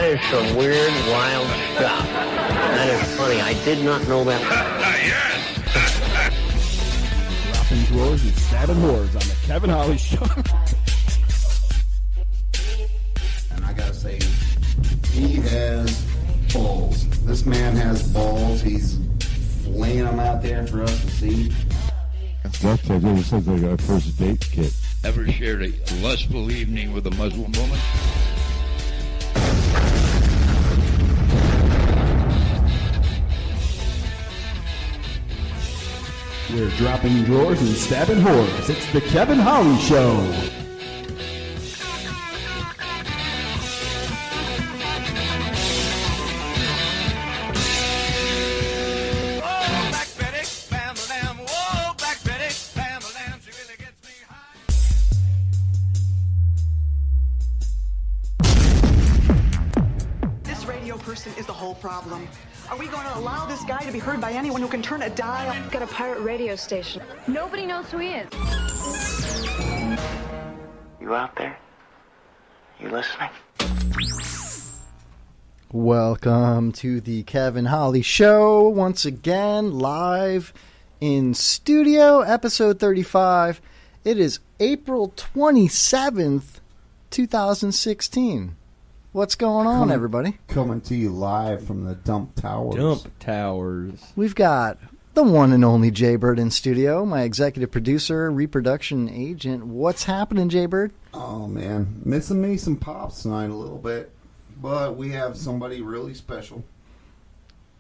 is some weird, wild stuff. That is funny. I did not know that. Dropping drawers and stabbing whores on the Kevin Holly Show. And I gotta say, he has balls. This man has balls. He's laying them out there for us to see. That sounds like our first date kit. Ever shared a lustful evening with a Muslim woman? We're dropping drawers and stabbing whores. It's the Kevin Holly Show. Is the whole problem. Are we going to allow this guy to be heard by anyone who can turn a dial? Got a pirate radio station. Nobody knows who he is. You out there? You listening? Welcome to the Kevin Holly Show. Once again, live in studio, episode 35. It is April 27th, 2016. What's going on, everybody? Coming to you live from the Dump Towers. We've got the one and only Jaybird in studio, my executive producer, reproduction agent. What's happening, Jaybird? Oh, man. Missing me some pops tonight a little bit. But we have somebody really special.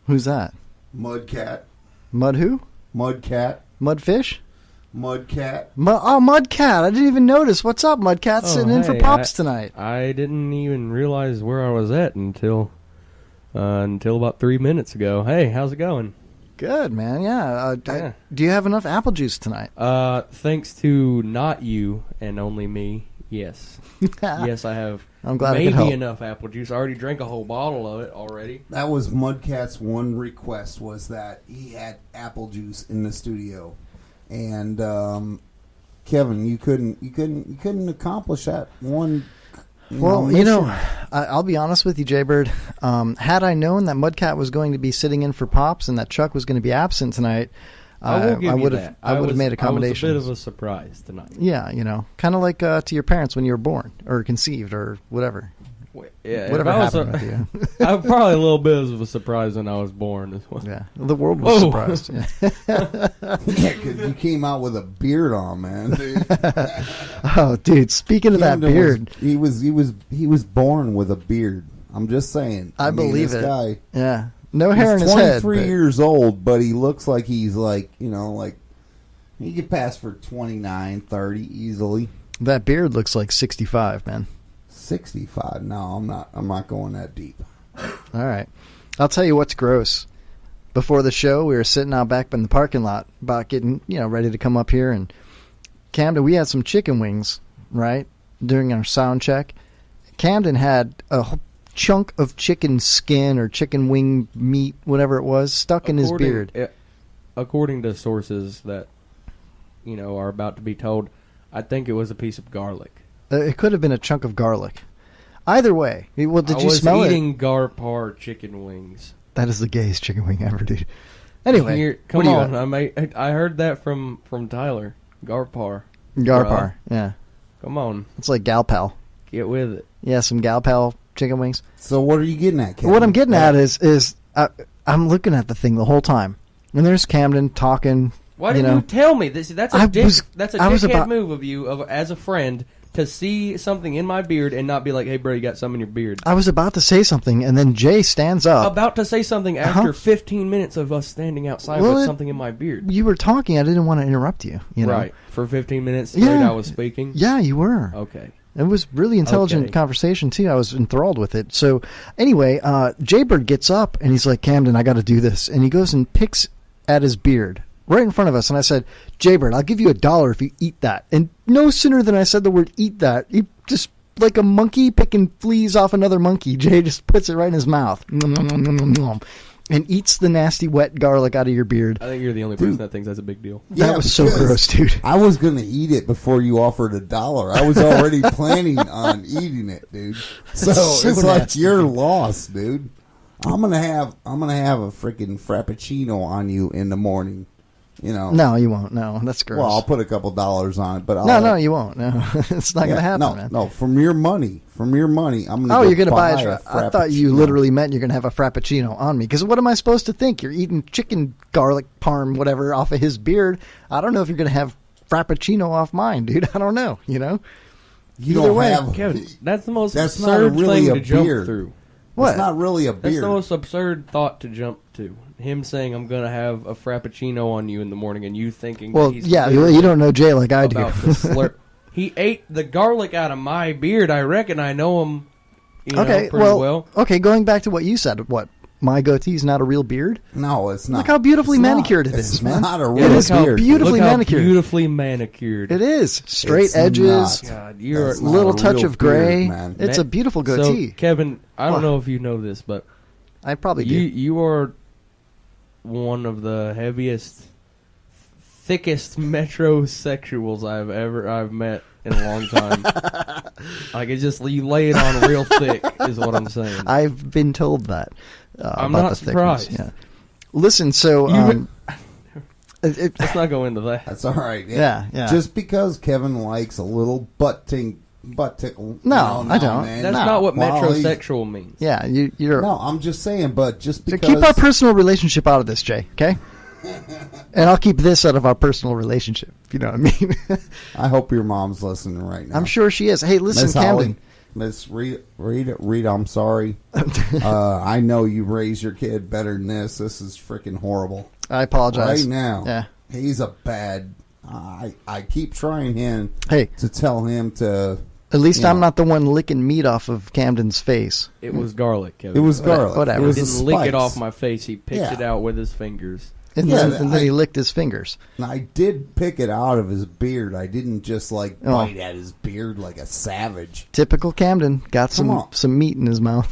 Who's that? Mudcat. Mud who? Mudcat. Mudfish? Mudcat. Mudcat. I didn't even notice. What's up, Mudcat? Sitting in for Pops tonight. I didn't even realize where I was at until about 3 minutes ago. Hey, how's it going? Good, man. Yeah. Do you have enough apple juice tonight? Thanks to not you and only me, yes. Yes, I have. I'm glad maybe I could help. Enough apple juice. I already drank a whole bottle of it already. That was Mudcat's one request, was that he had apple juice in the studio. And Kevin, you couldn't accomplish that one. I'll be honest with you, Jaybird. Had I known that Mudcat was going to be sitting in for Pops and that Chuck was going to be absent tonight, I would have made accommodations. I was a bit of a surprise tonight. Yeah, kind of like to your parents when you were born or conceived or whatever. Yeah, whatever happened with you. I'm probably a little bit of a surprise when I was born as well. Yeah, the world was surprised. Yeah, because you came out with a beard on, man. Dude. Oh, dude! Speaking of that beard, he was born with a beard. I'm just saying. I believe this it. Guy, yeah, no hair in his head. 23 years old, but he looks like he's like he could pass for 29, 30 easily. That beard looks like 65, man. 65. No, I'm not going that deep. All right. I'll tell you what's gross. Before the show, we were sitting out back in the parking lot about getting, ready to come up here. And Camden, we had some chicken wings, right, during our sound check. Camden had a whole chunk of chicken skin or chicken wing meat, whatever it was, stuck in his beard. According to sources that, are about to be told, I think it was a piece of garlic. It could have been a chunk of garlic. Either way. Well, did you smell it? I was eating Garpar chicken wings. That is the gayest chicken wing ever, dude. Anyway. Come on. I heard that from Tyler. Garpar. Garpar, yeah. Come on. It's like Gal Pal. Get with it. Yeah, some Gal Pal chicken wings. So what are you getting at, Camden? What I'm getting at is I'm looking at the thing the whole time. And there's Camden talking. Why didn't you tell me? That's a dickhead move of you as a friend to see something in my beard and not be like, hey, bro, you got some in your beard. I was about to say something, and then Jay stands up. About to say something after 15 minutes of us standing outside with something in my beard. You were talking. I didn't want to interrupt you. Right. For 15 minutes straight I was speaking? Yeah, you were. Okay. It was really intelligent conversation, too. I was enthralled with it. So, anyway, Jaybird gets up, and he's like, Camden, I got to do this. And he goes and picks at his beard right in front of us. And I said, Jaybird, I'll give you $1 if you eat that. And no sooner than I said the word eat that, he just, like a monkey picking fleas off another monkey, Jay just puts it right in his mouth. and eats the nasty wet garlic out of your beard. I think you're the only person that thinks that's a big deal. That was so gross, dude. I was going to eat it before you offered $1. I was already planning on eating it, dude. So it's like nasty, your dude. loss, dude. I'm gonna have a freaking frappuccino on you in the morning. You know. No, you won't. No, that's gross. Well, I'll put a couple dollars on it, but no, you won't. No, it's not gonna happen, no, man. No, from your money, I'm gonna. Oh, go you're gonna buy buy a I thought you literally meant you're gonna have a frappuccino on me. Because what am I supposed to think? You're eating chicken garlic parm, whatever, off of his beard. I don't know if you're gonna have frappuccino off mine, dude. I don't know. You know. You Either don't way, have. Kevin, that's the most That's not absurd really thing a to jump beard. through. What? It's not really a That's beard. the most absurd thought to jump to. Him saying, I'm going to have a frappuccino on you in the morning, and you thinking Well, that he's yeah, you don't know Jay like I do. about to slurp. He ate the garlic out of my beard. I reckon I know him Okay, pretty well. okay, going back to what you said, what? My goatee's not a real beard? No, it's not. Look how beautifully It's not. manicured it It's is, man. not a It real is beard. beautifully Look how manicured. beautifully manicured. It is. Straight It's edges, not. God, you're That's a not little a touch real of gray. beard, man. It's a beautiful goatee. So, Kevin, I don't What? know if you know this, but I probably do. you are one of the heaviest, thickest metrosexuals I've met in a long time. Like it's just you lay it on real thick is what I'm saying. I've been told that. I'm about not the thickness, surprised. Yeah. Listen, so Let's not go into that. That's all right. Yeah, yeah. Just because Kevin likes a little butt tickle. No, I don't. Man. That's No. not what Well, metrosexual means. yeah, you're. No, I'm just saying. But just So because keep our personal relationship out of this, Jay. Okay. And I'll keep this out of our personal relationship. If you know what I mean. I hope your mom's listening right now. I'm sure she is. Hey, listen, Miss Camden. Holly, Miss Rita, I'm sorry. I know you raised your kid better than this. This is freaking horrible. I apologize. Right now, Yeah. he's a bad. I keep trying him. Hey. To tell him to. At least you I'm know. not the one licking meat off of Camden's face. It was garlic, Kevin. It was garlic. Whatever. It was He the didn't lick it spice. off my face. He picked Yeah. it out with his fingers. And Yeah, then he licked his fingers. And I did pick it out of his beard. I didn't just like Oh. bite at his beard like a savage. Typical Camden. Got Come on. some meat in his mouth.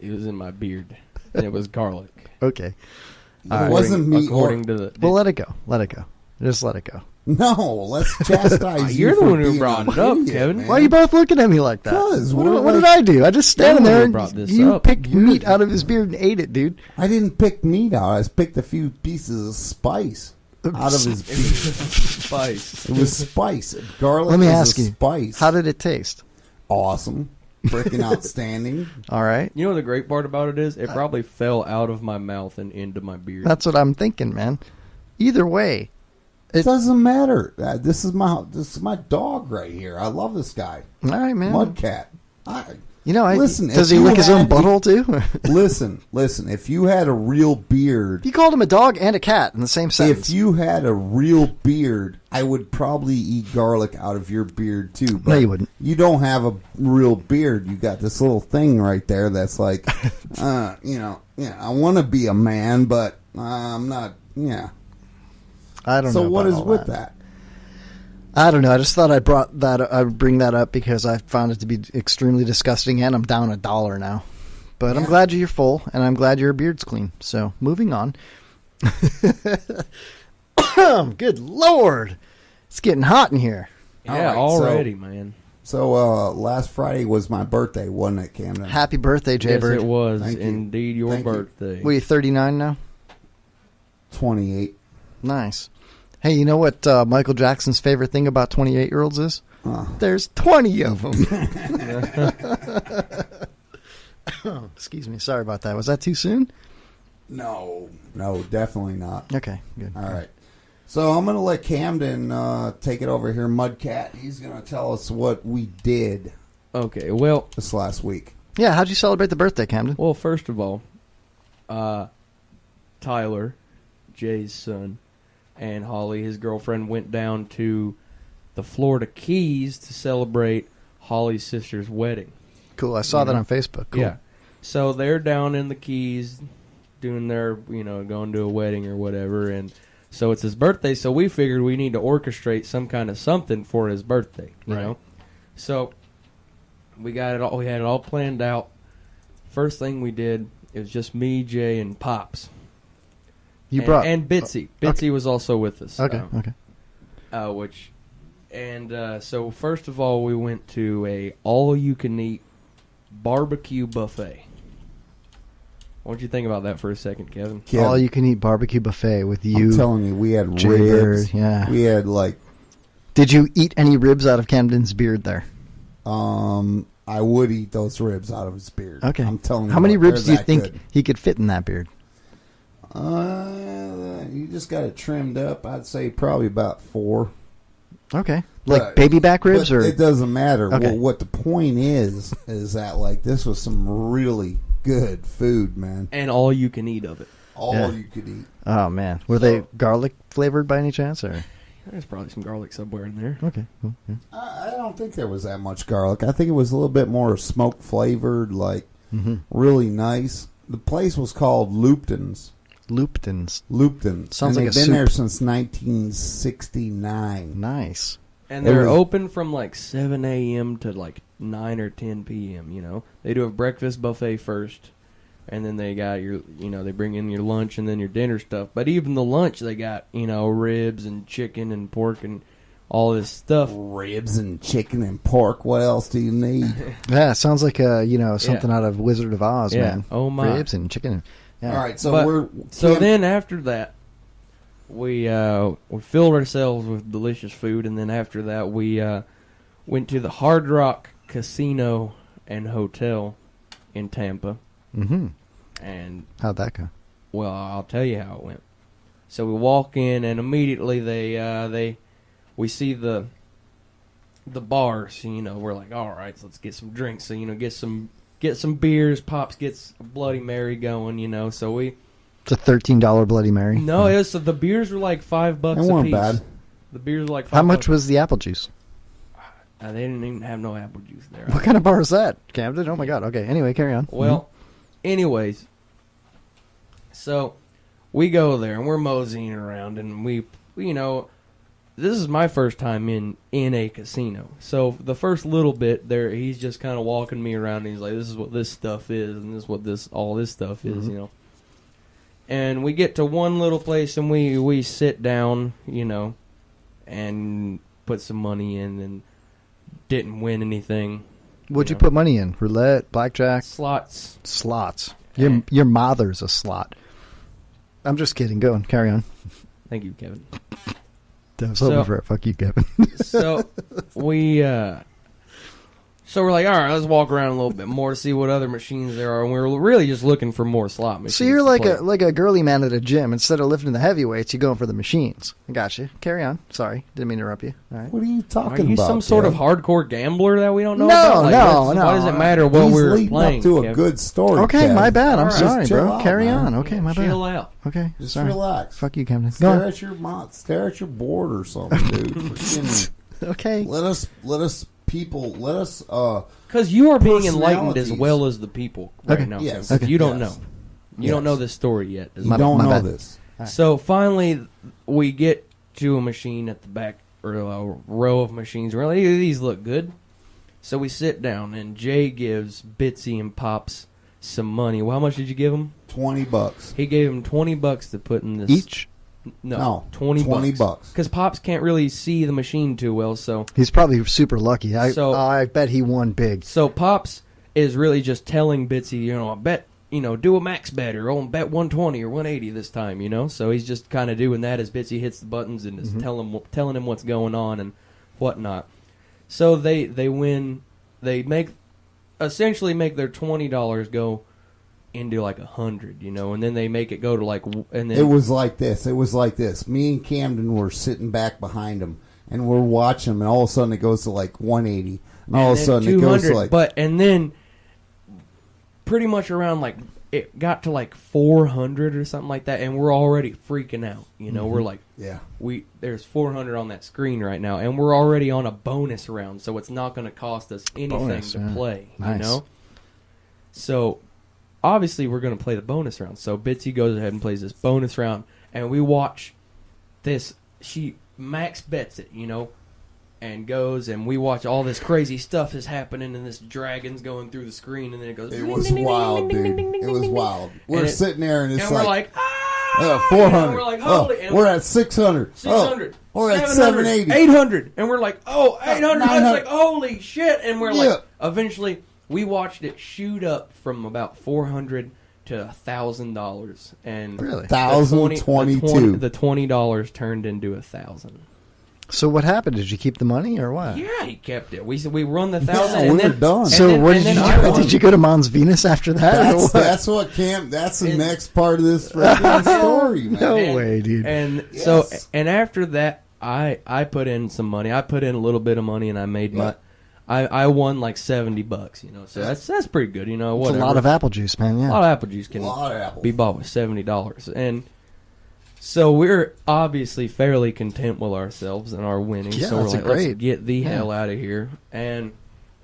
It was in my beard, and it was garlic. Okay. It wasn't me. According to the. Well, let it go. Let it go. Just let it go. No, let's chastise you. You're the for one who being brought an it up, idiot, Kevin. man. Why are you both looking at me like that? 'Cause What, we're what did like- I do? I just You're standing the one there who and brought this you up. picked meat out of his beard and ate it, dude. I didn't pick meat out. I just picked a few pieces of spice out of his beard. Spice. It was spice. Garlic Let me is ask a you, spice. how did it taste? Awesome. Freaking outstanding. All right. You know what the great part about it is? It probably fell out of my mouth and into my beard. That's what I'm thinking, man. Either way. It doesn't matter. This is my dog right here. I love this guy. All right, man. Mudcat. You know, Listen, does if he you lick his own had- butthole too? Listen. If you had a real beard, You called him a dog and a cat in the same sentence. if you had a real beard, I would probably eat garlic out of your beard too. But No, you wouldn't. You don't have a real beard. You got this little thing right there that's like, I want to be a man, but I'm not. Yeah. I don't know. So what about is all with that? I don't know. I just thought I'd bring that up because I found it to be extremely disgusting, and I'm down $1 now. But I'm glad you're full, and I'm glad your beard's clean. So moving on. Good Lord, it's getting hot in here. Yeah, All right, already, man. So last Friday was my birthday, wasn't it, Camden? Happy birthday, Jay Yes, Bird. it was Thank you. indeed your Thank you. birthday. What are you, 39 now? 28. Nice. Hey, you know what Michael Jackson's favorite thing about 28-year-olds is? There's 20 of them. Excuse me. Sorry about that. Was that too soon? No, definitely not. Okay, good. All right. So I'm going to let Camden take it over here, Mudcat. He's going to tell us what we did Okay, well, this last week. Yeah, how'd you celebrate the birthday, Camden? well, first of all, Tyler, Jay's son, and Holly, his girlfriend, went down to the Florida Keys to celebrate Holly's sister's wedding. Cool. I saw that on Facebook. Cool. Yeah. So they're down in the Keys doing their, going to a wedding or whatever, and so it's his birthday, so we figured we need to orchestrate some kind of something for his birthday, you know? So we got it all, we had it all planned out. First thing we did It was just me, Jay, and Pops. You brought and Bitsy. Bitsy was also with us. Okay. So first of all, we went to a all-you-can-eat barbecue buffet. What did you think about that for a second, Kevin? All you can eat barbecue buffet with you. I'm telling you, we had Jay ribs. Bird, yeah. We had like. Did you eat any ribs out of Camden's beard there? I would eat those ribs out of his beard. Okay. I'm telling you. How many what, ribs do you they're that think good. he could fit in that beard? You just got it trimmed up. I'd say probably about 4. Okay. Like But- baby back ribs, but or it doesn't matter. Okay. Well, what the point is that like this was some really good food, man. And all you can eat of it. All Yeah. you could eat. Oh man, were they garlic flavored by any chance? Or There's probably some garlic somewhere in there. okay, cool. Yeah. I don't think there was that much garlic. I think it was a little bit more smoke flavored, like really nice. The place was called Lupton's. Lupton's. Sounds like they've a been soup. there since 1969. Nice. And It they're was- open from like 7 a.m. to like 9 or 10 p.m., you know. They do a breakfast buffet first, and then they got your, you know, they bring in your lunch and then your dinner stuff. But even the lunch, they got, you know, ribs and chicken and pork and all this stuff. Ribs and chicken and pork. What else do you need? Yeah, sounds like something out of Wizard of Oz, Yeah. man. Oh, my. Ribs and chicken. Yeah. All right, so But- then after that, we filled ourselves with delicious food, and then after that we went to the Hard Rock Casino and Hotel in Tampa. Mm-hmm. And How'd that go? well, I'll tell you how it went. So we walk in, and immediately we see the bars. You know, we're like, all right, so let's get some drinks. So, you know, get some beers. Pops gets a Bloody Mary going. You know, so we. It's a $13 Bloody Mary. No, it was, the beers were like $5 They a weren't piece. bad. The beers were like $5. How much was the apple juice? They didn't even have no apple juice there. What kind of bar is that, Camden? Oh my God. Okay. Anyway, carry on. Well, anyways, so we go there and we're moseying around, and we you know, this is my first time in a casino. So the first little bit there, he's just kind of walking me around, and he's like, "This is what this stuff is, and this is what all this stuff is," you know. And we get to one little place, and we sit down, you know, and put some money in, and didn't win anything. What'd you know. put money in? Roulette, blackjack, Slots. slots. Your mother's a slot. I'm just kidding. Go on. Carry on. Thank you, Kevin. I was hoping for it. Fuck you, Kevin. So we're like, all right, let's walk around a little bit more to see what other machines there are. And we're really just looking for more slot machines. So you're to like play. a girly man at a gym. Instead of lifting the heavyweights, you're going for the machines. I got you. Carry on. Sorry, didn't mean to interrupt you. All right. What are you Are talking you about? some sort of Kev? hardcore gambler that we don't know No, about? Like, no. Why does it matter what He's we're leading playing? up to a Kevin? good story. Okay, Kev. my bad. I'm All right. sorry, Just chill bro. out, Carry man. on. Okay, my bad. Chill out. Okay, Just sorry. relax. Fuck you, Camden. Go Stare on. at your stare at your board or something, dude. Freaking- Okay. let us Because you are being enlightened as Personalities. well as the people right Okay. now. Yes. Kevin. You don't Yes. know. You don't know this story yet. You don't my know bad. this. So finally, we get to a machine at the back, or a row of machines. We're like, these look good. So we sit down, and Jay gives Bitsy and Pops some money. Well, how much did you give him? $20. He gave him $20 to put in this. Each? No, $20. $20. Because Pops can't really see the machine too well, so He's probably super lucky. So- I bet he won big. Pops is really just telling Bitsy, you know, I bet, you know, do a max bet or bet 120 or 180 this time, you know. So he's just kind of doing that as Bitsy hits the buttons and is telling him what's going on and whatnot. So they win. They essentially make their $20 go into like 100, you know, and then they make it go to like, and then It was like this. Me and Camden were sitting back behind him, and we're watching him, and all of a sudden it goes to like 180, and all of a sudden it goes to like. and then pretty much around like it got to like 400 or something like that, and we're already freaking out. You know, we're like, yeah. There's 400 on that screen right now, and we're already on a bonus round, so it's not going to cost us anything Bonus, to yeah. play. Nice. You know, so obviously we're going to play the bonus round. So Bitsy goes ahead and plays this bonus round, and we watch this. She max bets it, you know, and goes, and we watch all this crazy stuff is happening, and this dragon's going through the screen, and then it goes. It was wild, dude. It was wild. We're sitting there, and it's and we're like, ah! 400. And we're like, holy. Oh, we're at 600. 600. We're at 700, 780. 800. And we're like, oh, 800. I was 900. like, holy shit. And we're Yeah. like, eventually, we watched it shoot up from about $400 to $1,000. And Really? 1,022. The $20 turned into 1,000. So what happened? Did you keep the money or what? Yeah, he kept it. We run the 1,000. Yeah, and we then, were done. and So then- what and did you then I do? won. Did you go to Mons Venus after that? or what? That's the next part of this freaking story, man. No And- way, dude. And Yes. so, and after that, I put in some money. I put in a little bit of money, and I made I won like $70, you know. So that's pretty good, you know. It's Whatever. a lot of apple juice, man. A Yeah. lot of apple juice can lot of apples. be bought with $70, and so we're obviously fairly content with ourselves and our winning. Yeah, so we're that's like, great. let's get the hell out of here. And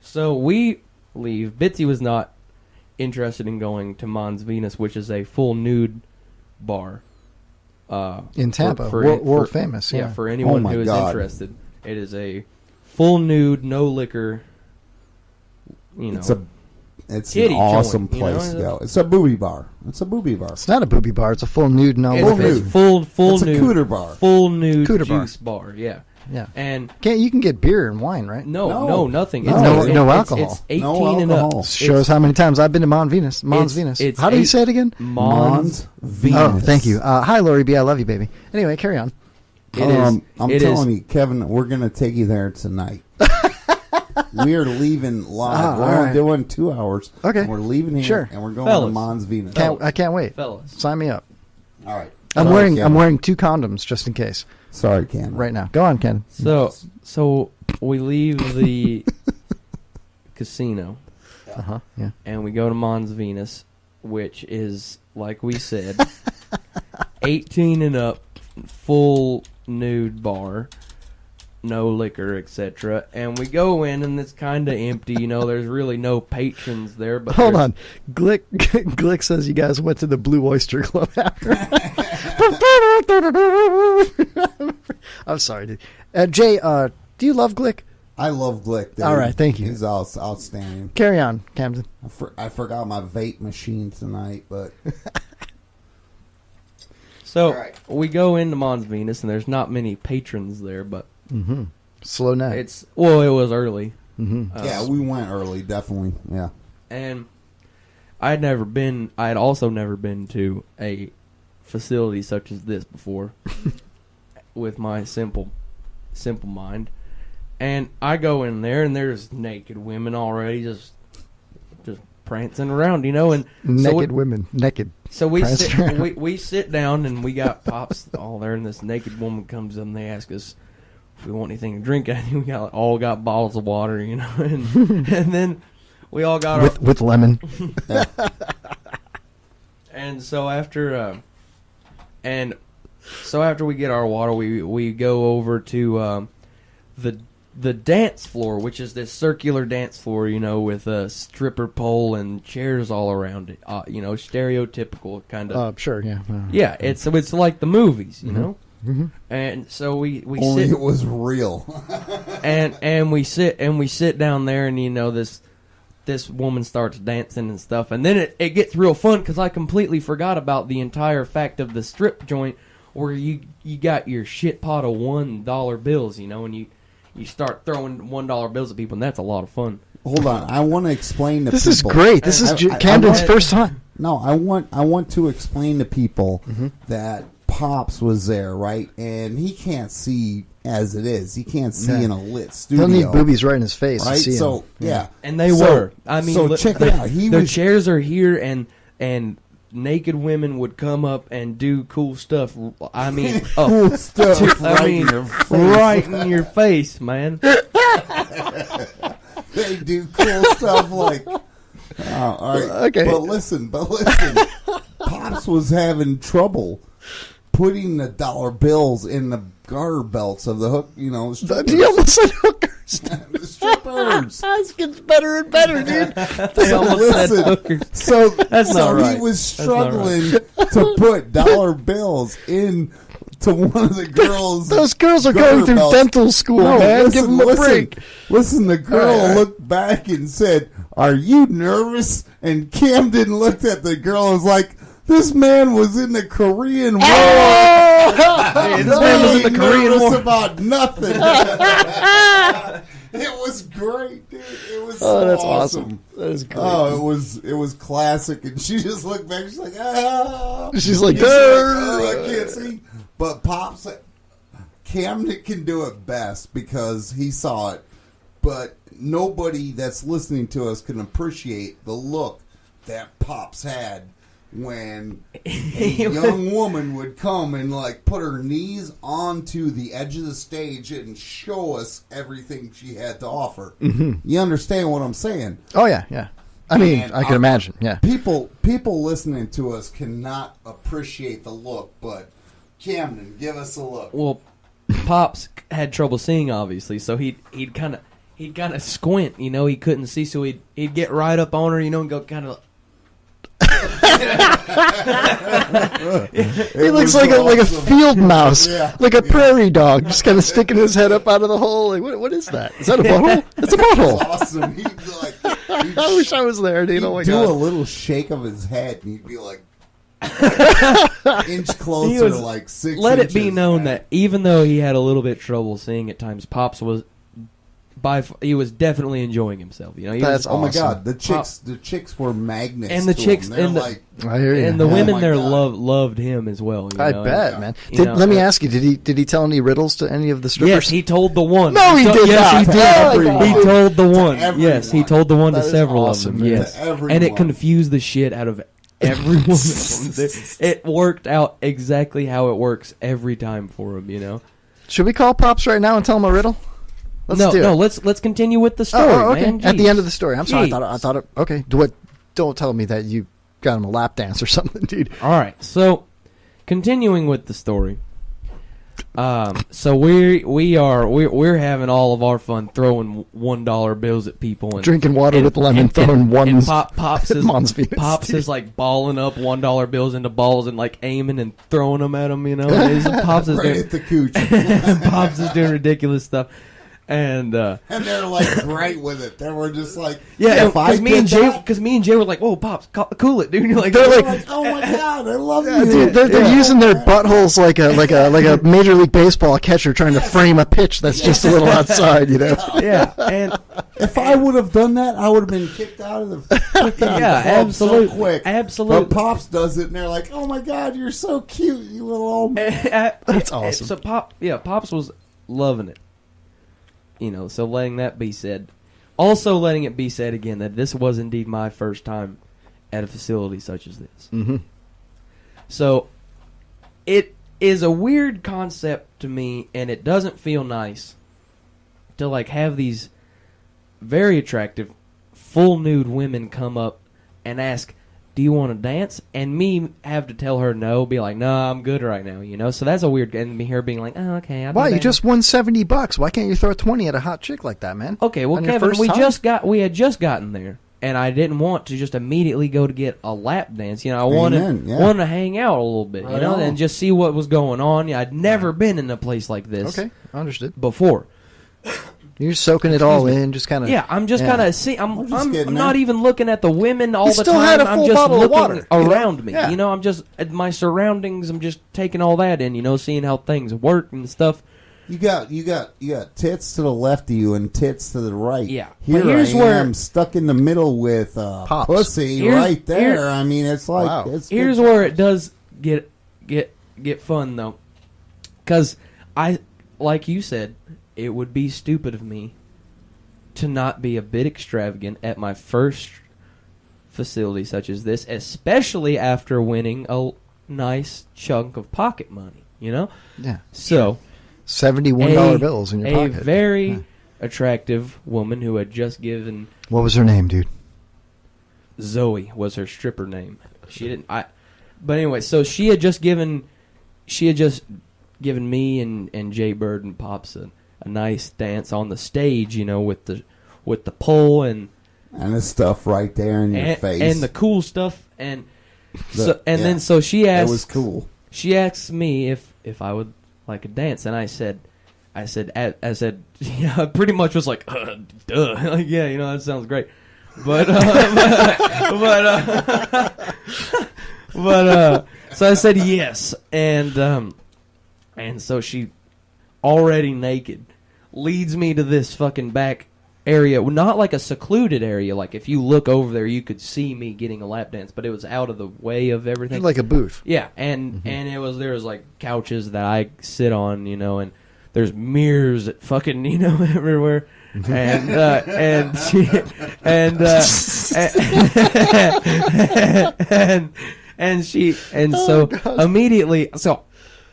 so we leave. Bitsy was not interested in going to Mons Venus, which is a full nude bar. In Tampa, for- world famous. Yeah. For anyone my who is God. interested, it is a full nude, no liquor. You know, It's an Kitty awesome joint, you know? place to go. It's a booby bar. It's not a booby bar. It's a full nude, no it's, liquor. it's full It's a nude, cooter bar. full nude Cooter bar. juice bar. Yeah, Yeah. and You can get beer and wine, right? no, nothing. No, no alcohol. It's 18 No and up. alcohol. Shows how many times I've been to Mons Venus. It's How do you say it again? Mons Venus. Oh, thank you. Hi, Lori B. I love you, baby. Anyway, carry on. I'm it telling is- you, Kevin, we're going to take you there tonight. We are leaving live. We're all only right. doing 2 hours. Okay. And we're leaving here, Sure. and we're going Fellas. to Mons Venus. I can't wait. Fellas. Sign me up. All right. I'm Sorry, wearing Kevin. 2 condoms just in case. Sorry, Ken. Right now. Go on, Ken. So we leave the casino Yeah. and we go to Mons Venus, which is, like we said, 18 and up, full nude bar, no liquor, etc. And we go in, and it's kind of empty. You know, there's really no patrons there. But Hold there's- on. Glick says you guys went to the Blue Oyster Club after. I'm sorry, dude. Jay, do you love Glick? I love Glick. Dude. All right, thank you. He's outstanding. Carry on, Camden. I forgot my vape machine tonight, but So Alright. we go into Mons Venus, and there's not many patrons there, but Slow night. it was early. yeah, we went early, definitely. Yeah. And I had also never been to a facility such as this before with my simple mind. And I go in there, and there's naked women already just prancing around, you know, and naked women. Naked. So we prancing sit, around. we sit down, and we got pops all there, and this naked woman comes up, and they ask us if we want anything to drink. And we all got bottles of water, you know, and then we all got with lemon. And so after we get our water, we go over to the dance floor, which is this circular dance floor, you know, with a stripper pole and chairs all around it. You know, stereotypical kind of. Sure, yeah. Yeah, it's like the movies, you know. Mm-hmm. And so we Only sit, it was real. and we sit down there, and you know this woman starts dancing and stuff, and then it gets real fun because I completely forgot about the entire fact of the strip joint where you got your shit pot of $1 bills, you know, and you start throwing $1 bills at people, and that's a lot of fun. Hold on, I want to explain to This people. is great. This is Camden's first time. No, I want to explain to people that Pops was there, right? And he can't see as it is. He can't see in a lit studio. He'll need boobies right in his face right? to see So him. yeah, And they So- were. I mean, so look, check it out. Their chairs are here, and naked women would come up and do cool stuff. I mean, cool stuff right in your face. right in your face, man. They do cool stuff like. All right. Okay. But listen. Pops was having trouble putting the dollar bills in the garter belts of the hook. You know, the You almost said hookers. the strippers. This gets better and better, dude. They almost said Listen, hookers. So That's not right. he was That's not right. struggling to put dollar bills in to one of the girls. Those girls are going through dental school, man. Give them a break. Listen, the girl looked back and said, "Are you nervous?" And Camden looked at the girl and was like, "This man was in the Korean War. Hey, this man was in the Korean War about nothing." It was great, dude. It was so that's awesome. That is great. Oh, it was classic. And she just looked back. She's like, "Ah." She's like, "Oh, I can't see." But Pops, Camden can do it best because he saw it. But nobody that's listening to us can appreciate the look that Pops had when a young woman would come and like put her knees onto the edge of the stage and show us everything she had to offer. Mm-hmm. You understand what I'm saying? Oh yeah. I mean, I can imagine. Yeah. People listening to us cannot appreciate the look, but Camden, give us a look. Well, Pops had trouble seeing, obviously, so he'd kind of squint. You know, he couldn't see, so he'd get right up on her, you know, and go kind of. He looks like a field mouse, like a prairie dog, just kind of sticking his head up out of the hole. Like, what is that? Is that a butthole? It's a butthole. Awesome. I wish I was there, dude. Oh my do god! A little shake of his head, and he'd be like inch closer, like 6 Let inches. it be known that even though he had a little bit trouble seeing at times, Pops was he was definitely enjoying himself. You know, that's oh my awesome. god, the chicks were magnets, and the to chicks him. and like, I hear you. and the Oh women my there God. loved him as well. You I know? bet, man. You know, Let me ask you: Did he tell any riddles to any of the strippers? Yes, he told the one. No, he did yes, not. he did. Everyone. He told the one. everyone. Yes, he told the one That to is several awesome, of them. man. Yes, To everyone. and it confused the shit out of every one of them. It worked out exactly how it works every time for him. You know. Should we call Pops right now and tell him a riddle? Let's do it. Let's continue with the story. Oh, okay. Man. At the Jeez. end of the story. I'm sorry. Jeez. I thought it. Okay. Don't tell me that you got him a lap dance or something, dude. All right. So, continuing with the story. So we're having all of our fun throwing $1 bills at people and Drinking water with lemon, throwing ones. Pops is Mons Venus, Pops dude. is like balling up $1 bills into balls and like aiming and throwing them at them. You know, Pops is right doing at the cooch, Pops is doing ridiculous stuff. And and they're like great with it. They were just like, yeah, if I because me and Jay were like, "Whoa, Pops, cool it, dude." And you're like, They're they're like, like, oh my god, I love you. dude, they're using their buttholes like a Major League Baseball catcher trying to frame a pitch that's just a little outside, you know. yeah, and If I would have done that, I would have been kicked out of the freaking Yeah, club absolutely. so quick. Absolutely. But Pops does it, and they're like, "Oh my god, you're so cute, you little old." That's awesome. So Pops was loving it. You know, so letting that be said. Also letting it be said again that this was indeed my first time at a facility such as this. Mm-hmm. So it is a weird concept to me, and it doesn't feel nice to like have these very attractive, full nude women come up and ask, "Do you want to dance?" And me have to tell her no, be like, "No, I'm good right now," you know. So that's a weird, and me her being like, "Oh, okay." Wow, you just won $70. Why can't you throw 20 at a hot chick like that, man? Okay, well, On your Kevin, first we time? had just gotten there, and I didn't want to just immediately go to get a lap dance. You know, I wanted to hang out a little bit, you know, and just see what was going on. I'd never been in a place like this. Okay, understood. Before. You're soaking it all in, just kind of. Yeah, I'm just kind of see. I'm getting not there. even looking at the women all You the still time. had a I'm full just bottle of looking water, you know? around me. Yeah. You know, I'm just at my surroundings. I'm just taking all that in. You know, seeing how things work and stuff. You got tits to the left of you and tits to the right. Yeah. Here But here's I where- am stuck in the middle with Pops. pussy Here's- right there. here- I mean, it's like Wow. it's Here's good. where it does get fun though, because like you said, it would be stupid of me to not be a bit extravagant at my first facility such as this, especially after winning a nice chunk of pocket money. You know, Yeah. so $71 bills in your a pocket. very Yeah. attractive woman who had just given What was her name, dude? Zoe was her stripper name. She didn't. But anyway, so she had just given me and Jay Bird and Pops a nice dance on the stage, you know, with the pole and And the stuff right there in your face. and the cool stuff and The- then she it asked was cool. She asked me if I would like a dance, and I said, yeah, pretty much was like, duh, like, yeah, you know, that sounds great, but so I said yes, and so she, already naked, leads me to this fucking back area, not like a secluded area, like if you look over there you could see me getting a lap dance, but it was out of the way of everything, like a booth. Yeah, and there was like couches that I sit on, you know, and there's mirrors that fucking, you know, everywhere, and she so immediately, so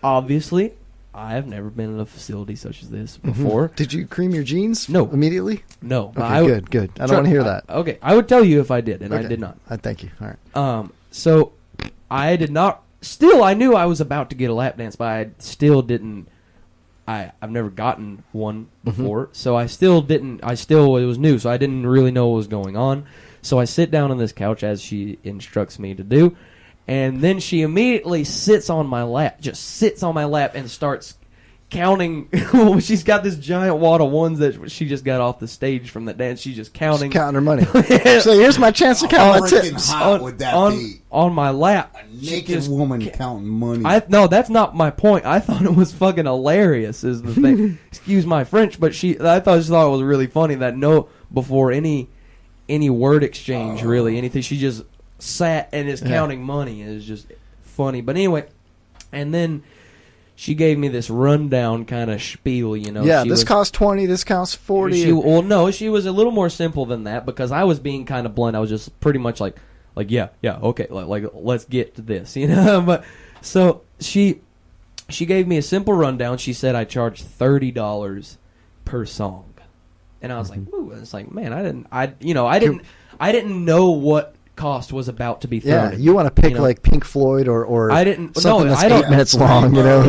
obviously I have never been in a facility such as this before. Did you cream your jeans? No. Immediately? No. Okay, good. I don't want to hear that. Okay, I would tell you if I did, and I did not. Thank you. All right. So I did not. Still, I knew I was about to get a lap dance, but I still didn't. I've never gotten one before, so I still didn't. It was new, so I didn't really know what was going on. So I sit down on this couch as she instructs me to do. And then she immediately sits on my lap and starts counting. She's got this giant wad of ones that she just got off the stage from the dance. She's just counting. She's counting her money. So here's my chance to count my tips. On my lap. A naked woman counting money. No, that's not my point. I thought it was fucking hilarious is the thing. Excuse my French, but I thought it was really funny that before any word exchange, really, anything, she just sat and is counting money. Is just funny. But anyway, and then she gave me this rundown kind of spiel, you know. Yeah, this costs 20, this costs 40. She was a little more simple than that because I was being kind of blunt. I was just pretty much like yeah, okay, like let's get to this, you know. But so she gave me a simple rundown. She said I charged $30 per song, and I was like, ooh, it's like, man, I didn't know what cost was about to be thrown. Yeah, you want to pick like Pink Floyd or something that's 8 minutes long, you know.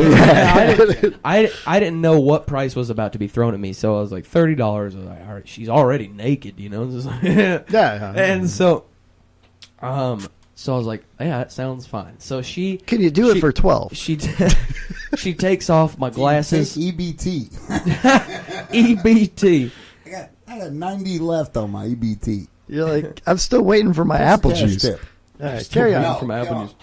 I didn't know what price was about to be thrown at me, so I was like $30. I was like, all right, she's already naked, you know. Yeah. And so I was like, yeah, that sounds fine. So can you do it for 12? She takes off my glasses. EBT. EBT. I got 90 left on my EBT. You're like, I'm still waiting for my apple juice. All right, carry on from apple juice.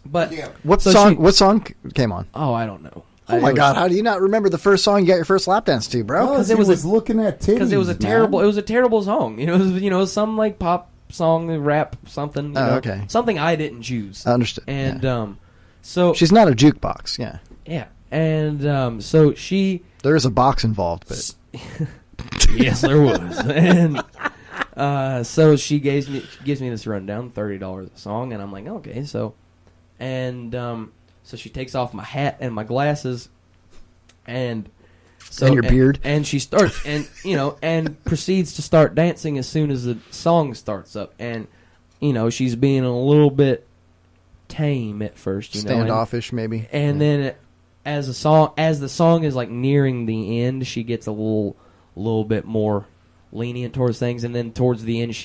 But what song came on? Oh, I don't know. Oh my God! How do you not remember the first song you got your first lap dance to, bro? Because it was looking at titties. Because it was a terrible song. You know, it was some like pop song, rap, something. You know, okay. Something I didn't choose. I understood. And so she's not a jukebox. Yeah. Yeah, and so she. There is a box involved, but yes, there was. And so she gives me this rundown, $30 a song, and I'm like, okay, so, and so she takes off my hat and my glasses, and so and your beard, and she starts, and and proceeds to start dancing as soon as the song starts up, and she's being a little bit tame at first, standoffish maybe, and then as the song is like nearing the end, she gets a little bit more lenient towards things, and then towards the end,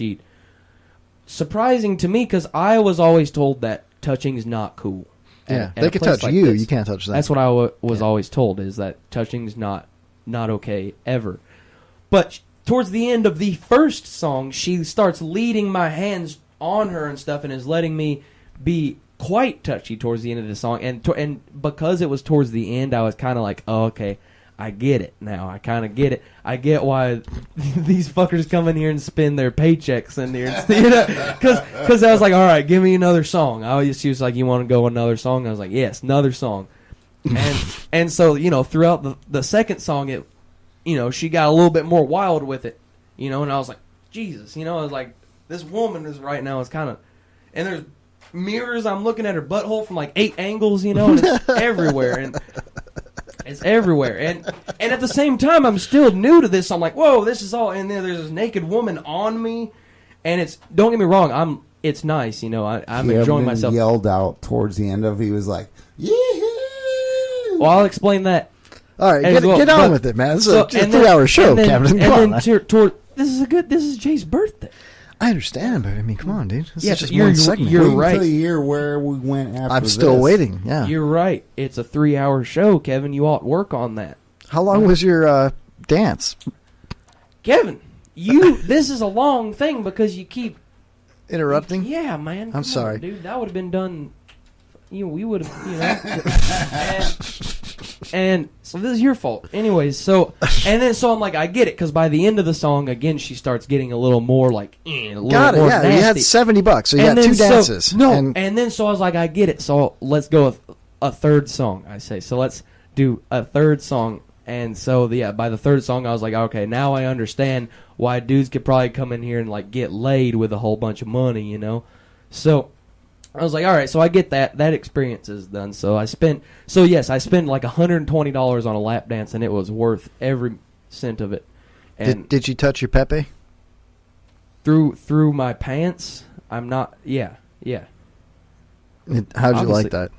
surprising to me because I was always told that touching is not cool. Yeah, they can touch you. You can't touch them. That's what I was always told, is that touching's not okay ever. But towards the end of the first song, she starts leading my hands on her and stuff, and is letting me be quite touchy towards the end of the song. And because it was towards the end, I was kind of like, oh, okay, I get it now. I kind of get it. I get why these fuckers come in here and spend their paychecks in here. Because I was like, all right, give me another song. She was like, you want to go another song? I was like, yes, another song. And so, throughout the second song, she got a little bit more wild with it, and I was like, Jesus, I was like, this woman is right now is kind of, and there's mirrors. I'm looking at her butthole from like 8 angles, and it's everywhere. And it's everywhere, and at the same time, I'm still new to this. I'm like, whoa, this is all, and then there's this naked woman on me, and it's, don't get me wrong, it's nice, I'm enjoying myself. Yelled out towards the end of, he was like, yee-hoo! Well, I'll explain that. All right, get on with it, man. It's a 3-hour show, Camden. Come on. This is Jay's birthday. I understand, but I mean, come on, dude. This Yeah, is just you're- one segment. you're Wait right. until you hear where we went after I'm still this. waiting. Yeah. You're right. It's a 3-hour show, Kevin. You ought to work on that. How long was your dance? Kevin, this is a long thing because you keep Interrupting? Yeah, man. Come sorry. on, dude. That would have been done. We would have, and so this is your fault. Anyways, so I'm like, I get it, because by the end of the song, again, she starts getting a little more like, a little Got it. more Yeah, nasty. you had $70, so you got then 2 dances. And then so I was like, I get it. So let's go with a third song. I say, so let's do a third song. And so by the third song, I was like, okay, now I understand why dudes could probably come in here and like get laid with a whole bunch of money, So I was like, all right, so I get that. That experience is done. So I spent like $120 on a lap dance, and it was worth every cent of it. And did you touch your Pepe? through my pants, I'm not. Yeah. How'd you like Obviously. that?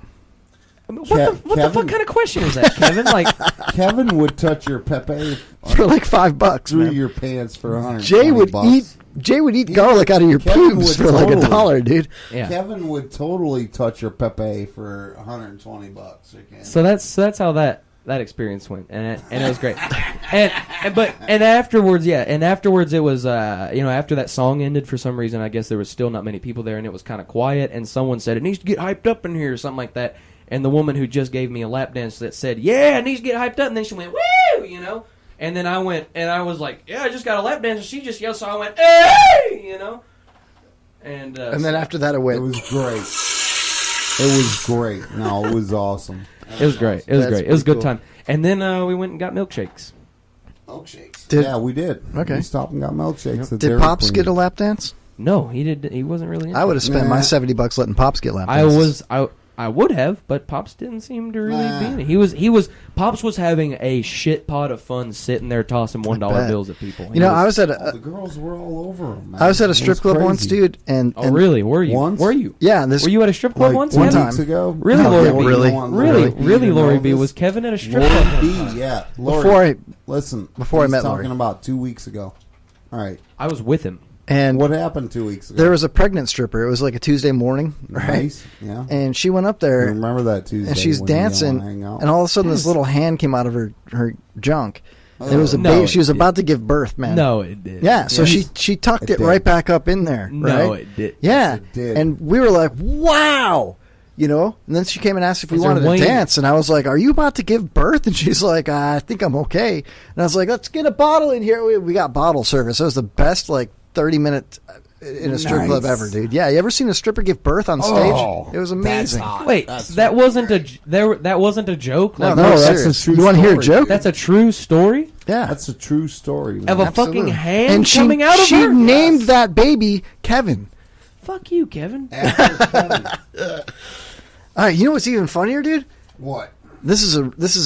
I mean, what the fuck kind of question is that, Kevin? Like, Kevin would touch your Pepe For like $5, through man. your pants for $120. Jay would eat garlic out of your Kevin pubes would for like totally. $1, dude. yeah. Kevin would totally touch your Pepe for $120. Okay? So that's how that experience went, and it was great. and afterwards, it was after that song ended, for some reason, I guess there was still not many people there, and it was kind of quiet. And someone said it needs to get hyped up in here, or something like that. And the woman who just gave me a lap dance that said, "Yeah, it needs to get hyped up," and then she went, "Woo!" And then I went, and I was like, "Yeah, I just got a lap dance," and she just yelled, so I went, "Hey!" And then after that, it went. It was great. It was great. No, it was awesome. It was great. It was That's great. It was a good pretty time. And then we went and got milkshakes. Milkshakes. Did- Yeah, we did. Okay. We stopped and got milkshakes. at Did Dairy Pops Queen. get a lap dance? No, he did. He wasn't really. Into I would have spent my Nah. $70 letting Pops get lap dances. I would have, but Pops didn't seem to really be in it. He was. Pops was having a shit pot of fun sitting there tossing $1 bet. bills at people. I was at Oh, a the girls were all over him, man. I was at a It strip was club crazy. once, dude, and Oh, really? Were you? Once? Were you? Yeah, and this Were you at a strip club Like once? 2 One Kevin? weeks time. ago? Really, No, Lori yeah, B? really? Really, Lori B? This? Was Kevin at a strip Lori club? B, yeah. Lori, Before I- listen. before I he's met talking Lori. about 2 weeks ago. All right. I was with him. and What happened 2 weeks ago? there was a pregnant stripper. It was like a Tuesday morning, right? Nice. Yeah. And she went up I there, remember that Tuesday. and she's when you didn't dancing, wanna hang out. and all of a sudden this little hand came out of her junk. It was a No, baby. She was it about to give birth, man. No, it did. Yeah, so she tucked It it did. right back up in there. No, right? it did. Yeah, it did. and we were like, "Wow," And then she came and asked if we Is there wanted to Wayne- dance, and I was like, "Are you about to give birth?" And she's like, "I think I'm okay." And I was like, "Let's get a bottle in here." We got bottle service. It was the best 30-minute in a strip club Nice. ever, dude. Yeah, you ever seen a stripper give birth on stage? Oh, It was that's amazing. hot. Wait, That's that wasn't that wasn't a joke. No, Like, no, that's serious. a true You want to hear a story, joke? dude. that's a true story Yeah, That's a true story. Man. of a absolutely. fucking hand and she, coming out of she her. named that baby Kevin. Fuck you, Kevin. After Kevin. All right, you know what's even funnier, dude? What? This is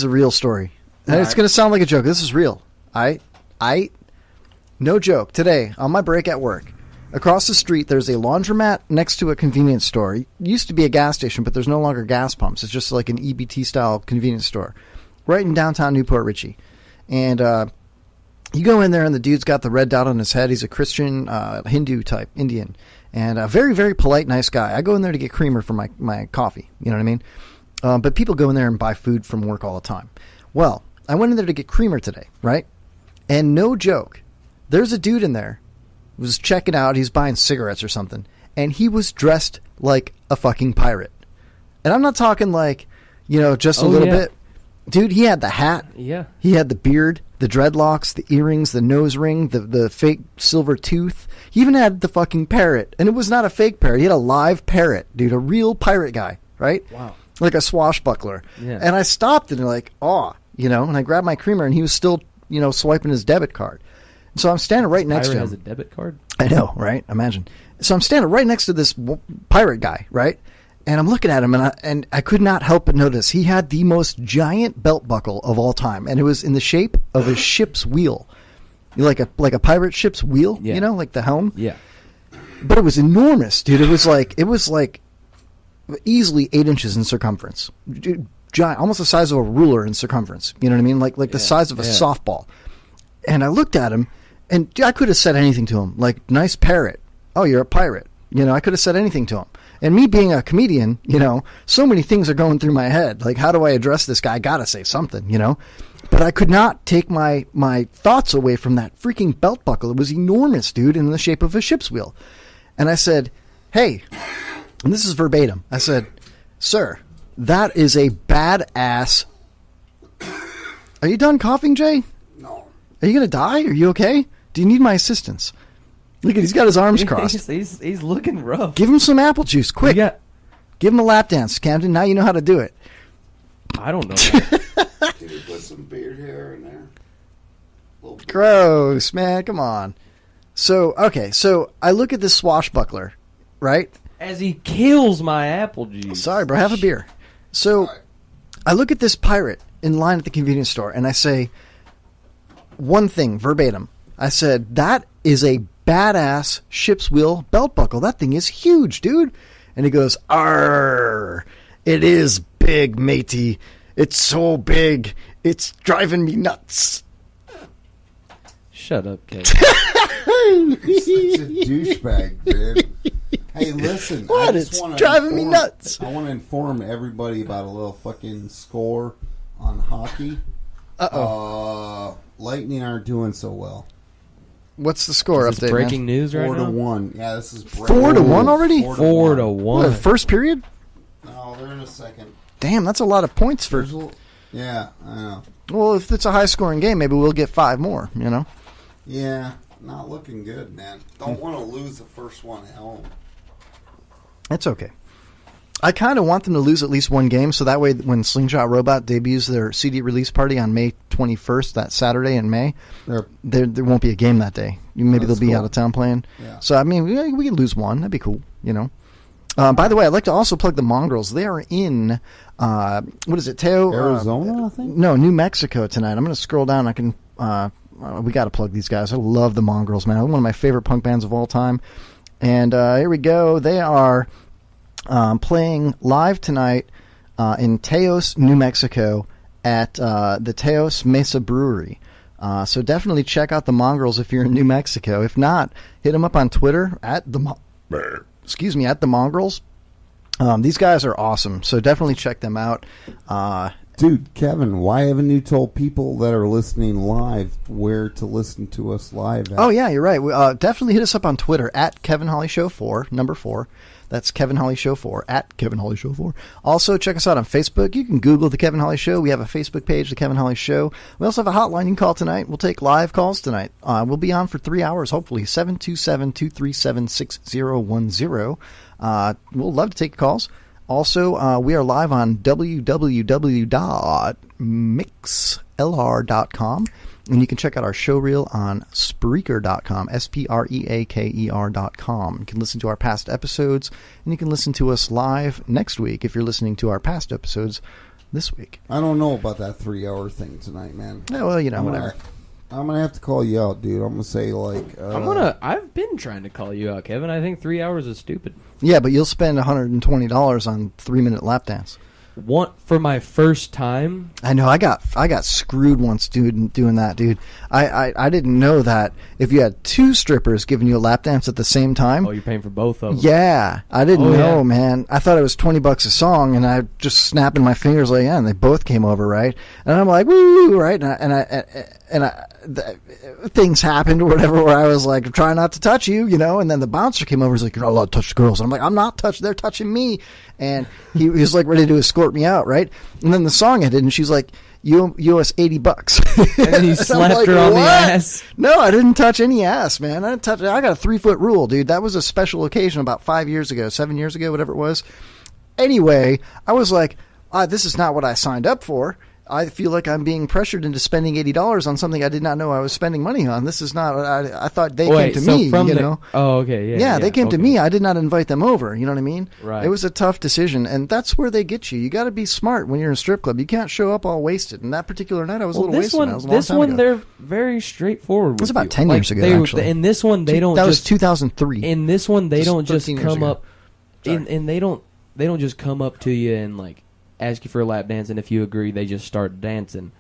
a real story, and it's Right. going to sound like a joke. This is real. No joke. Today on my break at work, across the street there's a laundromat next to a convenience store. It used to be a gas station, but there's no longer gas pumps. It's just like an EBT style convenience store, right in downtown Newport Richey. And you go in there, and the dude's got the red dot on his head. He's a Christian Hindu type Indian, and a very, very polite, nice guy. I go in there to get creamer for my coffee. You know what I mean? But people go in there and buy food from work all the time. Well, I went in there to get creamer today, right? And no joke, there's a dude in there who was checking out. He's buying cigarettes or something, and he was dressed like a fucking pirate. And I'm not talking like, just a Oh, little yeah. bit. Dude, he had the hat. Yeah. He had the beard, the dreadlocks, the earrings, the nose ring, the fake silver tooth. He even had the fucking parrot. And it was not a fake parrot. He had a live parrot, dude, a real pirate guy, right? Wow. Like a swashbuckler. Yeah. And I stopped and and I grabbed my creamer, and he was still, swiping his debit card. And so I'm standing right next to Pirate him. has a debit card. I know, right? Imagine. So I'm standing right next to this pirate guy, right? And I'm looking at him, and I could not help but notice he had the most giant belt buckle of all time, and it was in the shape of a ship's wheel, like a pirate ship's wheel, Yeah. like the helm. Yeah. But it was enormous, dude. It was like easily 8 inches in circumference, dude, giant, almost the size of a ruler in circumference. You know what I mean? Like the size of a softball. And I looked at him, and I could have said anything to him, like, nice parrot. oh, you're a pirate. I could have said anything to him. And me being a comedian, so many things are going through my head. Like, how do I address this guy? I got to say something, But I could not take my thoughts away from that freaking belt buckle. It was enormous, dude, in the shape of a ship's wheel. And I said, hey, and this is verbatim. I said, sir, that is a badass. Are you done coughing, Jay? No. Are you going to die? Are you okay? Do you need my assistance? Look at, he's got his arms crossed. He's looking rough. Give him some apple juice, quick. Give him a lap dance, Camden. Now you know how to do it. I don't know. Can you put some beard hair in there? Gross, man. Come on. So I look at this swashbuckler, right? As he kills my apple juice. Sorry, bro. Have a beer. So I look at this pirate in line at the convenience store, and I say one thing verbatim. I said, that is a badass ship's wheel belt buckle. That thing is huge, dude. And he goes, arr, it is big, matey. It's so big, it's driving me nuts. Shut up, Kate. You're such a douchebag, dude. Hey, listen. What? It's driving me nuts. I want to inform everybody about a little fucking score on hockey. Lightning aren't doing so well. What's the score Is this update, breaking man? news right now? 4-1. Yeah, this is 4-1 already? 4-1. What, the first period? No, they're in a second. Damn, that's a lot of points for. Yeah, I know. Well, if it's a high-scoring game, maybe we'll get 5 more. Yeah, not looking good, man. Don't want to lose the first one at home. It's okay. I kind of want them to lose at least one game, so that way when Slingshot Robot debuts their CD release party on May 21st, that Saturday in May, there won't be a game that day. Maybe they'll be out of town playing. Yeah. So, I mean, we could lose one. That'd be cool, By the way, I'd like to also plug the Mongrels. They are in, what is it, Teo? Arizona, I think? No, New Mexico tonight. I'm going to scroll down. I can, we got to plug these guys. I love the Mongrels, man. One of my favorite punk bands of all time. And here we go. They are playing live tonight in Teos, New Mexico at the Teos Mesa Brewery. So definitely check out the Mongrels if you're in New Mexico. If not, hit them up on Twitter at the Mongrels. These guys are awesome, so definitely check them out. Dude, Kevin, why haven't you told people that are listening live where to listen to us live at? Oh, yeah, you're right. Definitely hit us up on Twitter at Kevin Holly Show 4, number 4. That's Kevin Holly Show 4, at Kevin Holly Show 4. Also, check us out on Facebook. You can Google The Kevin Holly Show. We have a Facebook page, The Kevin Holly Show. We also have a hotline you can call tonight. We'll take live calls tonight. We'll be on for 3 hours, hopefully. 727-237-6010. We'll love to take calls. Also, we are live on www.mixlr.com, and you can check out our show reel on Spreaker.com, Spreaker.com. You can listen to our past episodes, and you can listen to us live next week if you're listening to our past episodes this week. I don't know about that 3-hour thing tonight, man. Yeah, well, whatever. I'm going to have to call you out, dude. I'm going to say, I've been trying to call you out, Kevin. I think 3 hours is stupid. Yeah, but you'll spend $120 on 3-minute lap dance. For my first time. I know. I got screwed once, dude, doing that, dude. I didn't know that if you had 2 strippers giving you a lap dance at the same time. Oh, you're paying for both of them. Yeah, I didn't know, man. I thought it was $20 a song, and I just snapping my fingers like, yeah, and they both came over, right? And I'm like, woo, right? And things happened or whatever where I was like, trying not to touch you, and then the bouncer came over and was like, you're not allowed to touch the girls. And I'm like, I'm not touching, they're touching me. And he was like ready to escort me out, right? And then the song ended and she's like, you owe us $80. And then you slapped like, her on what? the ass. No, I didn't touch any ass, man. I got a 3-foot rule, dude. That was a special occasion about 7 years ago, whatever it was. Anyway, I was like, this is not what I signed up for. I feel like I'm being pressured into spending $80 on something I did not know I was spending money on. This is not. I thought they came to me. Oh, okay, yeah. They came to me. I did not invite them over. You know what I mean? Right. It was a tough decision, and that's where they get you. You got to be smart when you're in a strip club. You can't show up all wasted. And that particular night, I was a little wasted. This one, they're very straightforward. It was about 10 years ago. Actually, in this one, they don't. That was 2003. In this one, they don't just come up. And they don't just come up to you and like ask you for a lap dance, and if you agree, they just start dancing.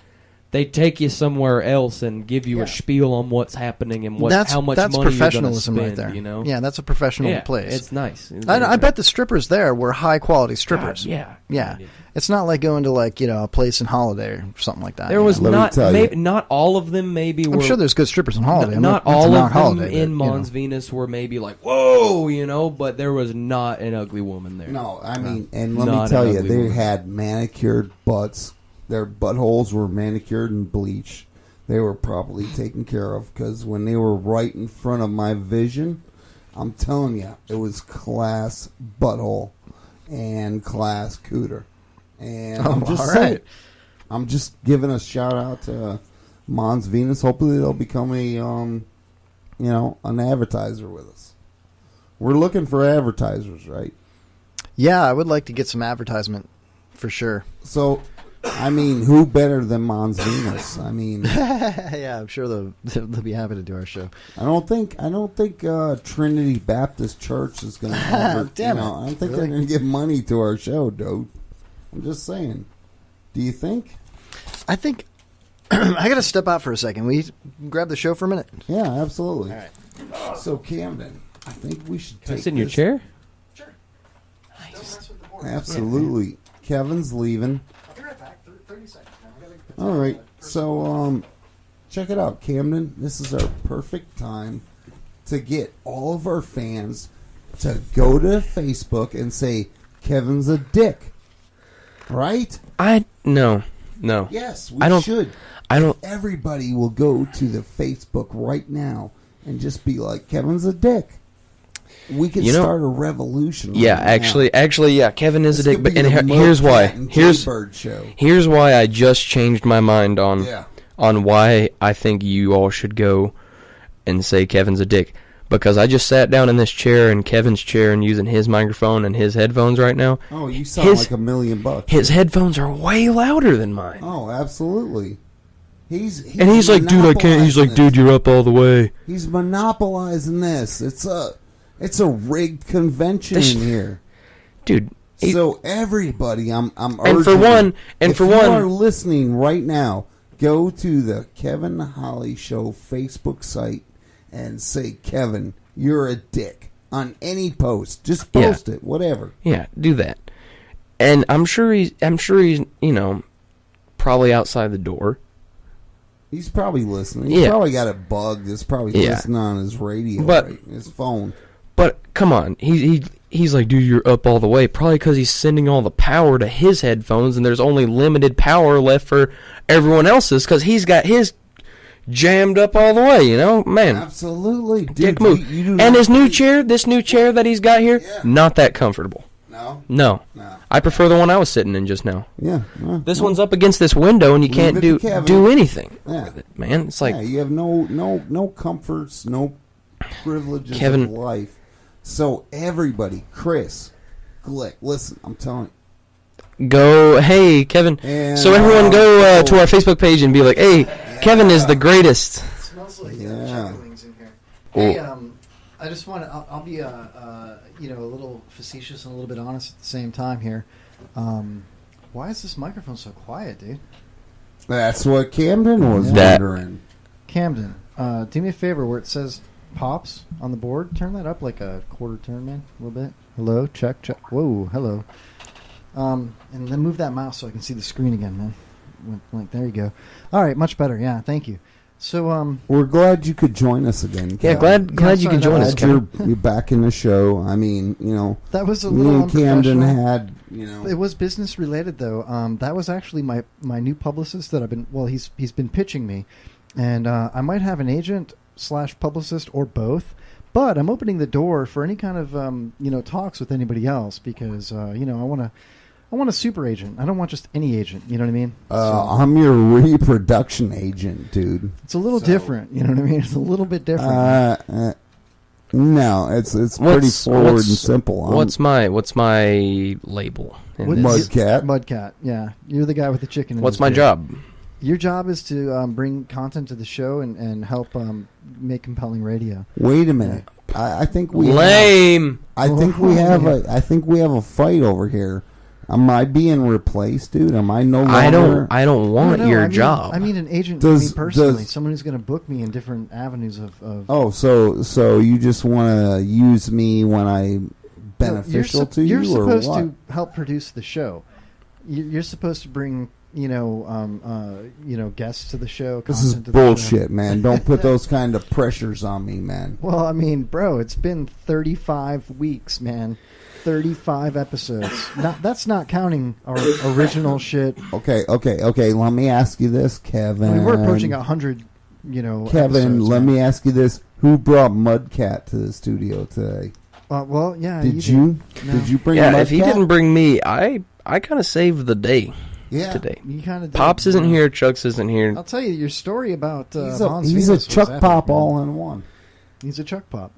they take you somewhere else and give you a spiel on what's happening and how much that's money professionalism you're gonna spend, right there. You know? Yeah, that's a professional place. It's nice. I bet the strippers there were high quality strippers. God, yeah. It's not like going to a place in Holiday or something like that. There was not all of them. Maybe I'm sure there's good strippers in Holiday. Not all of them Holiday, in Mons Venus were maybe like whoa, but there was not an ugly woman there. No, I mean, and let me tell you, they had manicured butts. Their buttholes were manicured and bleached. They were properly taken care of because when they were right in front of my vision, I'm telling you, it was class butthole and class cooter. And I'm just saying, I'm just giving a shout out to Mons Venus. Hopefully, they'll become an advertiser with us. We're looking for advertisers, right? Yeah, I would like to get some advertisement for sure. So, I mean, who better than Mons Venus? I mean, yeah, I'm sure they'll be happy to do our show. I don't think Trinity Baptist Church is going to have it. Damn it. I don't think they're going to give money to our show, dude. I'm just saying. Do you think? I think I got to step out for a second. Will you grab the show for a minute? Yeah, absolutely. All right. So, Camden, I think we should Can I take sit in your this- chair? Sure. Absolutely. Kevin's leaving. I'll be right back. 30 seconds. All right. So, check it out, Camden. This is our perfect time to get all of our fans to go to Facebook and say, Kevin's a dick. Right? No. Yes, we I don't- should. I don't. Everybody will go to the Facebook right now and just be like, Kevin's a dick. We could start a revolution. Yeah, right actually, yeah. Kevin is This a dick, could but be and the here's Mo why. Cat and Here's Jaybird show. Here's why I just changed my mind on Yeah. on why I think you all should go and say Kevin's a dick. Because I just sat down in this chair, in Kevin's chair, and using his microphone and his headphones right now. Oh, you sound like $1 million. His headphones are way louder than mine. Oh, absolutely. He's like, dude, I can't. He's like, dude, you're up all the way. He's monopolizing this. It's a rigged convention in here, dude. So everybody, I'm urging. And for one, if you are listening right now, go to the Kevin Holly Show Facebook site and say, Kevin, you're a dick on any post. Just post it, whatever. Yeah, do that. And I'm sure he's probably outside the door. He's probably listening. He's probably got it bugged. It's probably listening on his radio, his phone. But come on, he's like, dude, you're up all the way. Probably because he's sending all the power to his headphones, and there's only limited power left for everyone else's because he's got his jammed up all the way. Man. Absolutely, dude. Dick move. And his new chair, this new chair that he's got here, not that comfortable. No. I prefer the one I was sitting in just now. Yeah. This one's up against this window, and you can't do anything with it, man. It's like you have no comforts, no privileges Kevin, of life. So everybody, Chris, Glick, listen, I'm telling you. Go, hey, Kevin. And, so everyone go to our Facebook page and be like, hey, Kevin is the greatest. It smells like chicken wings in here. Oh. Hey, I just want to. I'll be a little facetious and a little bit honest at the same time here. Why is this microphone so quiet, dude? That's what Camden was wondering. Camden, do me a favor. Where it says "pops" on the board, turn that up like a quarter turn, man. A little bit. Hello, check. Whoa, hello. And then move that mouse so I can see the screen again, man. Like, there you go. All right, much better. Yeah, thank you. So we're glad you could join us again. Yeah, glad you could join us. You're back in the show. I mean, that was a me little and Camden unprofessional. had, It was business related though. That was actually my new publicist that I've been. Well, he's been pitching me, and I might have an agent / publicist or both. But I'm opening the door for any kind of talks with anybody else because I want a super agent. I don't want just any agent. You know what I mean? I'm your reproduction agent, dude. It's a little different. You know what I mean? It's a little bit different. No, it's pretty forward and simple. What's my label? Mudcat. Mudcat. Yeah, you're the guy with the chicken. What's my job? Your job is to bring content to the show and help make compelling radio. Wait a minute. I think we lame. I think we have a fight over here Am I being replaced, dude? Am I no longer? I don't want No, your I mean, job. I mean an agent Does- for me personally, does- someone who's going to book me in different avenues of Oh, so you just want to use me when I'm beneficial to you, You're or supposed what? to help produce the show. You're supposed to bring, guests to the show. This is content to the show. bullshit, man. Don't put those kind of pressures on me, man. Well, I mean, bro, it's been 35 weeks, man. 35 episodes. That's not counting our original shit. Okay. Let me ask you this, Kevin. I mean, we're approaching 100, Kevin, episodes, let man. me ask you this: who brought Mudcat to the studio today? Well, yeah. Did you? No. Did you bring? Yeah, Mudcat? if he didn't bring me, I kind of saved the day today. You kind of Pops isn't here. Chucks isn't here. I'll tell you your story about He's Bon's a Venus was Chuck epic, Pop man. all in one. He's a Chuck Pop.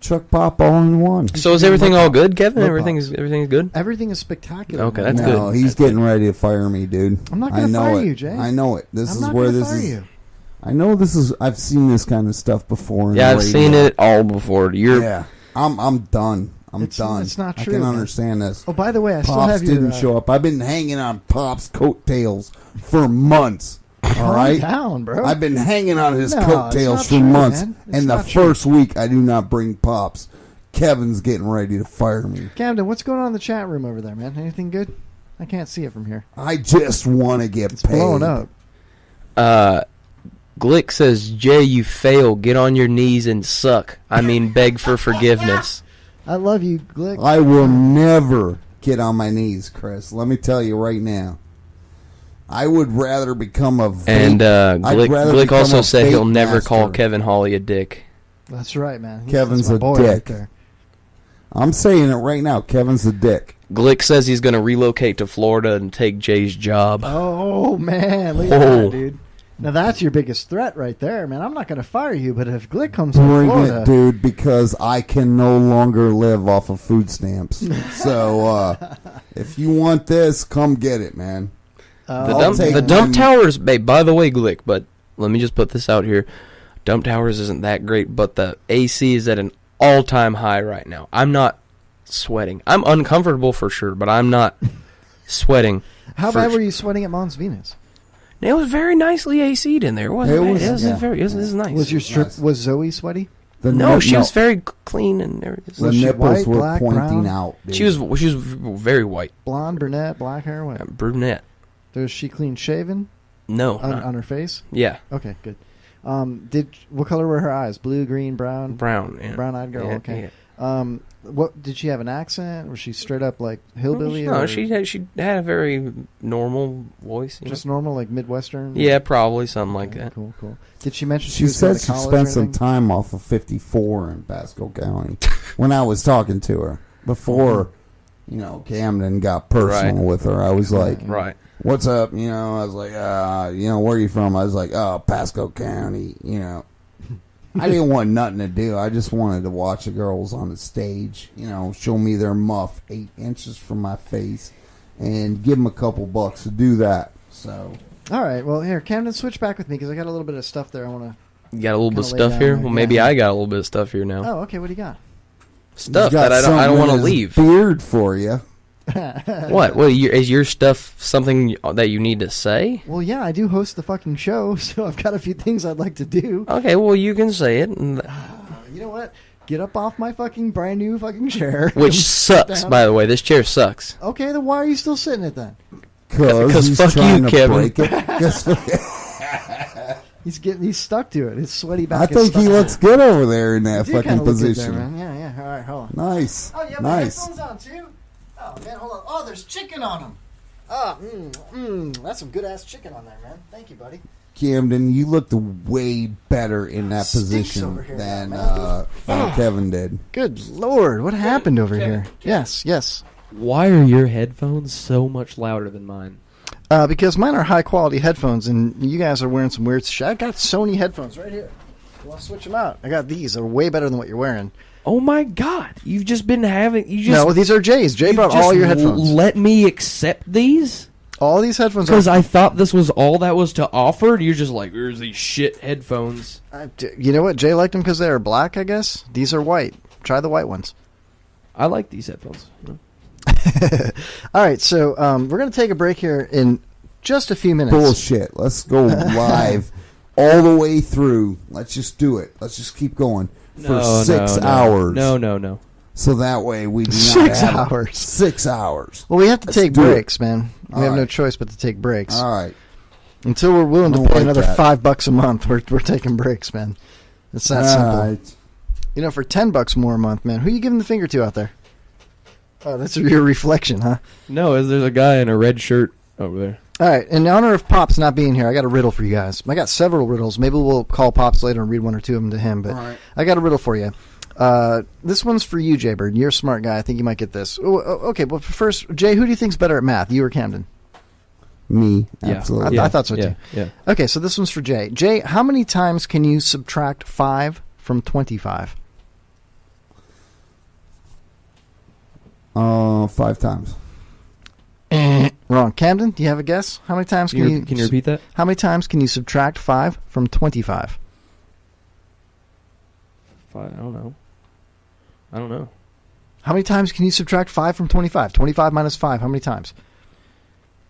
Chuck Pop all in one. So is everything all good, Kevin? Mud Everything's good. Everything is spectacular. Okay, man. that's No, good. he's getting ready to fire me, dude. I'm not I going to know fire it. you, Jay. I know it. This I'm is not where gonna this fire is. you. I know this is. I've seen this kind of stuff before. In Yeah, the I've seen radio. it all before. Yeah, I'm done. I'm It's- done. it's not I true, can man. understand this. Oh, by the way, I still Pops have your... didn't show up. I've been hanging on Pop's coattails for months. All Calm right, down, bro. I've been hanging on his No, it's coattails not for true, months, man. It's and the not true. first week I do not bring Pops. Kevin's getting ready to fire me. Camden, what's going on in the chat room over there, man? Anything good? I can't see it from here. I just want to get It's paid. blowing up. Glick says, Jay, you fail. Get on your knees and suck. I mean, beg for forgiveness. I love you, Glick. I will never get on my knees, Chris. Let me tell you right now. I would rather become a vape. And I'd rather Glick become also a said he'll vape never call master. Kevin Hawley a dick. That's right, man. Kevin's that's my a boy dick. Right there. I'm saying it right now. Kevin's a dick. Glick says he's going to relocate to Florida and take Jay's job. Oh, man. Look at that, dude. Now, that's your biggest threat right there, man. I'm not going to fire you, but if Glick comes to Bring Florida... it, dude, because I can no longer live off of food stamps. So, if you want this, come get it, man. The dump towers, babe, by the way, Glick, but let me just put this out here. Dump towers isn't that great, but the AC is at an all-time high right now. I'm not sweating. I'm uncomfortable for sure, but I'm not sweating. How bad were you sweating at Mons Venus? It was very nicely AC'd in there, wasn't it? It was, yeah. This is nice. Was your strip... Nice. Was Zoe sweaty? No, she was very clean and everything. The Was she nipples white, were black, pointing brown? out. Dude. She was very white, Blonde, brunette, black hair? What? brunette. Was she clean shaven No, on her face? yeah, Okay, good. What color were her eyes? Blue, green, brown? brown. Yeah. Brown-eyed girl. Yeah, Okay. yeah. What did she have an accent? Was she straight up like hillbilly? No, or she had a very normal voice. you just know? normal, like Midwestern. Yeah, probably something like Okay, that. Cool. Did she mention She was said going to she college spent or some anything? time off of 54 in Pasco County when I was talking to her. Before, Camden got personal Right. with her, I was like, Right. what's up? I was like, where are you from? I was like, oh, Pasco County, I didn't want nothing to do. I just wanted to watch the girls on the stage, show me their muff 8 inches from my face and give them a couple bucks to do that. So, All right. Well, here, Camden, switch back with me because I got a little bit of stuff there. I want You got a little bit of Kinda lay stuff down here. there, Well, maybe yeah. I got a little bit of stuff here to. now. Oh, okay. What do you got? Stuff he's got that I don't want to something in leave. his beard for you. What? Is your stuff something that you need to say? Well, yeah, I do host the fucking show, so I've got a few things I'd like to do. Okay, well you can say it. And You know what? Get up off my fucking brand new fucking chair. which Sit sucks, down. by the way. This chair sucks. Okay, then why are you still sitting it then? Because He's fuck trying you, to Kevin. break it. He's stuck to it. His sweaty back. I is think stuck he to looks it. good over there in that You do fucking kinda look good position. there, man. Yeah. All right, hold on. Nice. Oh, yeah, my nice. headphones on too. Oh man, hold on. Oh, there's chicken on them. That's some good ass chicken on there, man. Thank you, buddy. Camden, you looked way better in that Stinks position over here than now, Kevin did. Good lord, what happened over here? Yes. Why are your headphones so much louder than mine? Because mine are high quality headphones, and you guys are wearing some weird shit. I got Sony headphones right here. You want to switch them out? I got these. They're way better than what you're wearing. Oh my God! You've just been having No, these are Jay's. Jay brought all your headphones. Let me accept these All these headphones because are. I thought this was all that was to offer. You're just like, here's these shit headphones. You know what? Jay liked them because they are black, I guess. These are white. Try the white ones. I like these headphones. All right, so we're going to take a break here in just a few minutes. Bullshit. Let's go live all the way through. Let's just do it. Let's just keep going for 6 hours. No. So that way we do not 6 have hours. 6 hours. Well, we have to Let's take do it. breaks, man. We have no choice but to take breaks. All right. Until we're willing to I don't pay like another that. $5 a month, we're taking breaks, man. It's that simple. All right. You know, for $10 more a month, man, who you giving the finger to out there? Oh, that's your reflection, huh? No, there's a guy in a red shirt over there. All right, in honor of Pops not being here, I got a riddle for you guys. I got several riddles. Maybe we'll call Pops later and read one or two of them to him, but All right. I got a riddle for you. This one's for you, Jaybird. You're a smart guy. I think you might get this. Okay, but first, Jay, who do you think's better at math, you or Camden? Me. Yeah. Absolutely. I thought so, too. Yeah. Okay, so this one's for Jay. Jay, how many times can you subtract 5 from 25? 5 times. Wrong. Camden, do you have a guess? How many times Can you repeat that? How many times can you subtract 5 from 25? I don't know. How many times can you subtract 5 from 25? 25 minus 5, how many times?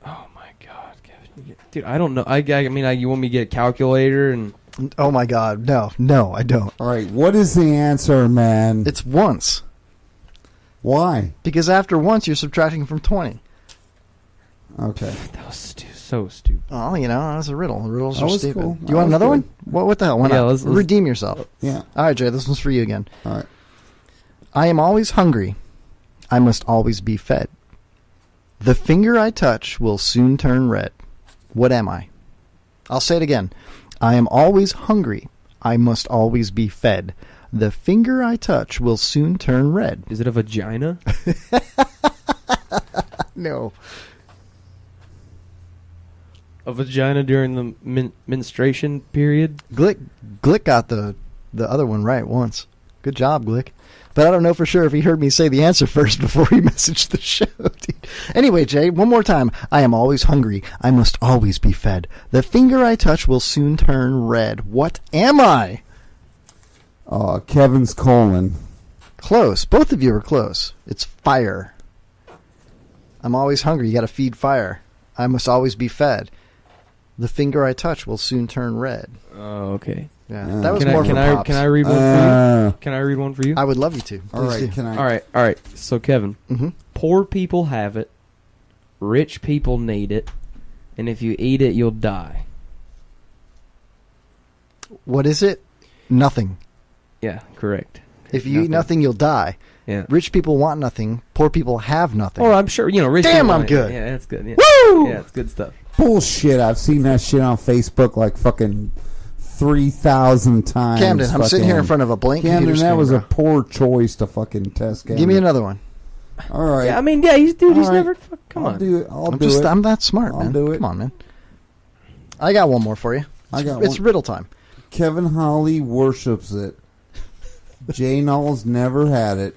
Oh my God, Kevin. Dude, I don't know. I mean, you want me to get a calculator and... Oh my God, no, I don't. All right. What is the answer, man? It's once. Why? Because after once, you're subtracting from 20. Okay. That was so stupid. Oh, you know, that was a riddle. Riddles That are was stupid. cool. Do That you want was another good. one? What the hell? Why Yeah, not? let's- Redeem yourself. Yeah. All right, Jay, this one's for you again. All right. I am always hungry. I must always be fed. The finger I touch will soon turn red. What am I? I'll say it again. I am always hungry. I must always be fed. The finger I touch will soon turn red. Is it a vagina? No. A vagina during the menstruation period? Glick got the other one right once. Good job, Glick. But I don't know for sure if he heard me say the answer first before he messaged the show. Dude. Anyway, Jay, one more time. I am always hungry. I must always be fed. The finger I touch will soon turn red. What am I? Kevin's colon. Close. Both of you are close. It's fire. I'm always hungry. You got to feed fire. I must always be fed. The finger I touch will soon turn red. Oh, okay. Yeah, that was Can more for Pops. I read one for you? Can I read one for you? I would love you to. All Please right. do. Can I? All right. So, Kevin, Mm-hmm. poor people have it, rich people need it, and if you eat it, you'll die. What is it? Nothing. Yeah, correct. If you eat nothing, you'll die. Yeah. Rich people want nothing. Poor people have nothing. Oh, I'm sure, rich Damn, people I'm want it. good. Yeah, that's good. Yeah. Woo! Yeah, it's good stuff. Bullshit. I've seen that shit on Facebook like fucking 3,000 times. Camden, I'm sitting here in front of a blank Camden, computer that screen, was a bro. poor choice to fucking test. Camden. Give me another one. All right. Yeah, I mean, yeah, he's All right. never. Come I'll on. do it. I'll I'm do it. I'm that smart, I'll man. do it. Come on, man. I got one more for you. It's riddle time. Kevin Holly worships it. Jay Knowles never had it.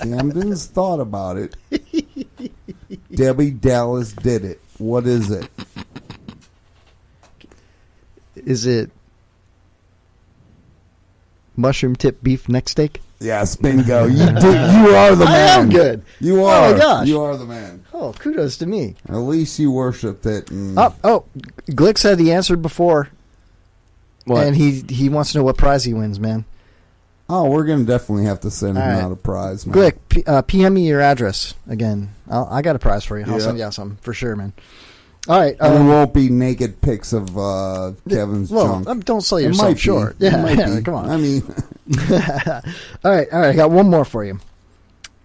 Camden's thought about it. Debbie Dallas did it. What is it? Is it mushroom tip beef neck steak? Yes, bingo. You are the man. I am good. You are. Oh my gosh. You are the man. Oh, kudos to me. At least you worshipped it. And Glick said he answered before. What? And he wants to know what prize he wins, man. Oh, we're gonna definitely have to send him All right. out a prize, man. Glick, PM me your address again. I got a prize for you. I'll Yeah. send you out something for sure, man. All right. And it won't be naked pics of Kevin's well, junk. don't sell It yourself might be. short. It Yeah, might yeah, be. come on. I mean, all right. I got one more for you.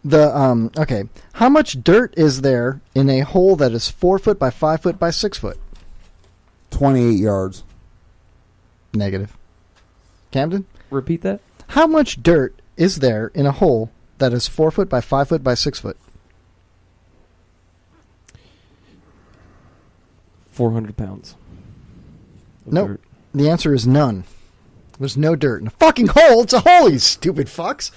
Okay. How much dirt is there in a hole that is 4 foot by 5 foot by 6 foot? 28 yards. Negative. Camden? Repeat that. How much dirt is there in a hole that is 4 foot by 5 foot by 6 foot? 400 pounds. of Nope. dirt. The answer is none. There's no dirt in a fucking hole. It's a hole, you stupid fucks.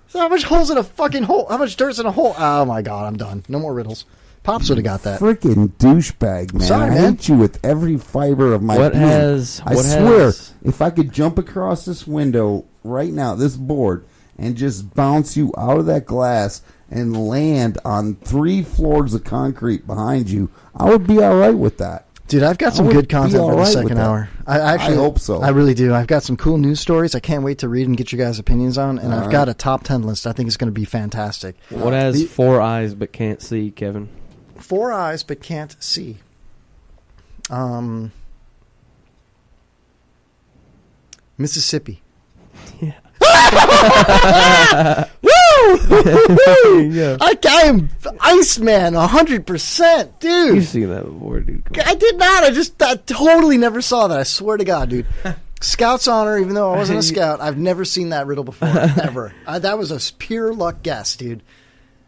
So how much hole's in a fucking hole? How much dirt's in a hole? Oh my god, I'm done. No more riddles. Pops would have got that. Freaking douchebag, man. Sorry, I man. hate you with every fiber of my What being. has- I what swear, has- if I could jump across this window right now, this board, and just bounce you out of that glass and land on 3 floors of concrete behind you, I would be all right with that. Dude, I've got some good content for the second hour. I hope so. I really do. I've got some cool news stories I can't wait to read and get your guys' opinions on, and I've got a top 10 list I think is going to be fantastic. What has 4 eyes but can't see, Kevin? 4 eyes but can't see. Mississippi. Yeah. Woo! I am Iceman 100%, dude. You've seen that before, dude. I did not. I totally never saw that. I swear to God, dude. Scout's honor, even though I wasn't a scout, I've never seen that riddle before, ever. That was a pure luck guess, dude.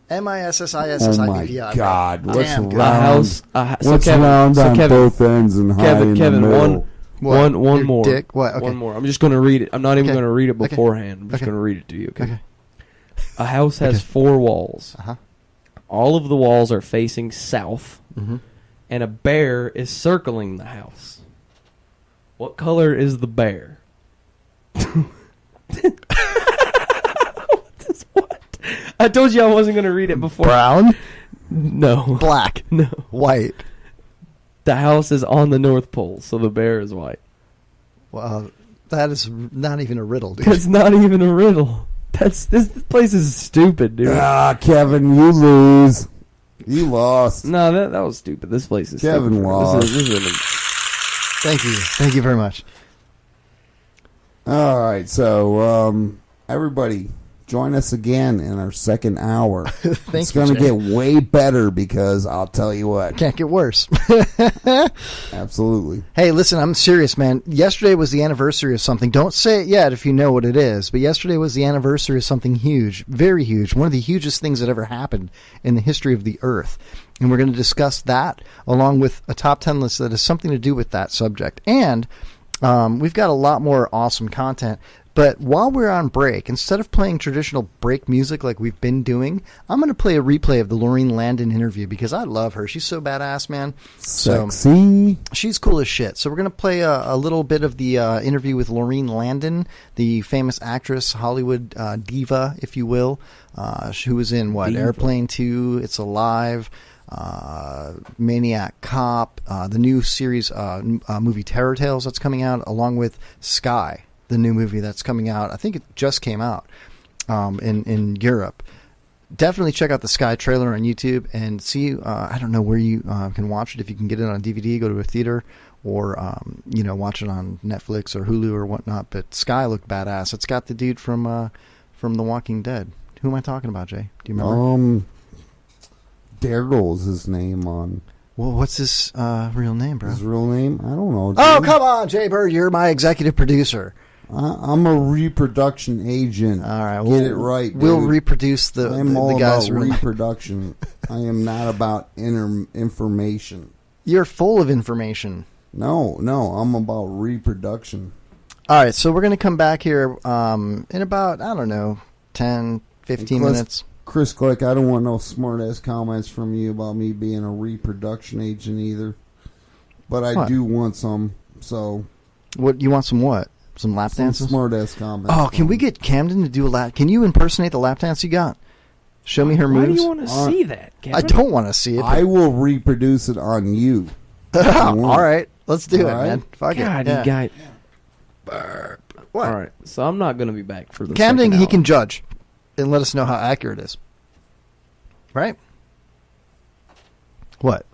MISSISSIPPI. Oh my God! What's Damn, round? What's Kevin, round on both ends and high in the middle? One Your more. Dick? What? Okay. One more. I'm just going to read it. I'm not even going to read it beforehand. I'm just going to read it to you. Okay. A house has 4 walls. All of the walls are facing south, and a bear is circling the house. What color is the bear? What? I told you I wasn't going to read it before. Brown? No. Black? No. White? The house is on the North Pole, so the bear is white. Well, that is not even a riddle, dude. It's not even a riddle. This place is stupid, dude. Kevin, you lose. You lost. No, that was stupid. This place is Kevin stupid. lost. Thank you. Thank you very much. All right, so everybody, join us again in our second hour. It's going to get way better because I'll tell you what. Can't get worse. Absolutely. Hey, listen, I'm serious, man. Yesterday was the anniversary of something. Don't say it yet if you know what it is, but yesterday was the anniversary of something huge, very huge, one of the hugest things that ever happened in the history of the Earth. And we're going to discuss that along with a top 10 list that has something to do with that subject. And we've got a lot more awesome content. But while we're on break, instead of playing traditional break music like we've been doing, I'm going to play a replay of the Laureen Landon interview because I love her. She's so badass, man. Sexy. So, she's cool as shit. So we're going to play a little bit of the interview with Laureen Landon, the famous actress, Hollywood diva, if you will, who was in, Diva. Airplane 2, It's Alive, Maniac Cop, the new series movie Terror Tales that's coming out, along with Sky, the new movie that's coming out. I think it just came out in Europe. Definitely check out the Sky trailer on YouTube and see. I don't know where you can watch it. If you can get it on DVD, go to a theater, or watch it on Netflix or Hulu or whatnot. But Sky looked badass. It's got the dude from The Walking Dead. Who am I talking about, Jay? Do you remember? Daryl is his name on. Well, what's his real name, bro? His real name? I don't know. Oh, come on, Jay Bird. You're my executive producer. I'm a reproduction agent. All right, get it right. Dude. We'll reproduce the guy's about reproduction. I am not about information. You're full of information. No, I'm about reproduction. All right, so we're going to come back here in about, 10, 15 minutes. Chris Click, I don't want no smart-ass comments from you about me being a reproduction agent either. But I do want some, so... What, you want some what? Some lap dances? Smart-ass comments. Oh, can we get Camden to do a lap... Can you impersonate the lap dance you got? Show me her moves. Why do you want to see that, Kevin? I don't want to see it. I will reproduce it on you. All right, let's do it, man. Fuck God, it. you guy. What? All right, so I'm not going to be back for the Camden, second he hour. can judge and let us know how accurate it is. Right? What?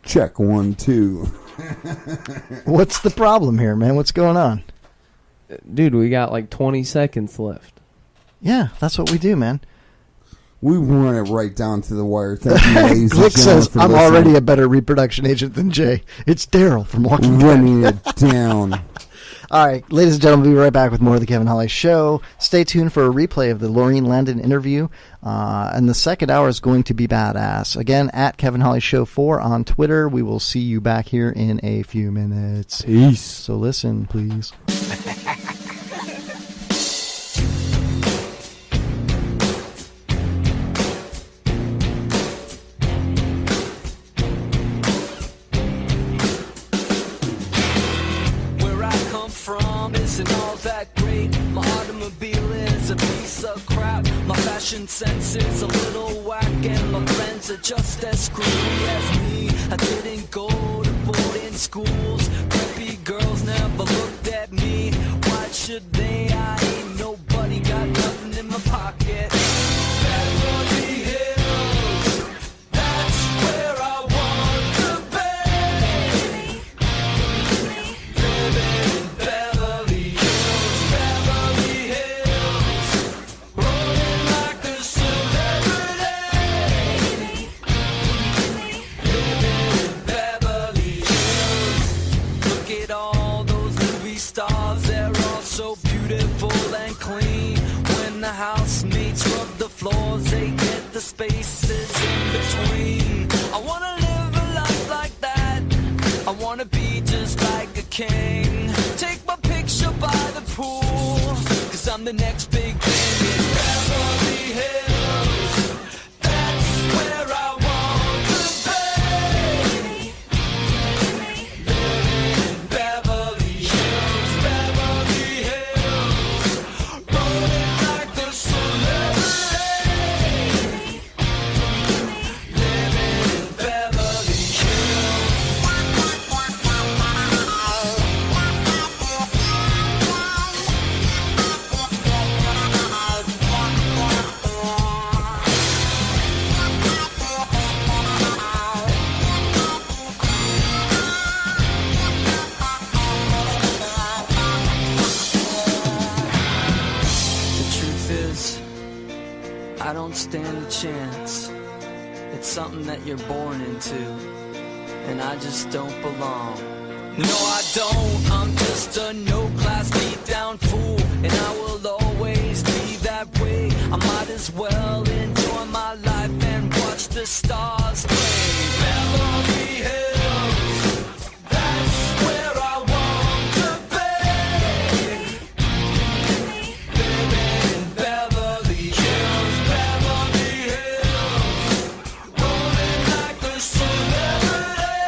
Check 1, 2. What's the problem here, man? What's going on? Dude, we got like 20 seconds left. Yeah, that's what we do, man. We run it right down to the wire. Thank you, ladies and Glick gentlemen, says, for I'm listening. already a better reproduction agent than Jay. It's Daryl from Walking Dead. Running it down. All right, ladies and gentlemen, we'll be right back with more of the Kevin Holly Show. Stay tuned for a replay of the Laureen Landon interview. And the second hour is going to be badass. Again, at Kevin Holly Show 4 on Twitter. We will see you back here in a few minutes. Peace. So listen, please. Isn't all that great. My automobile is a piece fashion sense is a little whack, and my friends are just as screwy as me. I didn't go to boarding schools. Preppy girls never looked at me. Why should they? I ain't nobody, got nothing in my pocket. Beverly Hills, that's where I want to be. Living in Beverly Hills, Beverly Hills, rolling like a celebrity. Living in Beverly Hills. Look at all those movie stars, they're all so beautiful and clean. When the housemates rub the floors, they get the spaces in between. I wanna live a life like that. I wanna be just like a king. Take my picture by the pool, 'cause I'm the next big thing in Beverly Hills. That's where I want to be. Living in Beverly Hills, Beverly Hills, rolling like a celebrity. Living in Beverly Hills. The truth is, I don't stand a chance. It's something that you're born into, and I just don't belong. No, I don't. I'm just a no-class, beat-down fool, and I will always be that way. I might as well enjoy my life and watch the stars play. Beverly Hills, that's where I want to be. Living in Beverly Hills, Beverly Hills, rolling like a celebrity.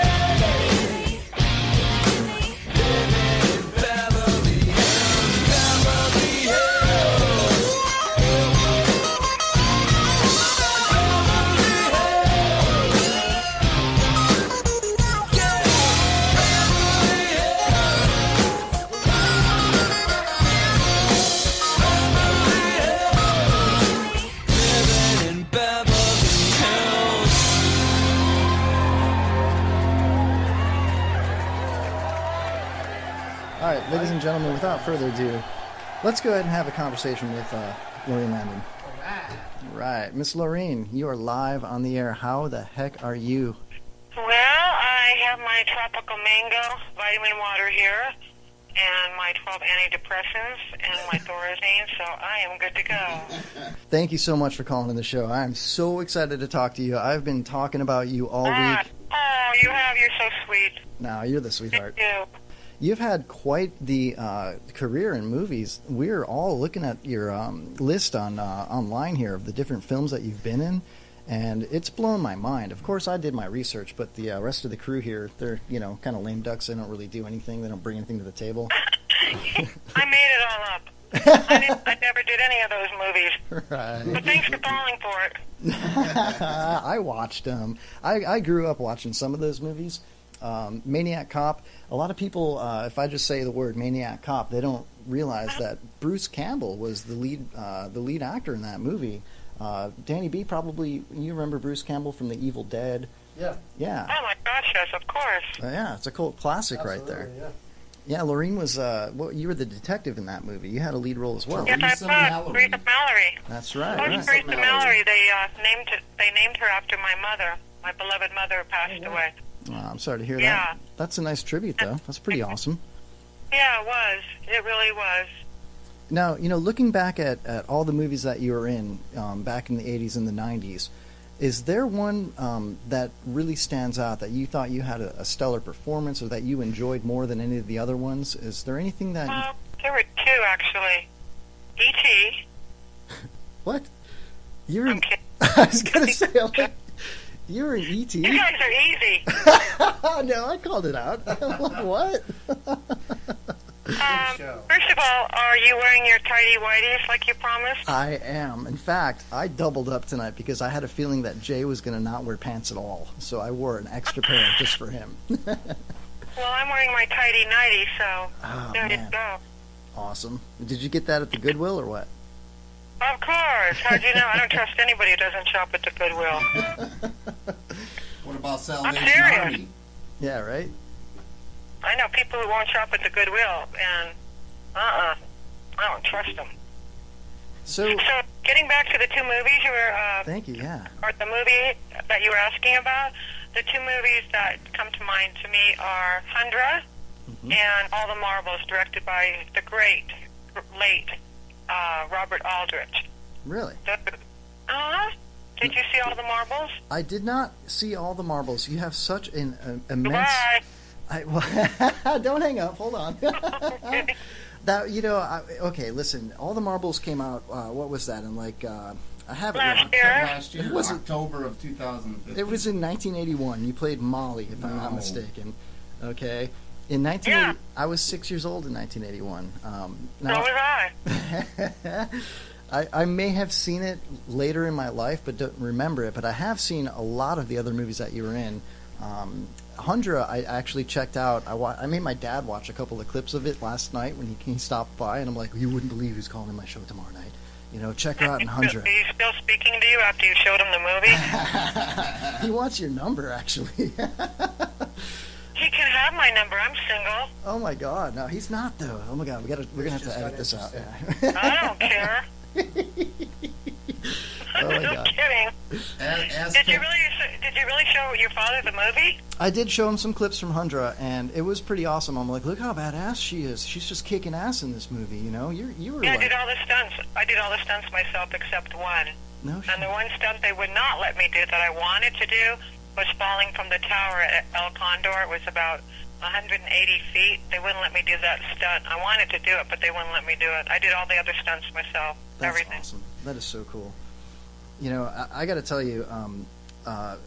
Living in Beverly Hills, Beverly Hills. Living in Beverly Hills. All right, ladies and gentlemen, without further ado, let's go ahead and have a conversation with Laureen Landon. Right. Miss Laureen, you are live on the air. How the heck are you? Well, I have my tropical mango vitamin water here, and my 12 antidepressants, and my Thorazine, so I am good to go. Thank you so much for calling in the show. I am so excited to talk to you. I've been talking about you all week. Oh, you have. You're so sweet. No, you're the sweetheart. Thank you. You've had quite the career in movies. We're all looking at your list on online here of the different films that you've been in, and it's blown my mind. Of course, I did my research, but the rest of the crew here, they're kind of lame ducks. They don't really do anything. They don't bring anything to the table. I made it all up. I never did any of those movies. Right. But thanks for calling for it. I watched them. I grew up watching some of those movies. Maniac Cop. A lot of people, if I just say the word Maniac Cop, they don't realize that Bruce Campbell was the lead actor in that movie. Danny B, probably you remember Bruce Campbell from The Evil Dead. Yeah. Yeah. Oh my gosh, yes, of course. Yeah, it's a cult classic right there. Yeah, Laureen was. You were the detective in that movie. You had a lead role as well. Yes, I was. Rita Mallory. That's right. Oh, Right. Rita Mallory. They named her after my mother. My beloved mother who passed away. Oh, I'm sorry to hear Yeah. that. That's a nice tribute, though. That's pretty awesome. Yeah, it was. It really was. Now, looking back at all the movies that you were in back in the 80s and the 90s, is there one that really stands out that you thought you had a stellar performance or that you enjoyed more than any of the other ones? Is there anything that... There were two, actually. E.T. What? You're in... I was going to say, you were in E.T.? You guys are easy. No, I called it out. What? First of all, are you wearing your tidy whities like you promised? I am. In fact, I doubled up tonight because I had a feeling that Jay was going to not wear pants at all. So I wore an extra pair just for him. Well, I'm wearing my tidy nighty, so there you go. Awesome. Did you get that at the Goodwill or what? Of course. How'd you know? I don't trust anybody who doesn't shop at the Goodwill. What about Salvation serious. Army? Yeah, right? I know people who won't shop at the Goodwill, and I don't trust them. So getting back to the two movies you were... thank you, yeah. Or the movie that you were asking about, the two movies that come to mind to me are Hundra and All the Marbles, directed by the great, late Robert Aldrich. Really? Did you see All the Marbles? I did not see All the Marbles. You have such an immense... Goodbye. Don't hang up. Hold on. That okay. Listen, All the Marbles came out. What was that? In I have it last year. It was October of 2015. It was in 1981. You played Molly, if I'm not mistaken. Okay. In 1980, I was 6 years old in 1981. So was I. I may have seen it later in my life, but don't remember it. But I have seen a lot of the other movies that you were in. Hundra, I actually checked out. I made my dad watch a couple of clips of it last night when he stopped by, and I'm like, you wouldn't believe who's calling my show tomorrow night. Check her out in Hundra. Is he still speaking to you after you showed him the movie? He wants your number, actually. He can have my number. I'm single. Oh my God, no, he's not though. Oh my God, we're gonna have to edit this out. I don't care. Oh my I'm God. kidding. Did you really show your father the movie? I did show him some clips from Hundra, and it was pretty awesome. I'm like, look how badass she is. She's just kicking ass in this movie. You were. Yeah, I did all the stunts. I did all the stunts myself except one. No. And the one stunt they would not let me do that I wanted to do was falling from the tower at El Condor. It was about 180 feet. They wouldn't let me do that stunt. I wanted to do it, but they wouldn't let me do it. I did all the other stunts myself. That's everything. Awesome. That is so cool. I got to tell you, I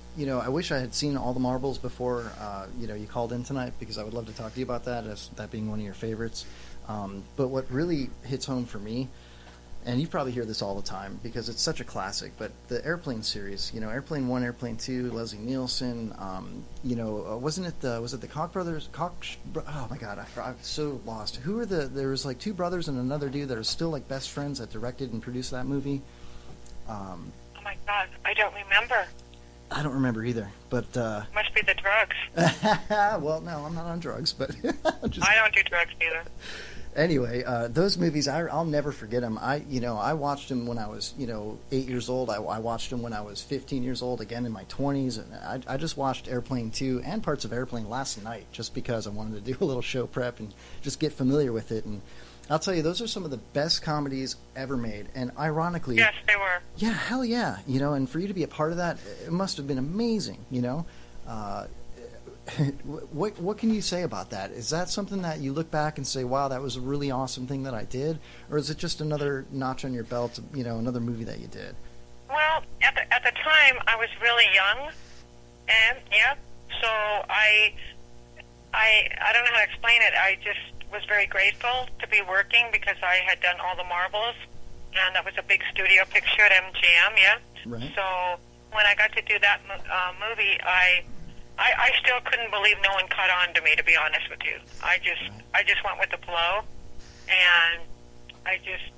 wish I had seen All the Marbles before, you called in tonight, because I would love to talk to you about that, as that being one of your favorites. But what really hits home for me, and you probably hear this all the time because it's such a classic, but the Airplane series, Airplane 1, Airplane 2, Leslie Nielsen, was it the Koch brothers? Oh my God, I'm so lost. Who are there was like two brothers and another dude that are still like best friends that directed and produced that movie. Oh my God, I don't remember. I don't remember either, but... Must be the drugs. Well, no, I'm not on drugs, but... I don't do drugs either. Anyway, those movies, I'll never forget them. I watched them when I was, 8 years old. I watched them when I was 15 years old, again in my 20s. And I just watched Airplane 2 and parts of Airplane last night just because I wanted to do a little show prep and just get familiar with it. And I'll tell you, those are some of the best comedies ever made. And ironically... Yes, they were. Yeah, hell yeah. And for you to be a part of that, it must have been amazing, What can you say about that? Is that something that you look back and say, wow, that was a really awesome thing that I did? Or is it just another notch on your belt, another movie that you did? Well, at the time, I was really young. And, so I don't know how to explain it. I just was very grateful to be working because I had done All the Marbles, and that was a big studio picture at MGM, Right. So when I got to do that movie, I still couldn't believe no one caught on to me, to be honest with you. I just went with the flow, and I just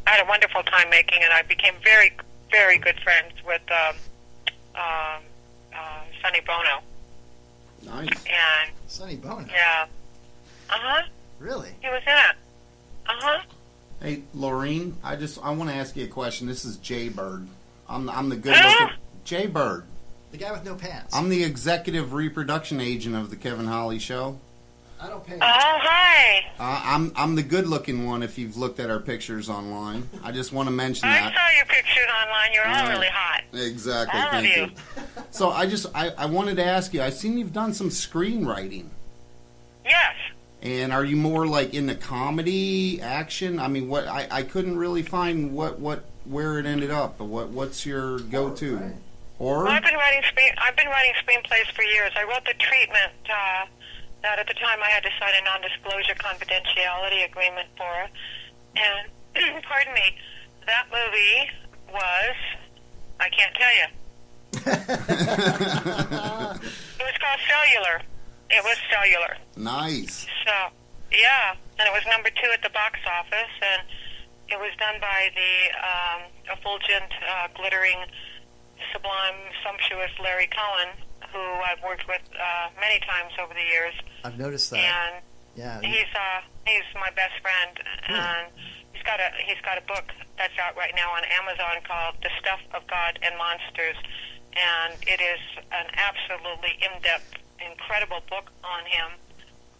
had a wonderful time making, and I became very, very good friends with Sonny Bono. Nice. And Sonny Bono? Yeah. Really? He was in it. Hey, Laureen, I want to ask you a question. This is Jay Bird. I'm the good looking Jay Bird. The guy with no pants. I'm the executive reproduction agent of the Kevin Holly Show. I don't pay. Oh, hi. I'm the good looking one. If you've looked at our pictures online, I just want to mention I that. saw your pictures online. You're all really hot. Exactly. All Thank of you. So I wanted to ask you. I've seen you've done some screenwriting. Yes. And are you more like in the comedy, action? I mean, what I couldn't really find where it ended up. But what's your go-to? Horror? Well, I've been writing screenplays for years. I wrote The Treatment that at the time I had to sign a non-disclosure confidentiality agreement for. And, pardon me, that movie was, I can't tell you. It was called Cellular. It was Cellular. Nice. So, yeah, and it was number 2 at the box office, and it was done by the effulgent, glittering, sublime, sumptuous Larry Cohen, who I've worked with many times over the years. I've noticed that. And yeah, he's my best friend, and he's got a book that's out right now on Amazon called The Stuff of God and Monsters, and it is an absolutely in-depth, incredible book on him.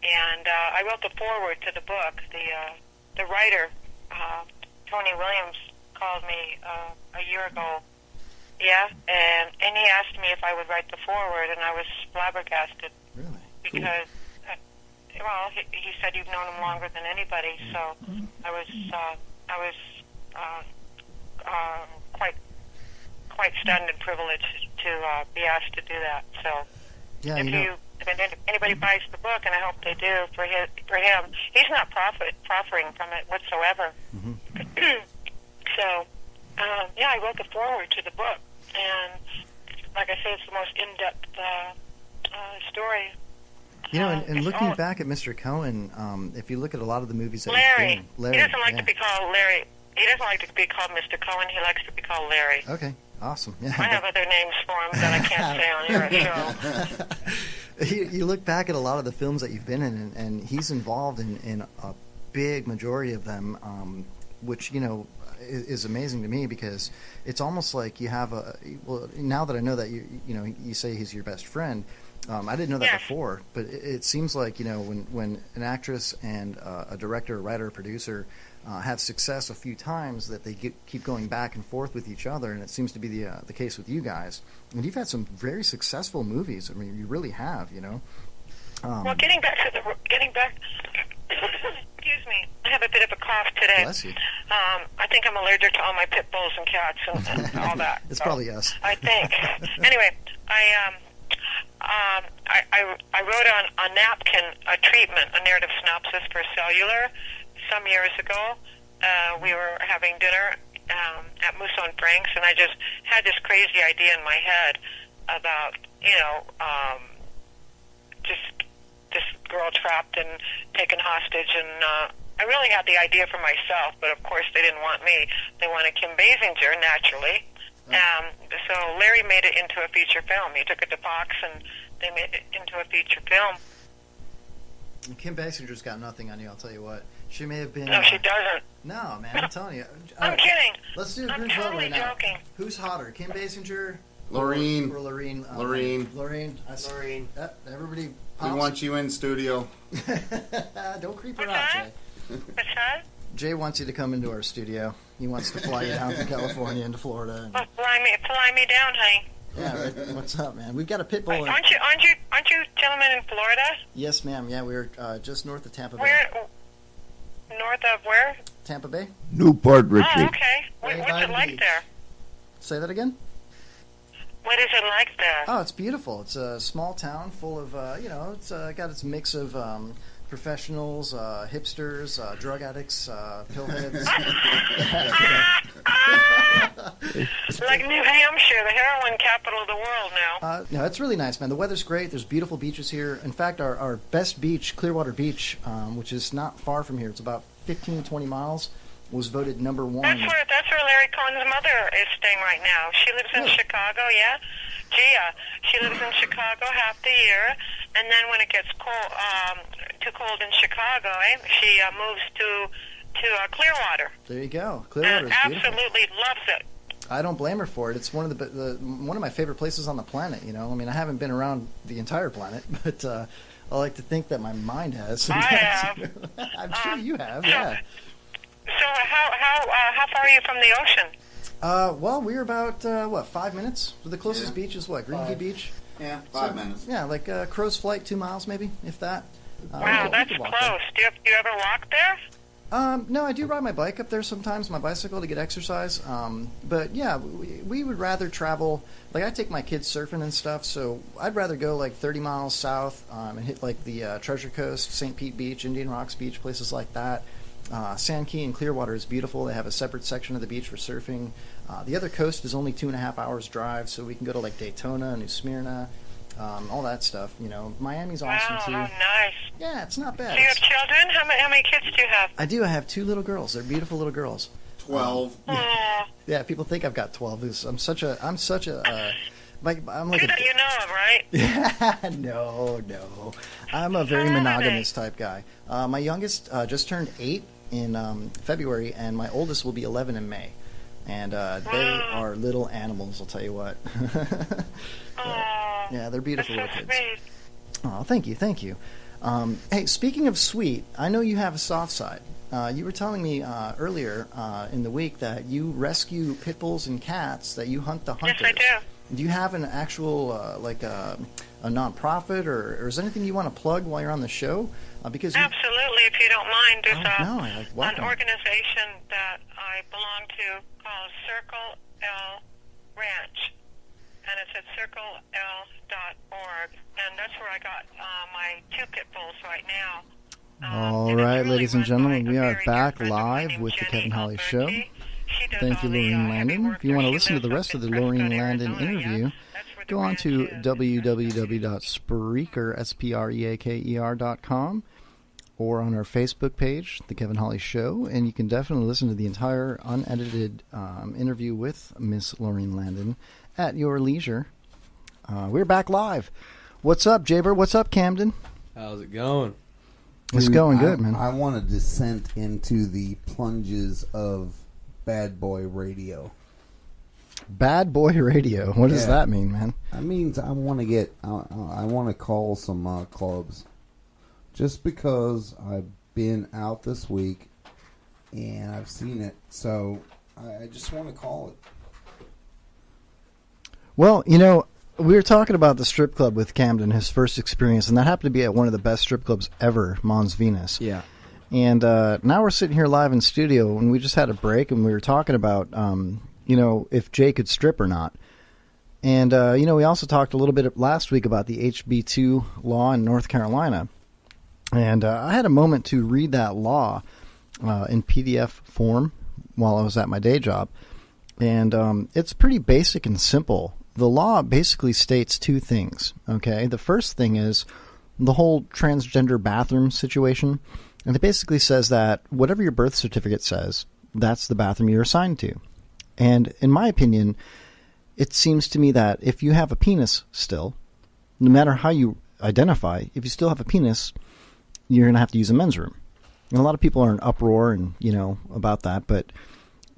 And I wrote the foreword to the book. The writer, Tony Williams, called me a year ago. Yeah, and he asked me if I would write the foreword, and I was flabbergasted. Really? Because, well, he said you've known him longer than anybody, so I was quite stunned and privileged to be asked to do that. So, if anybody buys the book, and I hope they do for him, he's not proffering from it whatsoever. So, yeah, I wrote the foreword to the book, and like I said, it's the most in-depth story. You know, and looking back at Mr. Cohen, if you look at a lot of the movies that Larry, he's Larry, he doesn't like to be called Larry. He doesn't like to be called Mr. Cohen. He likes to be called Larry. Okay, awesome. Yeah. I have other names for him that I can't say on your show. You look back at a lot of the films that you've been in, and he's involved in a big majority of them, which, you know, is amazing to me, because it's almost like you have well, now that I know that you say he's your best friend, I didn't know that before, but it seems like, you know, when an actress and a director, a writer, a producer have success a few times, that they keep going back and forth with each other, and it seems to be the case with you guys. And you've had some very successful movies. I mean, you really have, you know. Well, getting back. Excuse me, I have a bit of a cough today. Bless you. I think I'm allergic to all my pit bulls and cats and all that. It's probably us. I think. Anyway, I wrote on a napkin a treatment, a narrative synopsis for Cellular some years ago. We were having dinner at Musso and Frank's, and I just had this crazy idea in my head about, you know, just this girl trapped and taken hostage, and I really had the idea for myself, but of course they didn't want me. They wanted Kim Basinger, naturally. So Larry made it into a feature film. He took it to Fox, and they made it into a feature film. And Kim Basinger's got nothing on you, I'll tell you what. She may have been... No, she doesn't. No, man, I'm telling you. I'm kidding. Let's do a I'm group vote totally right now. joking. Who's hotter, Kim Basinger... Lorene. Or Lorene. Lorene. Lorene. Everybody We want you in studio. Don't creep her out, Jay. What's that? Jay wants you to come into our studio. He wants to fly you down from California into Florida. Well, fly me down, honey. Yeah, right. What's up, man? We've got a pit bull. Aren't you gentlemen in Florida? Yes, ma'am. Yeah, we're just north of Tampa Bay. Where? North of where? Tampa Bay. Newport Richie. Oh, okay. What's it like there? Say that again? What is it like there? Oh, it's beautiful. It's a small town full of, it's got its mix of professionals, hipsters, drug addicts, pillheads. Like New Hampshire, the heroin capital of the world now. No, it's really nice, man. The weather's great. There's beautiful beaches here. In fact, our best beach, Clearwater Beach, which is not far from here, it's about 15, 20 miles, was voted number one. That's where Larry Cohen's mother is staying right now. She lives in Chicago, yeah? Gia. She lives in Chicago half the year, and then when it gets too cold in Chicago, she moves to Clearwater. There you go. Clearwater is beautiful. Absolutely loves it. I don't blame her for it. It's one of one of my favorite places on the planet. You know, I mean, I haven't been around the entire planet, but I like to think that my mind has. I have. I'm sure you have. Yeah. So how far are you from the ocean? Well, we're about 5 minutes. The closest beach is what, Greenview Beach. Yeah, 5 minutes. Yeah, like Crow's Flight, 2 miles maybe, if that. Wow, that's close. Do you ever walk there? No, I do ride my bike up there sometimes, my bicycle, to get exercise. But yeah, we would rather travel. Like I take my kids surfing and stuff, so I'd rather go like 30 miles south and hit like the Treasure Coast, St. Pete Beach, Indian Rocks Beach, places like that. Sand Key and Clearwater is beautiful. They have a separate section of the beach for surfing. The other coast is only 2.5 hours drive, so we can go to like Daytona, New Smyrna, all that stuff. You know, Miami's awesome too. Wow, nice. Yeah, it's not bad. Do you have children? How many kids do you have? I do. I have 2 little girls. They're beautiful little girls. 12. Yeah, people think I've got 12. I'm such a I'm like Two that you know of, right? Yeah, no. I'm a very monogamous type guy. My youngest just turned 8 in February, and my oldest will be 11 in May. And they are little animals, I'll tell you what. Yeah, they're beautiful little kids. Sweet. Oh, thank you. Hey, speaking of sweet, I know you have a soft side. You were telling me earlier in the week that you rescue pit bulls and cats, that you hunt the hunters. Yes, I do. Do you have an actual, a nonprofit, or is there anything you want to plug while you're on the show? Because Absolutely, if you don't mind. There's welcome. an organization that I belong to called Circle L Ranch, and it's at circlel.org, and that's where I got my 2 pit bulls right now. All right, ladies and gentlemen, we are back live with the Kevin Holly Show. Thank you, Laureen Landon. If you want to listen to the rest of the Laureen Landon interview, go on to www.spreaker.com or on our Facebook page, The Kevin Holly Show, and you can definitely listen to the entire unedited interview with Miss Laureen Landon at your leisure. We're back live. What's up, Jaber? What's up, Camden? How's it going? It's going good, man. I want to descent into the plunges of Bad Boy Radio. Bad Boy Radio. What does that mean, man? That means I want to get. I want to call some clubs, just because I've been out this week and I've seen it. So I just want to call it. Well, you know, we were talking about the strip club with Camden, his first experience, and that happened to be at one of the best strip clubs ever, Mons Venus. Yeah. And now we're sitting here live in studio, and we just had a break, and we were talking about, you know, if Jay could strip or not. And, you know, we also talked a little bit last week about the HB2 law in North Carolina. And I had a moment to read that law in PDF form while I was at my day job. And it's pretty basic and simple. The law basically states 2 things, okay? The first thing is the whole transgender bathroom situation. And it basically says that whatever your birth certificate says, that's the bathroom you're assigned to. And in my opinion, it seems to me that if you have a penis still, no matter how you identify, if you still have a penis, you're going to have to use a men's room. And a lot of people are in uproar and, you know, about that. But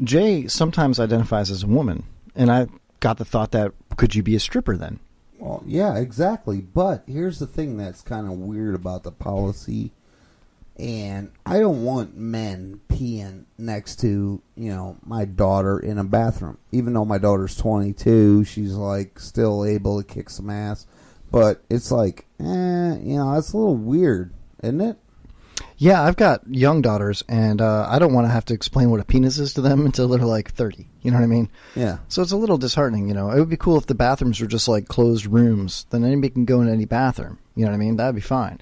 Jay sometimes identifies as a woman. And I got the thought that, could you be a stripper then? Well, yeah, exactly. But here's the thing that's kind of weird about the policy. And I don't want men peeing next to, you know, my daughter in a bathroom. Even though my daughter's 22, she's, like, still able to kick some ass. But it's like, you know, it's a little weird, isn't it? Yeah, I've got young daughters, and I don't want to have to explain what a penis is to them until they're, like, 30. You know what I mean? Yeah. So it's a little disheartening, you know. It would be cool if the bathrooms were just, like, closed rooms. Then anybody can go in any bathroom. You know what I mean? That would be fine.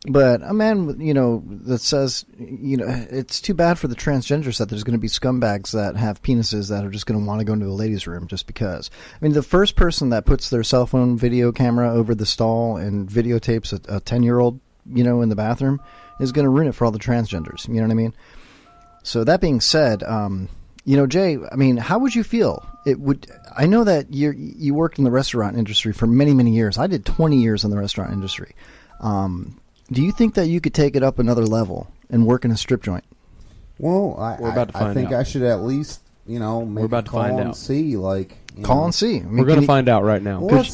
But a man, you know, that says, you know, it's too bad for the transgenders that there's going to be scumbags that have penises that are just going to want to go into a ladies' room just because. I mean, the first person that puts their cell phone video camera over the stall and videotapes a 10-year-old, you know, in the bathroom is going to ruin it for all the transgenders. You know what I mean? So that being said, you know, Jay, I mean, how would you feel? I know that you worked in the restaurant industry for many, many years. I did 20 years in the restaurant industry. Do you think that you could take it up another level and work in a strip joint? Well, I think out. I should at least, you know, maybe call and see, like... Call and see. I mean, we're going to find out right now. Well,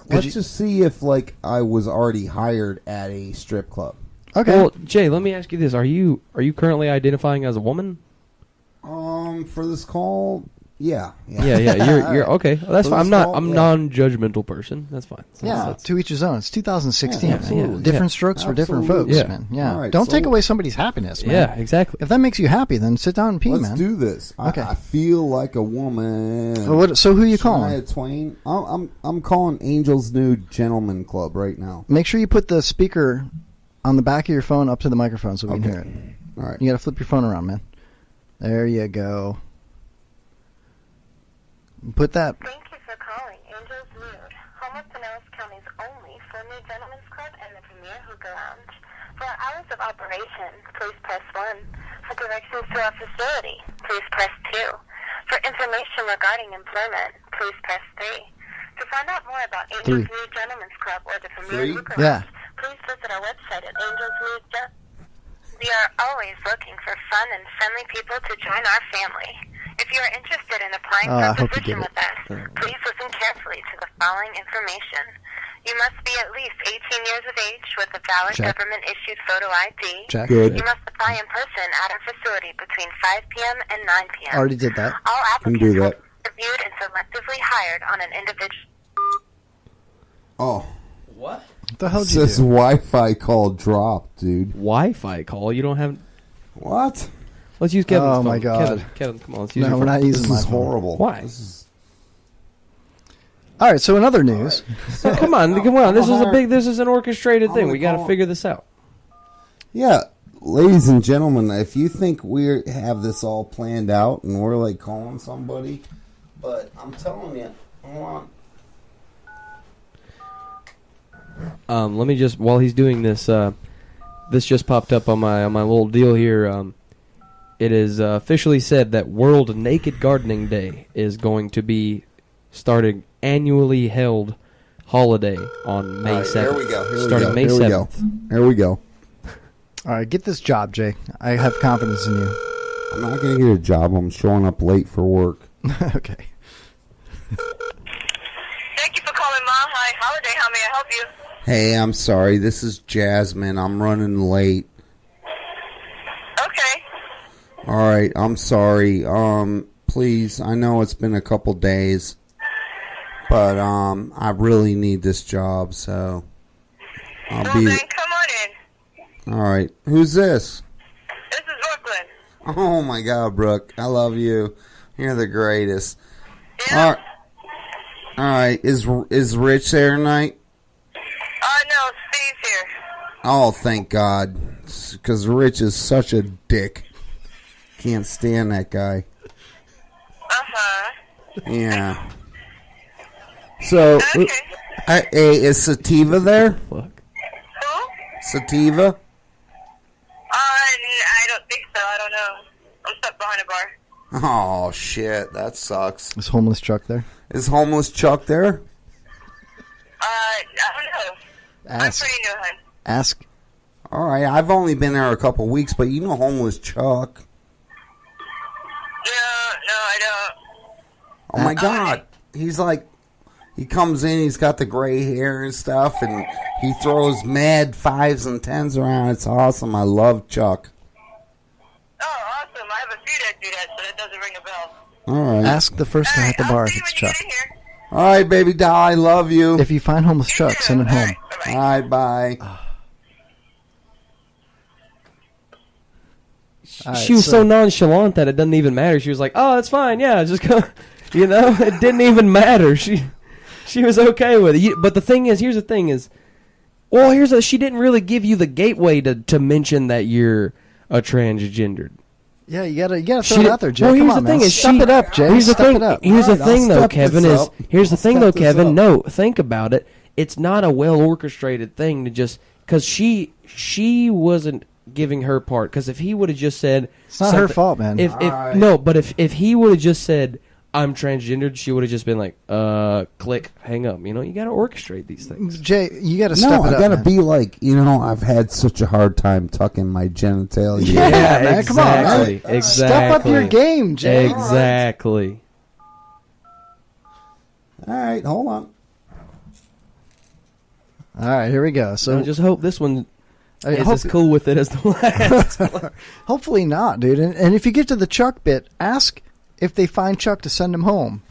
let's just see if, like, I was already hired at a strip club. Okay. Well, Jay, let me ask you this. Are you currently identifying as a woman? For this call, Yeah. You're okay. Well, that's fine. I'm Yeah. non-judgmental person. That's fine. To each his own. It's 2016. Yeah, absolutely. Different strokes for different folks, Absolutely. man. Yeah. All right, Don't so- take away somebody's happiness, man. Yeah, exactly. If that makes you happy, then sit down and pee, Let's man. do this. Okay. I feel like a woman. So who you calling? Shania Twain. I'm calling Angel's New Gentleman Club right now. Make sure you put the speaker on the back of your phone up to the microphone so we can hear it. All right. You got to flip your phone around, man. There you go. Put that. Thank you for calling Angel's Mood, home of Pinellas County's only friendly gentleman's club and the premier hookah lounge. For our hours of operation, please press 1. For directions to our facility, please press 2. For information regarding employment, please press 3. To find out more about Angel's Mood Gentlemen's Club or the premier hookah lounge, please visit our website at angelsmood.com. We are always looking for fun and friendly people to join our family. If you are interested in applying for a position with us, please listen carefully to the following information. You must be at least 18 years of age with a valid government-issued photo ID. Check. Good. You must apply in person at our facility between 5 p.m. and 9 p.m. Already did that. All Can applicants do will that. be interviewed and selectively hired on an individual. Oh. What? What the hell It did you says do? Wi-Fi call dropped, dude. Wi-Fi call? You don't have... What? Let's use Kevin's phone. Oh, my God. Kevin, come on. Let's use No, your we're phone. not using This my is phone. horrible. Why? This is... All right, so in other news, So come on. This is an orchestrated thing. We got to figure this out. Yeah, ladies and gentlemen, if you think we have this all planned out and we're like calling somebody, but I'm telling you, hold on. Let me just, while he's doing this, this just popped up on my little deal here. It is officially said that World Naked Gardening Day is going to be starting annually held holiday on May 7th. Here we go. Starting May 7th. Here we go. all right, get this job, Jay. I have confidence in you. I'm not going to get a job. I'm showing up late for work. Okay. Thank you for calling Mile High Holiday. How may I help you? Hey, I'm sorry. This is Jasmine. I'm running late. Okay. All right. I'm sorry. Please, I know it's been a couple days, but I really need this job, so I'll Well, be. then come on in. All right. Who's this? This is Brooklyn. Oh my God, Brooke. I love you. You're the greatest. Yeah? All right. Is Rich there tonight? No, Steve's here. Oh, thank God. Because Rich is such a dick. Can't stand that guy. Uh-huh. Yeah. So, Okay. hey, is Sativa there? Fuck. Who? Sativa? I don't think so. I don't know. I'm stuck behind a bar. Oh, shit. That sucks. Is homeless Chuck there? Is homeless Chuck there? I don't know. I'm Ask. pretty new, hon. Ask. All right. I've only been there a couple weeks, but you know homeless Chuck. No, I don't. Oh, my God. He's like, he comes in, he's got the gray hair and stuff, and he throws mad 5s and 10s around. It's awesome. I love Chuck. Oh, awesome. I have a few that do that, so that doesn't ring a bell. All right. Ask the first guy at the I'll bar see if you it's when you Chuck. get in here. All right, baby doll. I love you. If you find homeless Chuck, send him home. All right, bye. All right, She was so nonchalant that it doesn't even matter. She was like, "Oh, it's fine. Yeah, just go." You know, it didn't even matter. She was okay with it. But the thing is, here's the thing: she didn't really give you the gateway to mention that you're a transgendered. Yeah, you gotta throw it out there, Jay. Well, Come here's on, the thing: man. is Step it up, Jay. Here's the Step thing. it up. Here's the All right, thing, I'll though, step Kevin. this up. Here's the I'll thing, step though, this Kevin. up. No, think about it. It's not a well orchestrated thing to just because she wasn't giving her part. Because if he would have just said, It's not her fault, man. If he would have just said, I'm transgendered, she would have just been like, click, hang up. You know, you got to orchestrate these things. Jay, you got to No, step it I up. gotta man. be like, I've had such a hard time tucking my genitalia. Yeah, man, come on, man. Exactly. Step up your game, Jay. Exactly. All right, hold on. All right, here we go. So So just hope this one I is hope- as cool with it as the last. Hopefully not, dude. And if you get to the Chuck bit, ask if they find Chuck to send him home.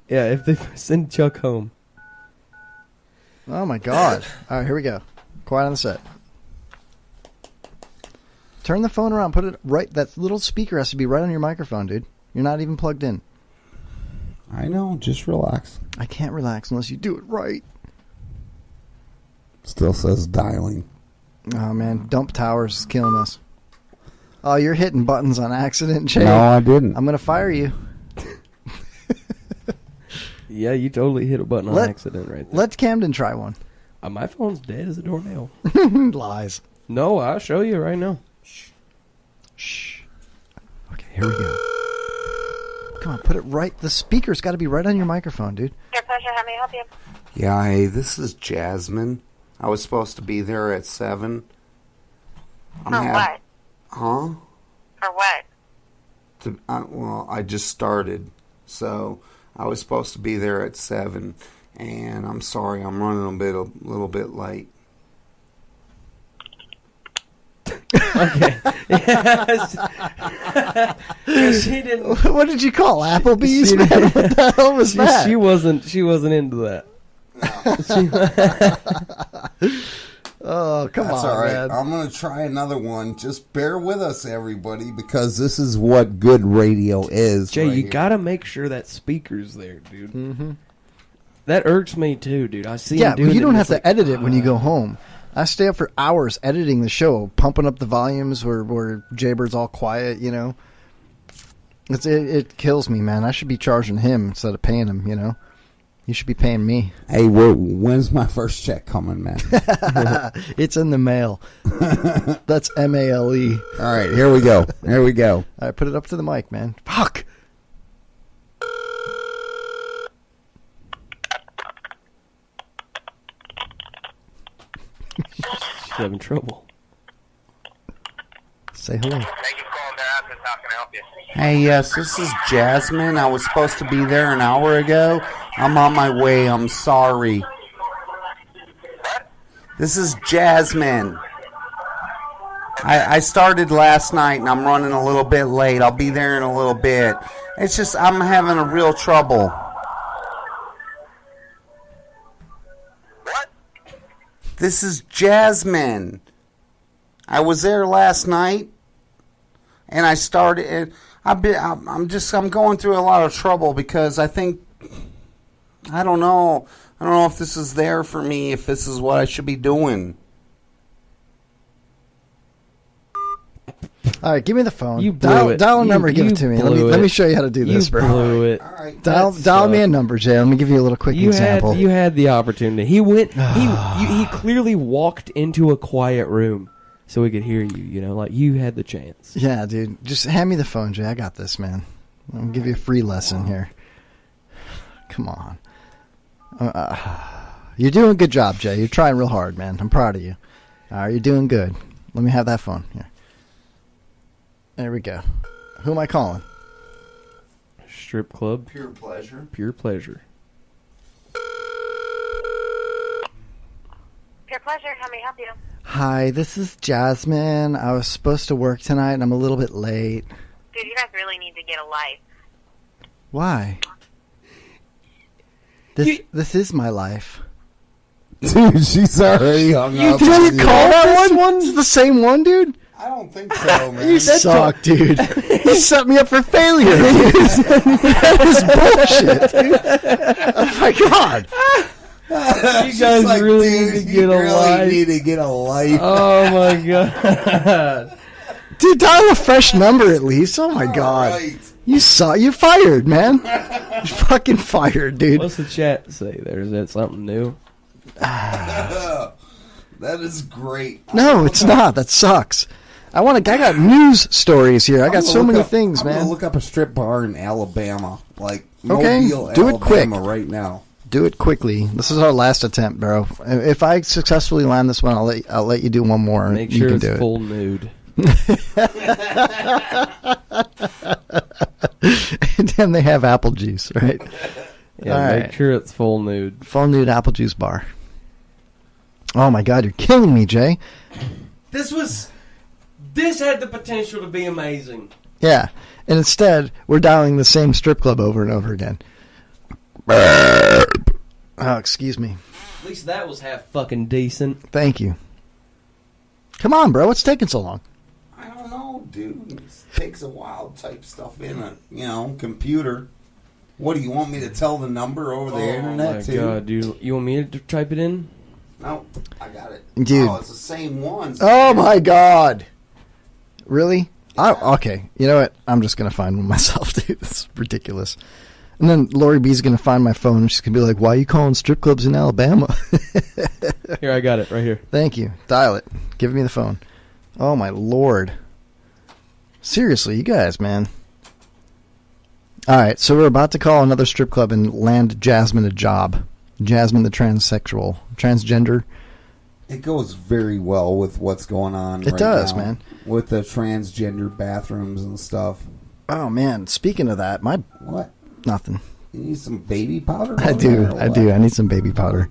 Yeah, if they send Chuck home. Oh my God! All right, here we go. Quiet on the set. Turn the phone around. Put it right. That little speaker has to be right on your microphone, dude. You're not even plugged in. I know. Just relax. I can't relax unless you do it right. Still says dialing. Oh man, Dump Towers is killing us. Oh, you're hitting buttons on accident, Jay. No, I didn't. I'm gonna fire you. Yeah, you totally hit a button on accident right there. Let Camden try one. My phone's dead as a doornail. Lies. No, I'll show you right now. Shh. Okay, here we go. Come on, put it right. The speaker's got to be right on your microphone, dude. Your pleasure. How may I help you? Yeah, hey, this is Jasmine. I was supposed to be there at 7. For what? Huh? For what? Well, I just started, so I was supposed to be there at 7, and I'm sorry, I'm running a little bit late. Okay. Yes. She didn't. What did you call Applebee's? Man? What the hell was that? She wasn't into that. Oh, come That's on, all right. man. I'm going to try another one. Just bear with us, everybody, because this is what good radio is. Jay, right you here. got to make sure that speaker's there, dude. Mm-hmm. That irks me, too, dude. I see Yeah, him doing but you it, don't and have it's to like, edit it when you go home. I stay up for hours editing the show, pumping up the volumes where Jaybird's all quiet, you know. It kills me, man. I should be charging him instead of paying him, you know. You should be paying me. Hey, when's my first check coming, man? It's in the mail. That's MALE. All right, here we go. Here we go. All right, put it up to the mic, man. Fuck. She's having trouble. Say hello. Hey, yes, this is Jasmine. I was supposed to be there an hour ago. I'm on my way. I'm sorry. This is Jasmine. I started last night, and I'm running a little bit late. I'll be there in a little bit. It's just I'm having a real trouble. What? This is Jasmine. I was there last night, and I started. I'm going through a lot of trouble because I think I don't know if this is there for me. If this is what I should be doing. All right, give me the phone. You blew it. Dial a You- number. Give you it to me. blew Let me it. show you how to do this, You bro. blew it. All right. Dial me a number, Jay. Let me give you a little quick example. You had the opportunity. He went. He clearly walked into a quiet room so he could hear you. You know, like you had the chance. Yeah, dude. Just hand me the phone, Jay. I got this, man. I'm going to give you a free lesson here. Come on. You're doing a good job, Jay. You're trying real hard, man. I'm proud of you. All right, you're doing good. Let me have that phone. Here. There we go. Who am I calling? Strip club. Pure pleasure. Pure pleasure. Pure pleasure. How may I help you? Hi, this is Jasmine. I was supposed to work tonight, and I'm a little bit late. Dude, you guys really need to get a life. Why? This is my life. Dude, she's already hung up. Did you call that one? It's the same one, dude? I don't think so, man. You suck, dude. You set me up for failure, dude. That is bullshit, dude. Oh, my God. You guys really need to get a life. Need to get a life. Oh my god, dude! Dial a fresh number at least. Oh my god, right. You suck. You're fired, man. You're fucking fired, dude. What's the chat say there? Is that something new? That is great. No, it's not. That sucks. I got news stories here. I got so many things, man. I'm gonna look up a strip bar in Alabama, like Okay, Mobile, do it quick. Alabama, right now. Do it quickly. This is our last attempt, bro. If I successfully land this one, I'll let you do one more. Make you sure can it's do it. full nude. And then they have apple juice, right? Yeah, All make right. sure it's full nude. Full nude apple juice bar. Oh my God, you're killing me, Jay. This had the potential to be amazing. Yeah. And instead, we're dialing the same strip club over and over again. Oh, excuse me. At least that was half fucking decent. Thank you. Come on, bro. What's taking so long? I don't know, dude. It takes a while to type stuff in a computer. What do you want me to tell the number over the internet too? Oh my god, dude! You want me to type it in? No, I got it. Dude. Oh, it's the same one. Oh my god. Really? Okay. You know what? I'm just gonna find one myself, dude. It's ridiculous. And then Lori B's gonna find my phone and she's gonna be like, "Why are you calling strip clubs in Alabama?" Here, I got it right here. Thank you. Dial it. Give me the phone. Oh my lord. Seriously, you guys, man. Alright, so we're about to call another strip club and land Jasmine a job. Jasmine the transsexual. Transgender. It goes very well with what's going on It right does, now, man. with the transgender bathrooms and stuff. Oh man, speaking of that, What? Nothing. You need some baby powder? I do. I need some baby powder.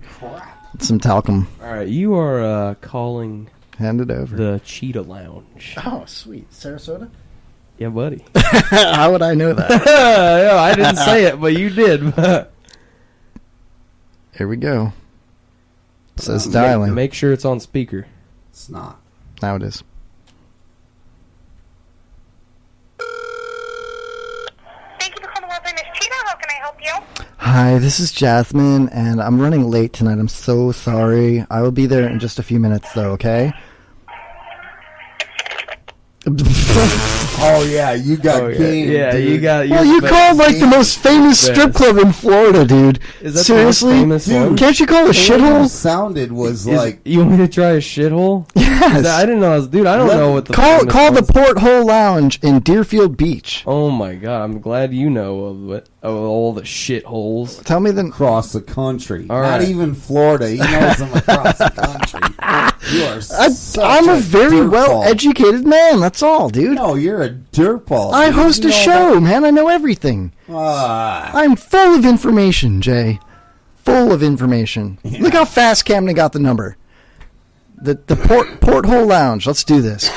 Some talcum. Alright, you are calling... Hand it over. The Cheetah Lounge. Oh, sweet. Sarasota? Yeah, buddy. How would I know that? No, I didn't say it, but you did. Here we go. It says dialing. Make sure it's on speaker. It's not. Now it is. Thank you for calling Miss Cheetah. How can I help you? Hi, this is Jasmine, and I'm running late tonight. I'm so sorry. I will be there in just a few minutes, though, okay? Oh yeah, you got game. Yeah, dude. you got. Well, you called like the most famous strip club in Florida, dude. Is that seriously? the most famous one? Can't you call it a The way it shithole? sounded was Is- like you want me to try a shithole? Yes. I didn't know. Dude, I don't know what the Call famous the ones- Porthole Lounge in Deerfield Beach. Oh my god! I'm glad you know of all the shitholes. Tell me the across the country. All Not right. even Florida. He knows them across the country. You are I'm a very well-educated man. That's all, dude. No, you're a dirtball. I dude. host You a know show, man. I know everything. I'm full of information, Jay. Full of information. Look how fast Camden got the number. The Porthole Lounge. Let's do this.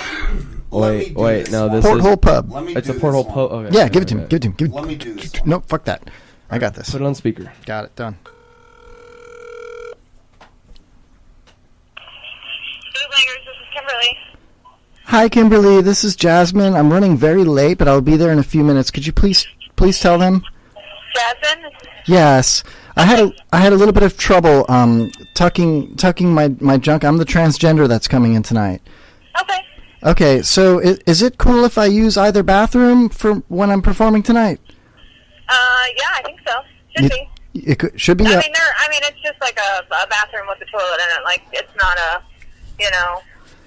Wait, no, this Porthole is Pub. It's a Porthole Pub. Okay, Yeah, okay, give it to me. okay. Give it to me. Give it. Let me do this. No, fuck that. I got this. Put it on speaker. Got it. Done. Bootleggers, this is Kimberly. Hi, Kimberly. This is Jasmine. I'm running very late, but I'll be there in a few minutes. Could you please tell them? Jasmine? Yes. I had a little bit of trouble tucking my junk. I'm the transgender that's coming in tonight. Okay. Okay, so is it cool if I use either bathroom for when I'm performing tonight? Yeah, I think so. Should be. It should be. I mean, it's just like a bathroom with a toilet in it. Like, it's not a,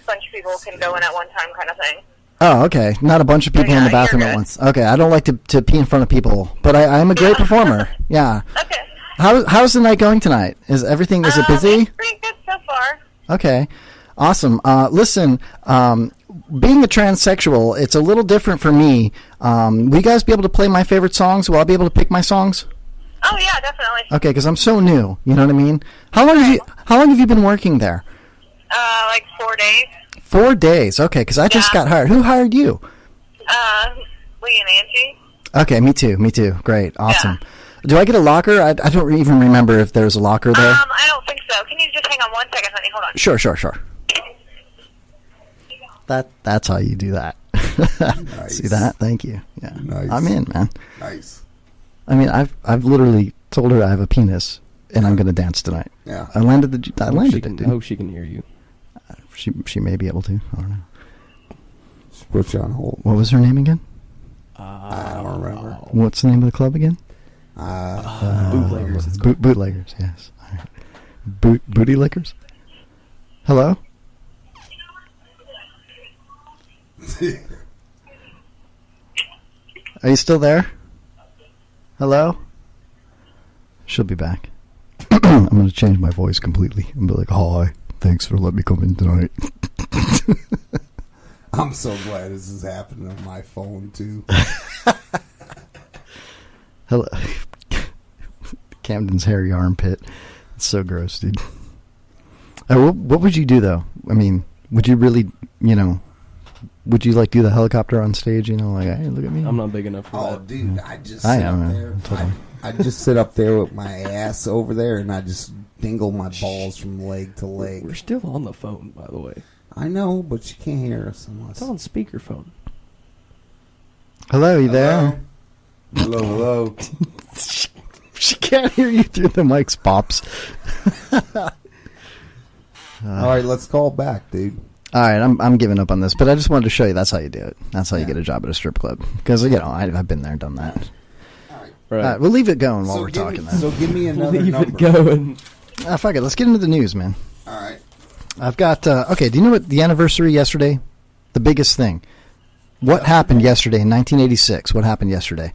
bunch of people can go in at one time kind of thing. Oh, okay. Not a bunch of people in the bathroom at once. Okay, I don't like to pee in front of people, but I'm a great performer. Yeah. Okay. How's the night going tonight? Is it busy? It's pretty good so far. Okay. Awesome. Listen, being a transsexual, it's a little different for me. Will you guys be able to play my favorite songs? Will I be able to pick my songs? Oh, yeah, definitely. Okay, because I'm so new. You know what I mean? How long have you been working there? Like 4 days. 4 days. Okay, because I just got hired. Who hired you? Lee and Angie. Okay, me too. Great. Awesome. Do I get a locker? I don't even remember if there's a locker there. I don't think so. Can you just hang on 1 second, honey? Hold on. Sure. That's how you do that. Nice. See that? Thank you. Yeah. Nice. I'm in, man. Nice. I mean, I've literally told her I have a penis and I'm going to dance tonight. Yeah. I landed it, I dude. hope she can hear you. She may be able to. I don't know. Just put you on hold. What was her name again? I don't remember. What's the name of the club again? Bootleggers. Bootleggers, yes. All right. Booty lickers? Hello? Are you still there? Hello? She'll be back. I'm going to change my voice completely and be like, hi, thanks for letting me come in tonight. I'm so glad this is happening on my phone, too. Hello. Camden's hairy armpit. It's so gross, dude. What would you do, though? I mean, would you really, would you like do the helicopter on stage? You know, like, hey, look at me. I'm not big enough for that. Oh, dude, I just I sit am, up man. there. Totally. I just sit up there with my ass over there, and I just dingle my balls from leg to leg. We're still on the phone, by the way. I know, but you can't hear us unless It's on speakerphone. Hello, you there? Hello. She can't hear you through the mic's pops. All right, let's call back, dude. All right, I'm giving up on this, but I just wanted to show you that's how you do it. That's how you get a job at a strip club. Because, I've been there, done that. Right. All right, we'll leave it going while we're talking. So give me another Leave number. it going. Fuck it, let's get into the news, man. All right. I've got, okay, do you know what the anniversary yesterday? The biggest thing. What happened yesterday in 1986? What happened yesterday?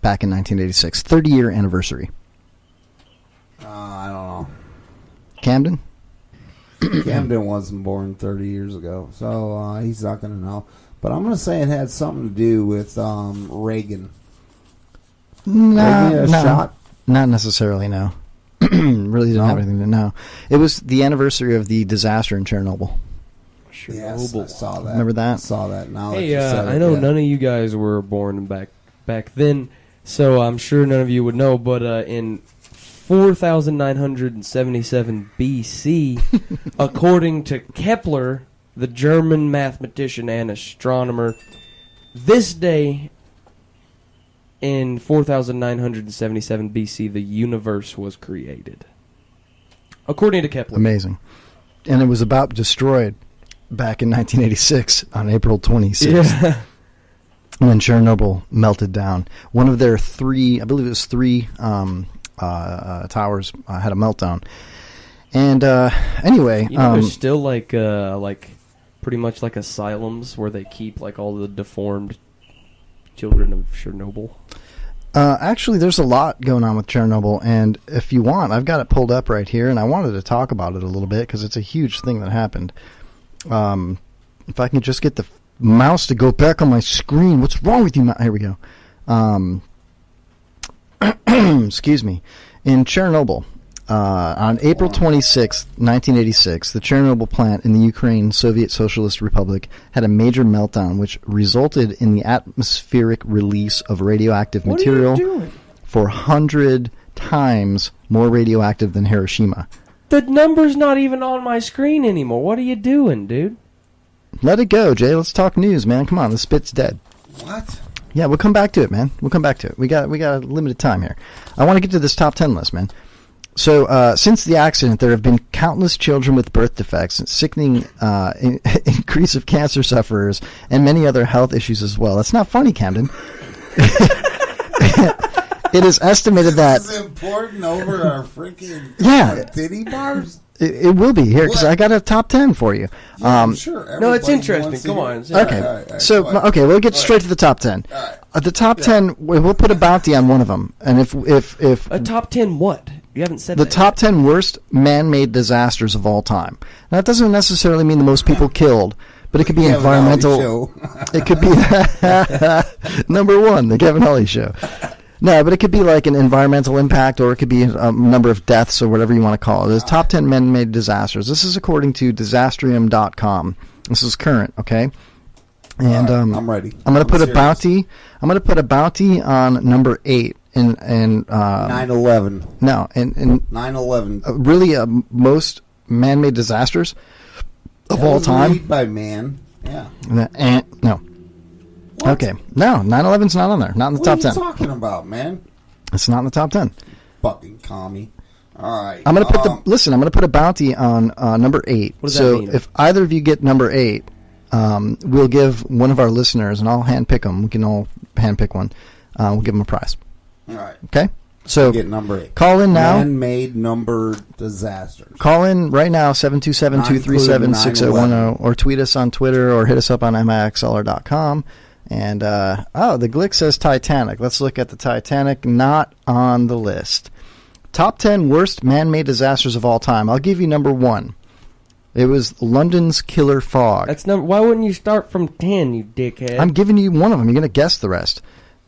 Back in 1986. 30-year anniversary. I don't know. Camden? Camden wasn't born 30 years ago, so he's not going to know. But I'm going to say it had something to do with Reagan. No, shot? Not necessarily, no. Really didn't have anything to know. It was the anniversary of the disaster in Chernobyl. Yes, I saw that. Remember that? I saw that. Now Hey, I know none of you guys were born back then, so I'm sure none of you would know, but in 4,977 BC, according to Kepler, the German mathematician and astronomer, this day in 4,977 BC, the universe was created. According to Kepler. Amazing. And it was about destroyed back in 1986 on April 26th. Yeah. When Chernobyl melted down. One of their three, I believe it was three towers had a meltdown. And anyway, there's still like pretty much like asylums where they keep like all the deformed children of Chernobyl. Actually, there's a lot going on with Chernobyl, and if you want, I've got it pulled up right here, and I wanted to talk about it a little bit because it's a huge thing that happened. If I can just get the mouse to go back on my screen. What's wrong with you? Here we go. Excuse me. In Chernobyl, on April 26, 1986, the Chernobyl plant in the Ukraine Soviet Socialist Republic had a major meltdown, which resulted in the atmospheric release of radioactive material 400 times more radioactive than Hiroshima. The number's not even on my screen anymore. What are you doing, dude? Let it go, Jay. Let's talk news, man. Come on, the spit's dead. What? Yeah, we'll come back to it, man. We'll come back to it. We got a limited time here. I want to get to this top 10 list, man. So, since the accident, there have been countless children with birth defects, sickening increase of cancer sufferers, and many other health issues as well. That's not funny, Camden. It is estimated that... This is important over our freaking titty bars? It will be here, because I got a top 10 for you. Yeah, sure. No, it's interesting. Come on. Okay, All right, we'll get straight to the top 10. The top 10, we'll put a bounty on one of them. And if a top 10 what? You haven't said the that top 10 worst man-made disasters of all time. Now, that doesn't necessarily mean the most people killed, but it could be environmental. It could be number one, the Kevin Holly Show. No, but it could be like an environmental impact, or it could be a number of deaths, or whatever you want to call it. There's top 10 man-made disasters. This is according to Disastrium.com. This is current, okay? And I'm ready. I'm going to put a bounty. I'm going to put a bounty on number 8 in 9/11. No, in 9/11. Really, most man-made disasters of all time. Made by man. Yeah. No. What? Okay. No, 9/11's not on there. Not in the top 10. What are you talking about, man? It's not in the top 10. Fucking commie. All right. I'm going to put listen, I'm going to put a bounty on number 8. What does that mean? If either of you get number 8, we'll give one of our listeners, and I'll handpick them. We can all handpick one. We'll give them a prize. All right. Okay? So get number 8. Call in now. Man-made number disasters. Call in right now, 727-237-6010, or tweet us on Twitter, or hit us up on MIXLR.com. And, the Glick says Titanic. Let's look at the Titanic. Not on the list. Top 10 worst man-made disasters of all time. I'll give you number 1. It was London's killer fog. Why wouldn't you start from 10, you dickhead? I'm giving you one of them. You're going to guess the rest.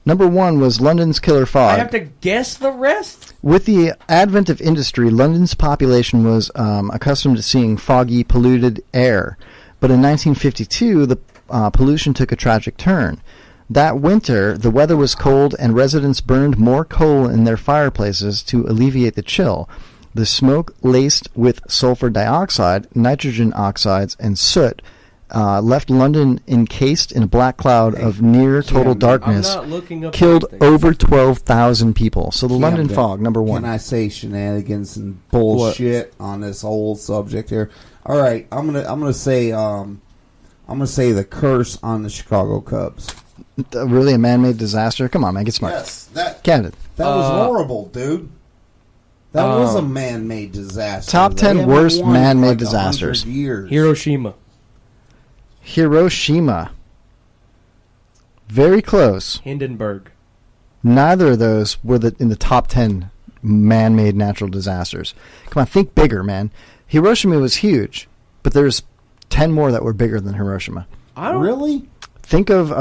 Number 1 was London's killer fog. I have to guess the rest? With the advent of industry, London's population was accustomed to seeing foggy, polluted air. But in 1952, the pollution took a tragic turn. That winter, the weather was cold and residents burned more coal in their fireplaces to alleviate the chill. The smoke, laced with sulfur dioxide, nitrogen oxides, and soot, left London encased in a black cloud of near total darkness, killed over 12,000 people. So the London fog, number one. Can I say shenanigans and bullshit on this whole subject here? All right, I'm gonna say the curse on the Chicago Cubs. Really, a man-made disaster? Come on, man, get smart. Yes, Camden. That was horrible, dude. That was a man-made disaster. Top 10 worst man-made disasters. Hiroshima. Very close. Hindenburg. Neither of those were in the top 10 man-made natural disasters. Come on, think bigger, man. Hiroshima was huge, but there's 10 more that were bigger than Hiroshima. Really? Think of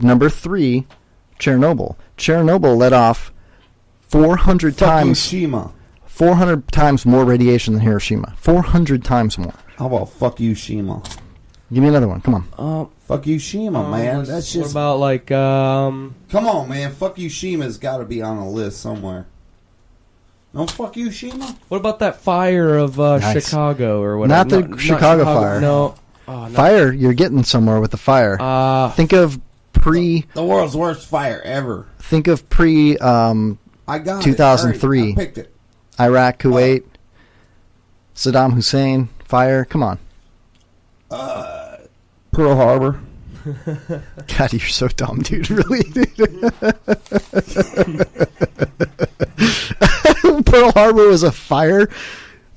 number 3, Chernobyl. Chernobyl let off 400 times more radiation than Hiroshima. 400 times more. How about Fukushima? Give me another one. Come on. Fukushima, man. That's just. What about like? Come on, man. Fukushima's got to be on a list somewhere. No Fukushima. What about that fire of Chicago or whatever? Not the Chicago fire. No. Fire. You're getting somewhere with the fire. Think of the world's worst fire ever. Think of pre. I got 2003. I picked it. Iraq, Kuwait, Saddam Hussein, fire. Come on. Pearl Harbor. God, you're so dumb, dude. Really? Pearl Harbor was a fire?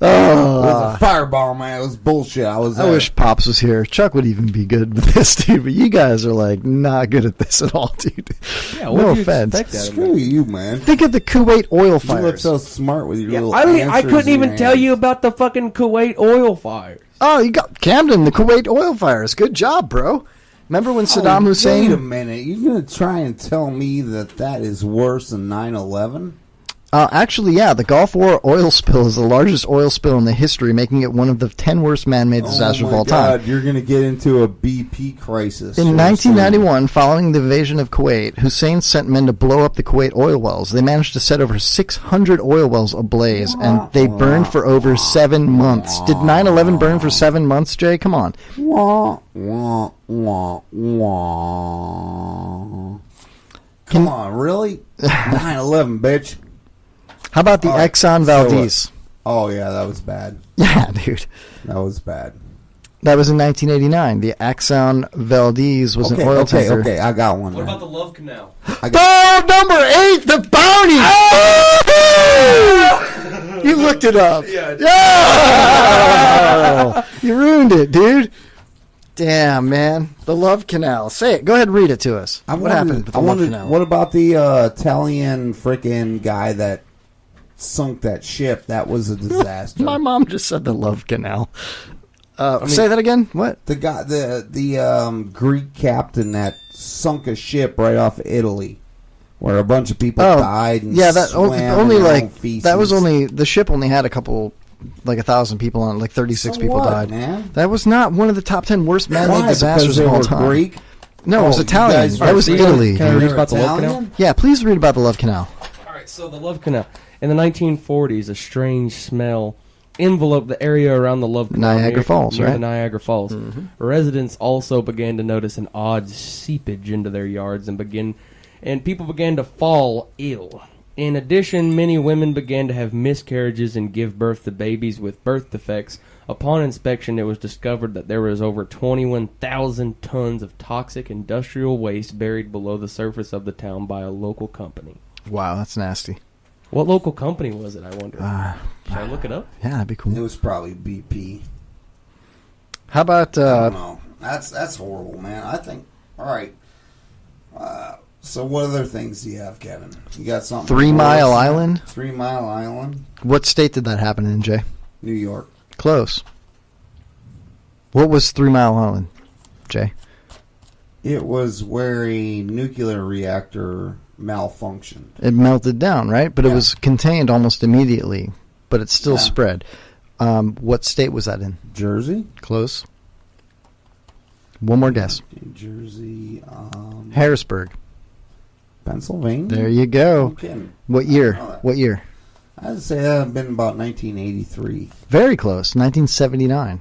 It was a fireball, man. It was bullshit. I wish Pops was here. Chuck would even be good with this, dude. But you guys are like not good at this at all, dude. Yeah, no offense. Screw you, man. Think of the Kuwait oil fires. You look so smart with your little. I couldn't even tell you about the fucking Kuwait oil fires. Oh, you got Camden, the Kuwait oil fires. Good job, bro. Remember when Saddam Hussein? Wait a minute. You're gonna try and tell me that is worse than 9/11? Actually, yeah, the Gulf War oil spill is the largest oil spill in the history, making it one of the 10 worst man-made disasters of all time. You're going to get into a BP crisis. In 1991, following the invasion of Kuwait, Hussein sent men to blow up the Kuwait oil wells. They managed to set over 600 oil wells ablaze, and they burned for over 7 months. Did 9/11 burn for 7 months, Jay? Come on. Come on, really? 9/11, bitch. How about the Exxon Valdez? Oh, yeah, that was bad. Yeah, dude. That was bad. That was in 1989. The Exxon Valdez was an oil tanker. Okay, I got one. What about the Love Canal? Number 8, the bounty! Oh! You looked it up. Yeah. You ruined it, dude. Damn, man. The Love Canal. Say it. Go ahead and read it to us. What happened with the Love Canal? What about the Italian freaking guy that sunk that ship? That was a disaster. My mom just said the Love Canal. Say that again. What? The guy, the Greek captain that sunk a ship right off of Italy, where a bunch of people died. And that swam only in their like own feces. that was only the ship only had a couple. Like 1,000 people on it, like 36 people died. Man? That was not one of the top 10 worst man-made disasters of all time. Greek? No, it was Italian. That was Italy. Can I read about the Love Canal? Yeah, please read about the Love Canal. All right, so the Love Canal. In the 1940s, a strange smell enveloped the area around the Love Canal. Niagara Falls, near right? The Niagara Falls. Mm-hmm. Residents also began to notice an odd seepage into their yards and people began to fall ill. In addition, many women began to have miscarriages and give birth to babies with birth defects. Upon inspection, it was discovered that there was over 21,000 tons of toxic industrial waste buried below the surface of the town by a local company. Wow, that's nasty. What local company was it, I wonder? Should I look it up? Yeah, that'd be cool. It was probably BP. How about... I don't know. That's horrible, man. I think... All right. So what other things do you have, Kevin? You got something? 3 Mile Island? 3 Mile Island? What state did that happen in, Jay? New York. Close. What was 3 Mile Island, Jay? It was where a nuclear reactor malfunctioned. It melted down, right? But it was contained almost immediately, but it still spread. What state was that in? Jersey. Close. One more guess. New Jersey. Harrisburg. Pennsylvania. There you go. I'm kidding. What year? What year? I'd say that would have been about 1983. Very close. 1979.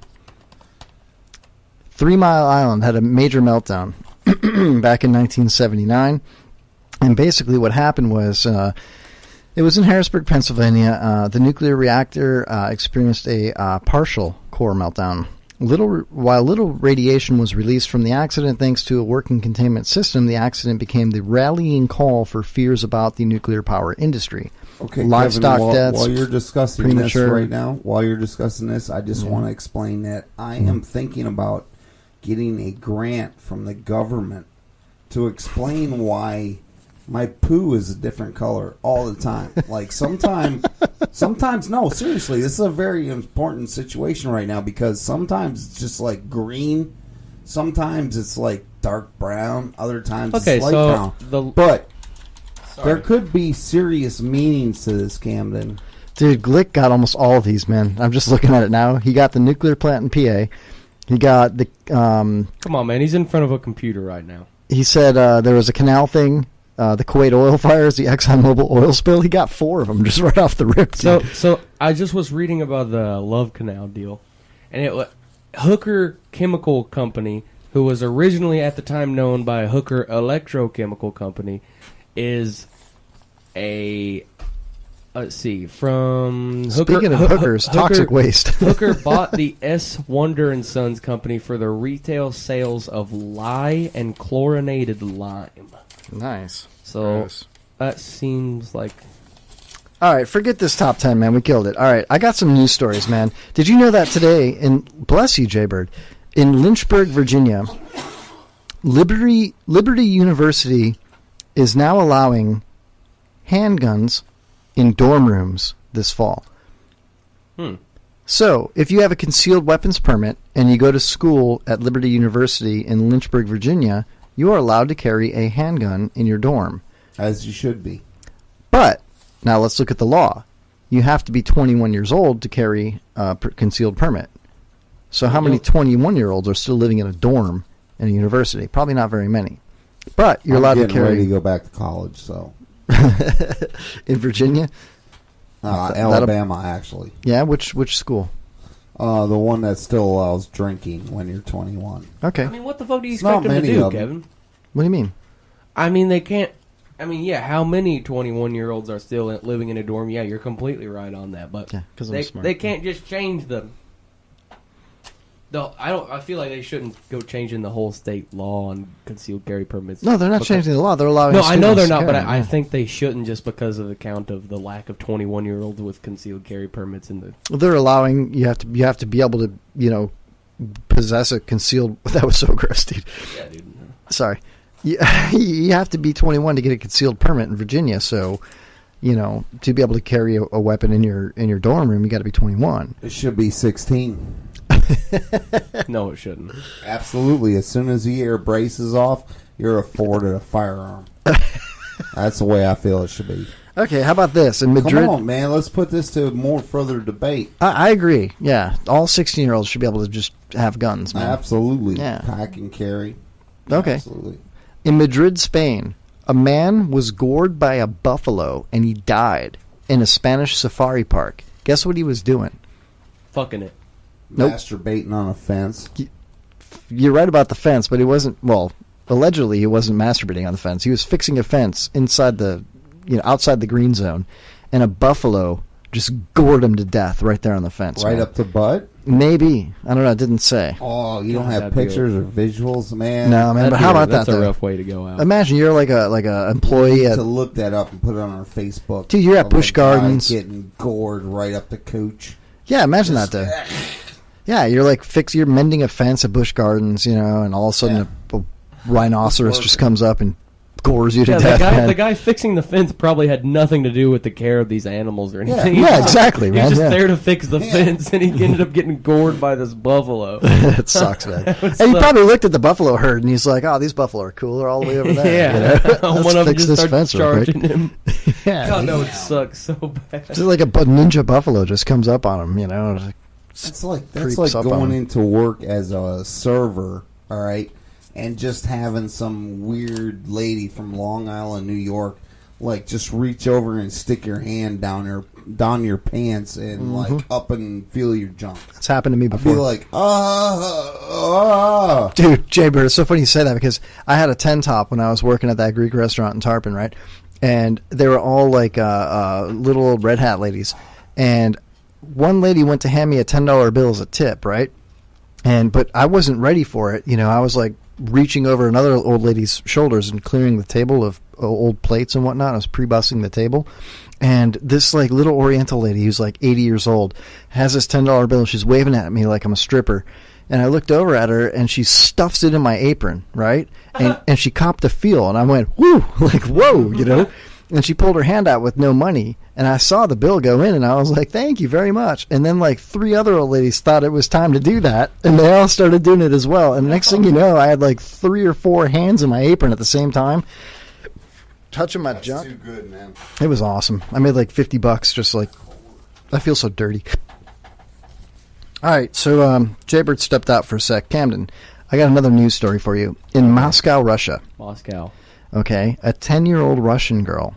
3 Mile Island had a major meltdown back in 1979. And basically what happened was it was in Harrisburg, Pennsylvania. The nuclear reactor experienced a partial core meltdown. While little radiation was released from the accident thanks to a working containment system, the accident became the rallying call for fears about the nuclear power industry. Okay, livestock Kevin, deaths. while you're discussing premature. this right now, I just want to explain that I am thinking about getting a grant from the government to explain why my poo is a different color all the time. Like sometimes no, seriously, this is a very important situation right now because sometimes it's just like green, sometimes it's like dark brown, other times it's light brown. But there could be serious meanings to this, Camden. Dude, Glick got almost all of these, man. I'm just looking at it now. He got the nuclear plant in PA. He got the... Come on, man. He's in front of a computer right now. He said there was a canal thing, the Kuwait oil fires, the ExxonMobil oil spill. He got 4 of them just right off the rip. Dude. So I just was reading about the Love Canal deal. And Hooker Chemical Company, who was originally at the time known by Hooker Electrochemical Company, is a... Let's see, from Hooker... Speaking of hookers, toxic waste. Hooker bought the S. Wonder & Sons Company for the retail sales of lye and chlorinated lime. Nice. So that seems like... All right, forget this top 10, man. We killed it. All right, I got some news stories, man. Did you know that today, bless you, Jaybird, in Lynchburg, Virginia, Liberty University is now allowing handguns in dorm rooms this fall. So, if you have a concealed weapons permit and you go to school at Liberty University in Lynchburg, Virginia, you are allowed to carry a handgun in your dorm. As you should be. But, now let's look at the law. You have to be 21 years old to carry a concealed permit. So how many 21-year-olds are still living in a dorm in a university? Probably not very many. But you're allowed to carry... ready to go back to college, so... In Virginia? Alabama, actually. Yeah, which school? The one that still allows drinking when you're 21. Okay. I mean, what the fuck do you expect them to do, Kevin? What do you mean? I mean, they can't... I mean, yeah, how many 21-year-olds are still living in a dorm? Yeah, you're completely right on that, but they can't just change the... I feel like they shouldn't go changing the whole state law on concealed carry permits. No, they're not changing the law. They're allowing. No, I know they're not, carry, but I think they shouldn't just because of the count of the lack of 21-year-olds with concealed carry permits in the. They're allowing you have to be able to possess a concealed. That was so gross, dude. Yeah, dude. Sorry, you have to be 21 to get a concealed permit in Virginia. So, to be able to carry a weapon in your dorm room, you got to be 21. It should be 16. No, it shouldn't. Absolutely. As soon as the air braces off, you're afforded a firearm. That's the way I feel it should be. Okay, how about this? In Madrid, come on, man. Let's put this to more further debate. I agree. Yeah, all 16-year-olds should be able to just have guns, man. Absolutely. Yeah. Pack and carry. Okay. Absolutely. In Madrid, Spain, a man was gored by a buffalo and he died in a Spanish safari park. Guess what he was doing? Fucking it. Nope. Masturbating on a fence. You're right about the fence, but he wasn't. Well, allegedly he wasn't masturbating on the fence. He was fixing a fence inside outside the green zone, and a buffalo just gored him to death right there on the fence. Right man. up the butt? Maybe. I don't know. It didn't say. Oh, you don't have pictures or visuals, man? No, man. But how about that? That's a rough way to go out. Imagine you're like a employee to look that up and put it on our Facebook. Dude, you're at Busch Gardens getting gored right up the cooch. Yeah, imagine that, though. Yeah, you're like you're mending a fence at Busch Gardens, and all of a sudden a rhinoceros just comes up and gores you to death. The guy fixing the fence probably had nothing to do with the care of these animals or anything. Yeah, exactly, man. He's just there to fix the fence, and he ended up getting gored by this buffalo. It sucks, man. And he probably looked at the buffalo herd, and he's like, "Oh, these buffalo are cool. They're all the way over there." Yeah, one of them just starts charging him. Yeah, God, no, it sucks so bad. Just like a ninja buffalo just comes up on him, That's like going into work as a server, all right, and just having some weird lady from Long Island, New York, like just reach over and stick your hand down your pants and like up and feel your junk. It's happened to me before. I'd be like, Dude, Jay Bird, it's so funny you say that because I had a 10-top when I was working at that Greek restaurant in Tarpon, right? And they were all like little old red hat ladies. And one lady went to hand me a $10 bill as a tip, right? But I wasn't ready for it. You know, I was like reaching over another old lady's shoulders and clearing the table of old plates and whatnot. I was pre-bussing the table. And this like little Oriental lady who's like 80 years old has this $10 bill and she's waving at me like I'm a stripper. And I looked over at her and she stuffs it in my apron, right? And she copped a feel and I went, whoo, like, whoa, you know? And she pulled her hand out with no money. And I saw the bill go in and I was like, thank you very much. And then like 3 other old ladies thought it was time to do that. And they all started doing it as well. And the next thing you know, I had like 3 or 4 hands in my apron at the same time. Touching my junk. Too good, man. It was awesome. I made like $50 just like, I feel so dirty. All right, so Jaybird stepped out for a sec. Camden, I got another news story for you. In Moscow, Russia. Moscow. Okay, a 10-year-old Russian girl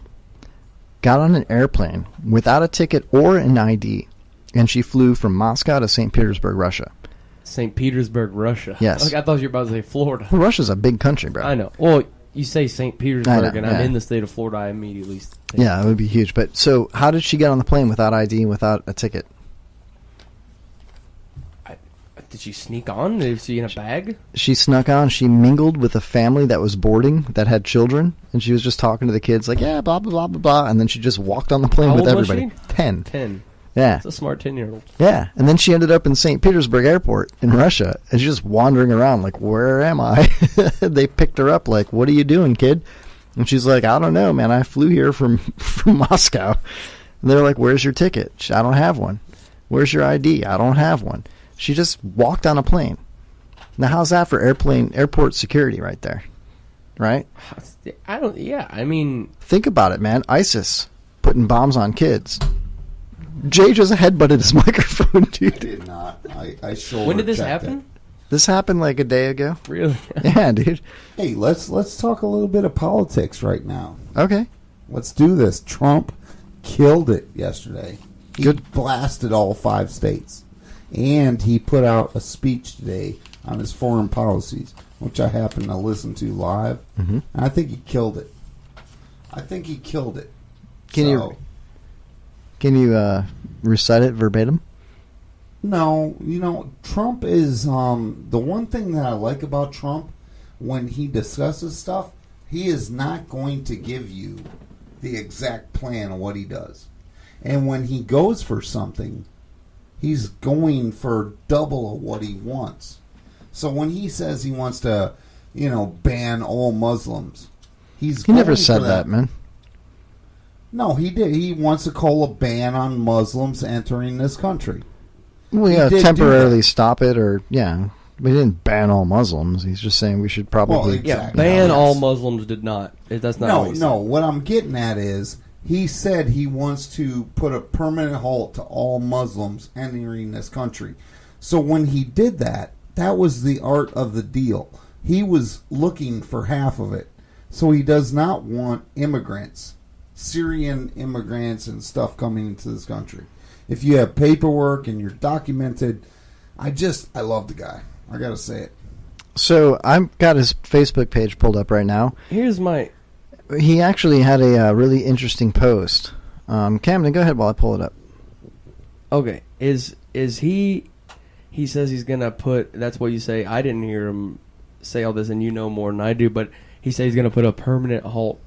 got on an airplane without a ticket or an ID, and she flew from Moscow to St. Petersburg, Russia. St. Petersburg, Russia. Yes. Like, I thought you were about to say Florida. Well, Russia's a big country, bro. I know. Well, you say St. Petersburg, know, and I'm in the state of Florida, I immediately think. Yeah, it would be huge. But so how did she get on the plane without ID and without a ticket? Did she sneak on? Is she in a bag? She snuck on. She mingled with a family that was boarding that had children, and she was just talking to the kids like, yeah, blah, blah, blah, blah, blah. And then she just walked on the plane How with old was everybody. she? 10. 10. Yeah. That's a smart 10-year-old. Yeah. And then she ended up in St. Petersburg Airport in Russia, and she's just wandering around like, where am I? They picked her up like, what are you doing, kid? And she's like, I don't know, man. I flew here from Moscow. And they're like, where's your ticket? I don't have one. Where's your ID? I don't have one. She just walked on a plane. Now, how's that for airport security right there? Right? I mean... Think about it, man. ISIS putting bombs on kids. Jay just headbutted his microphone, dude. I did not. I shoulder When did this checked happen? it. This happened like a day ago. Really? Yeah, dude. Hey, let's talk a little bit of politics right now. Okay. Let's do this. Trump killed it yesterday. He blasted all 5 states. And he put out a speech today on his foreign policies, which I happened to listen to live. Mm-hmm. And I think he killed it. Can you recite it verbatim? No, Trump is the one thing that I like about Trump when he discusses stuff, he is not going to give you the exact plan of what he does. And when he goes for something, he's going for double of what he wants. So when he says he wants to, ban all Muslims, he never said that, man. No, he did. He wants to call a ban on Muslims entering this country. Well, yeah, temporarily stop it, or we didn't ban all Muslims. He's just saying we should probably ban all Muslims. Did not. That's not. What he said. What I'm getting at is he said he wants to put a permanent halt to all Muslims entering this country. So when he did that, that was the art of the deal. He was looking for half of it. So he does not want immigrants, Syrian immigrants and stuff coming into this country. If you have paperwork and you're documented, I love the guy. I got to say it. So I've got his Facebook page pulled up right now. He actually had a really interesting post. Camden, go ahead while I pull it up. Okay. Is he says he's going to put, that's what you say, I didn't hear him say all this and you know more than I do, but he said he's going to put a permanent halt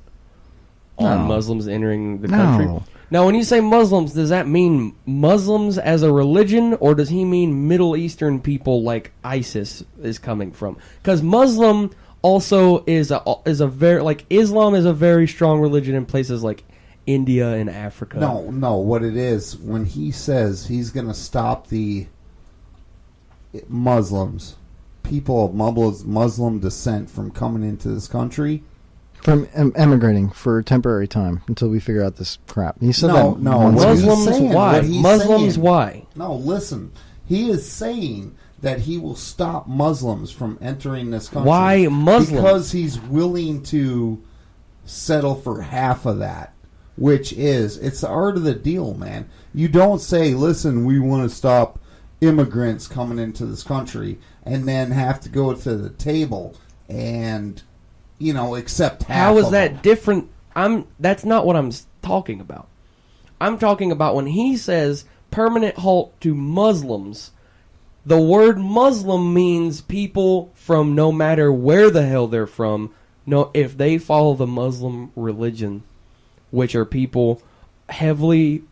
on Muslims entering the country. Now, when you say Muslims, does that mean Muslims as a religion, or does he mean Middle Eastern people like ISIS is coming from? Because Muslim also is a very, like, Islam is a very strong religion in places like India and Africa. No, what it is, when he says he's going to stop the Muslims, people of Muslim descent from coming into this country, from emigrating for a temporary time until we figure out this crap. He said no, that Muslims, why? Muslims, why? No, listen. He is saying that he will stop Muslims from entering this country. Why Muslims? Because he's willing to settle for half of that, which is, it's the art of the deal, man. You don't say, listen, we want to stop immigrants coming into this country, and then have to go to the table and, accept half How is of that them. different? That's not what I'm talking about. I'm talking about when he says permanent halt to Muslims. The word Muslim means people from no matter where the hell they're from. No, if they follow the Muslim religion, which are people heavily,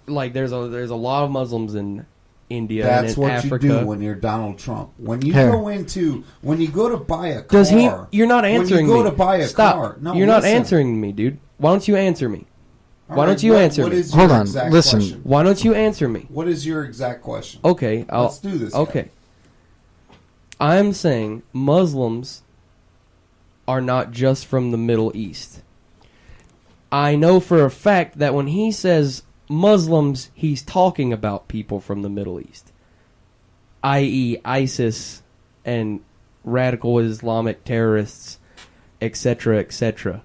like there's a lot of Muslims in India and in Africa. That's what you do when you're Donald Trump. When you go to buy a car. Does he? You're not answering me. When you go to buy a Stop. car. No, you're not answering me, dude. Why don't you answer me? Why don't you answer me? Hold on. Listen. Question? Why don't you answer me? What is your exact question? Okay, let's do this. Okay. I'm saying Muslims are not just from the Middle East. I know for a fact that when he says Muslims, he's talking about people from the Middle East, i.e. ISIS and radical Islamic terrorists, etc.,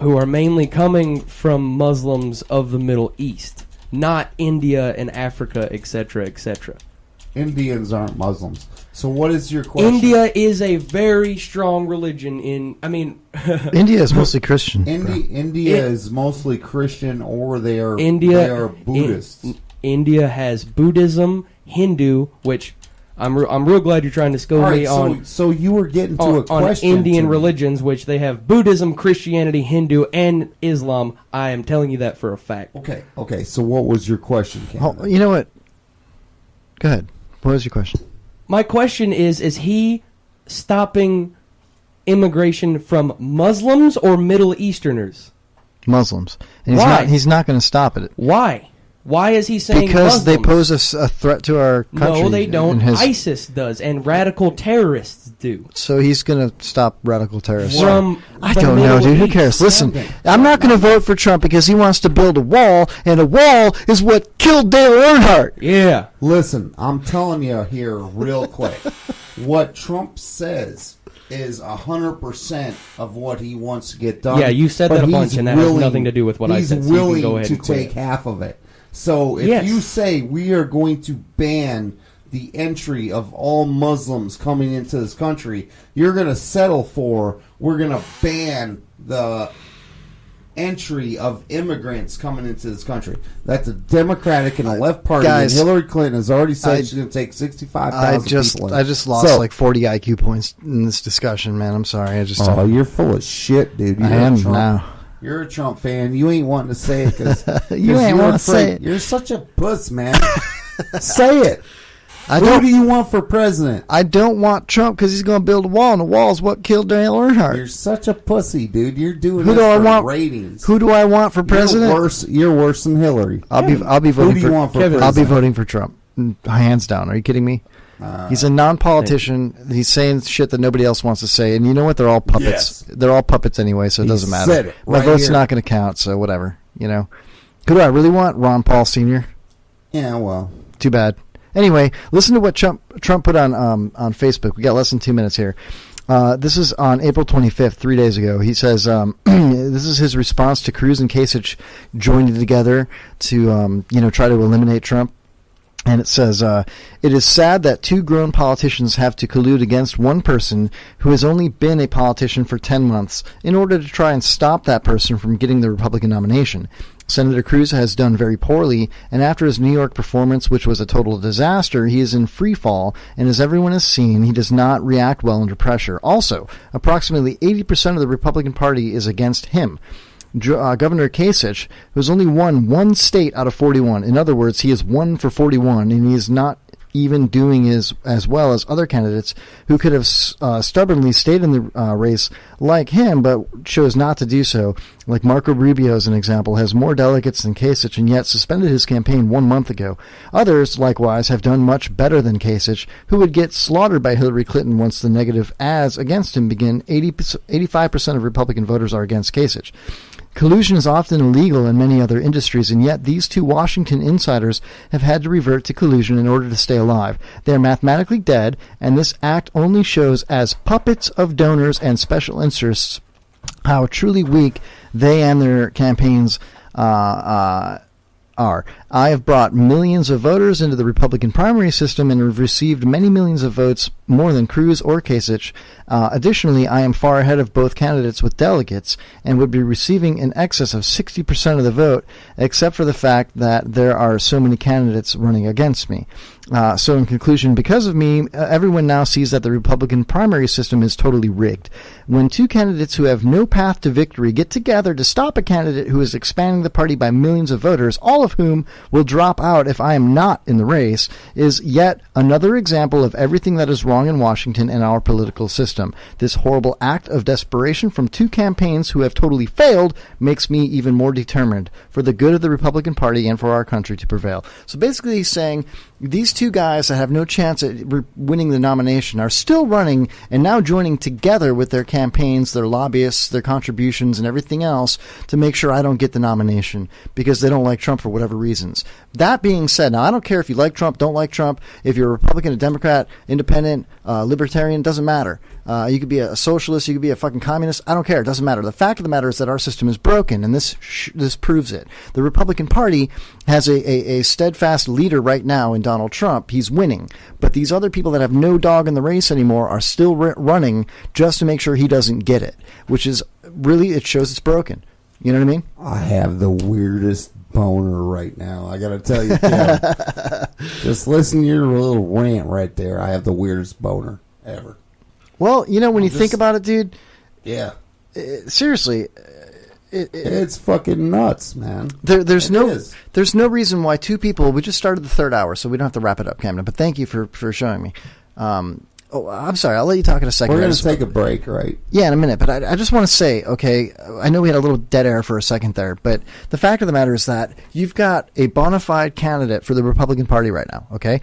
who are mainly coming from Muslims of the Middle East, not India and Africa, etc., Indians aren't Muslims. So what is your question? India is a very strong religion India is mostly Christian. India is mostly Christian, or they are Buddhists. India has Buddhism, Hindu, which I'm real glad you're trying to scold me on. So you were getting to a question on Indian to me. religions, which they have Buddhism, Christianity, Hindu, and Islam. I am telling you that for a fact. Okay. So what was your question, Camden? You know what? Go ahead. What was your question? My question is he stopping immigration from Muslims or Middle Easterners? Muslims. And Why? He's not going to stop it. Why? Why is he saying because Muslims? they pose a threat to our country. No, they don't. ISIS does, and radical terrorists do. So he's going to stop radical terrorists. I the don't know, Middle dude. Who East. cares? Listen, I'm not going to vote for Trump because he wants to build a wall, and a wall is what killed Dale Earnhardt. Yeah. Listen, I'm telling you here real quick. What Trump says is 100% of what he wants to get done. Yeah, you said that a bunch, and that has nothing to do with what I said. He's So you can willing go ahead to and quit. take half of it. So if you say we are going to ban the entry of all Muslims coming into this country, you're going to settle for, we're going to ban the entry of immigrants coming into this country. That's a Democratic and a left party. Guys, and Hillary Clinton has already said she's going to take 65,000 people in. I just lost like 40 IQ points in this discussion, man. I'm sorry. You're full of shit, dude. I am now. You're a Trump fan. You ain't wanting to say it because you ain't want to say it. You're such a puss, man. Say it. Who do you want for president? I don't want Trump because he's going to build a wall, and the wall is what killed Dale Earnhardt. You're such a pussy, dude. You're doing Who this do I for want? ratings. Who do I want for president? You're worse than Hillary. I'll be voting Who do you want for Kevin. I'll be president? voting for Trump, hands down. Are you kidding me? He's a non-politician. He's saying shit that nobody else wants to say, and you know what? They're all puppets. Yes. They're all puppets anyway, so it doesn't matter. Said it My right vote's here. not going to count, so whatever. You know, who do I really want? Ron Paul Sr. Yeah, well, too bad. Anyway, listen to what Trump put on Facebook. We got less than 2 minutes here. This is on April 25th, 3 days ago. He says this is his response to Cruz and Kasich joining together to try to eliminate Trump. And it says, it is sad that two grown politicians have to collude against one person who has only been a politician for 10 months in order to try and stop that person from getting the Republican nomination. Senator Cruz has done very poorly, and after his New York performance, which was a total disaster, he is in free fall, and as everyone has seen, he does not react well under pressure. Also, approximately 80% of the Republican Party is against him. Governor Kasich, who has only won one state out of 41. In other words, he is 1 for 41, and he is not even doing as well as other candidates who could have stubbornly stayed in the race like him, but chose not to do so. Like Marco Rubio, as an example, has more delegates than Kasich and yet suspended his campaign 1 month ago. Others, likewise, have done much better than Kasich, who would get slaughtered by Hillary Clinton once the negative ads against him begin. 85% of Republican voters are against Kasich. Collusion is often illegal in many other industries, and yet these two Washington insiders have had to revert to collusion in order to stay alive. They are mathematically dead, and this act only shows, as puppets of donors and special interests, how truly weak they and their campaigns are. I have brought millions of voters into the Republican primary system and have received many millions of votes, more than Cruz or Kasich. Additionally, I am far ahead of both candidates with delegates and would be receiving in excess of 60% of the vote, except for the fact that there are so many candidates running against me. So in conclusion, because of me, everyone now sees that the Republican primary system is totally rigged. When two candidates who have no path to victory get together to stop a candidate who is expanding the party by millions of voters, all of whom will drop out if I am not in the race, is yet another example of everything that is wrong in Washington and our political system. This horrible act of desperation from two campaigns who have totally failed makes me even more determined for the good of the Republican Party and for our country to prevail. So basically he's saying these two guys that have no chance at winning the nomination are still running and now joining together with their campaigns, their lobbyists, their contributions, and everything else to make sure I don't get the nomination because they don't like Trump for whatever reasons. That being said, now I don't care if you like Trump, don't like Trump, if you're a Republican, a Democrat, independent, libertarian, doesn't matter. You could be a socialist, you could be a fucking communist, I don't care, it doesn't matter. The fact of the matter is that our system is broken, and this proves it. The Republican Party has a steadfast leader right now in Donald Trump. He's winning. But these other people that have no dog in the race anymore are still running just to make sure he doesn't get it, which is really, it shows it's broken. You know what I mean? I have the weirdest boner right now. I got to tell you, Tim. Just listen to your little rant right there. I have the weirdest boner ever. Well, you know, when you think about it, dude. Yeah. Seriously. It's fucking nuts, man. There's no reason why two people. We just started the third hour, so we don't have to wrap it up, Camden. But thank you for showing me. I'm sorry. I'll let you talk in a second. We're going to take a break, right? Yeah, in a minute. But I just want to say, okay, I know we had a little dead air for a second there, but the fact of the matter is that you've got a bona fide candidate for the Republican Party right now, okay?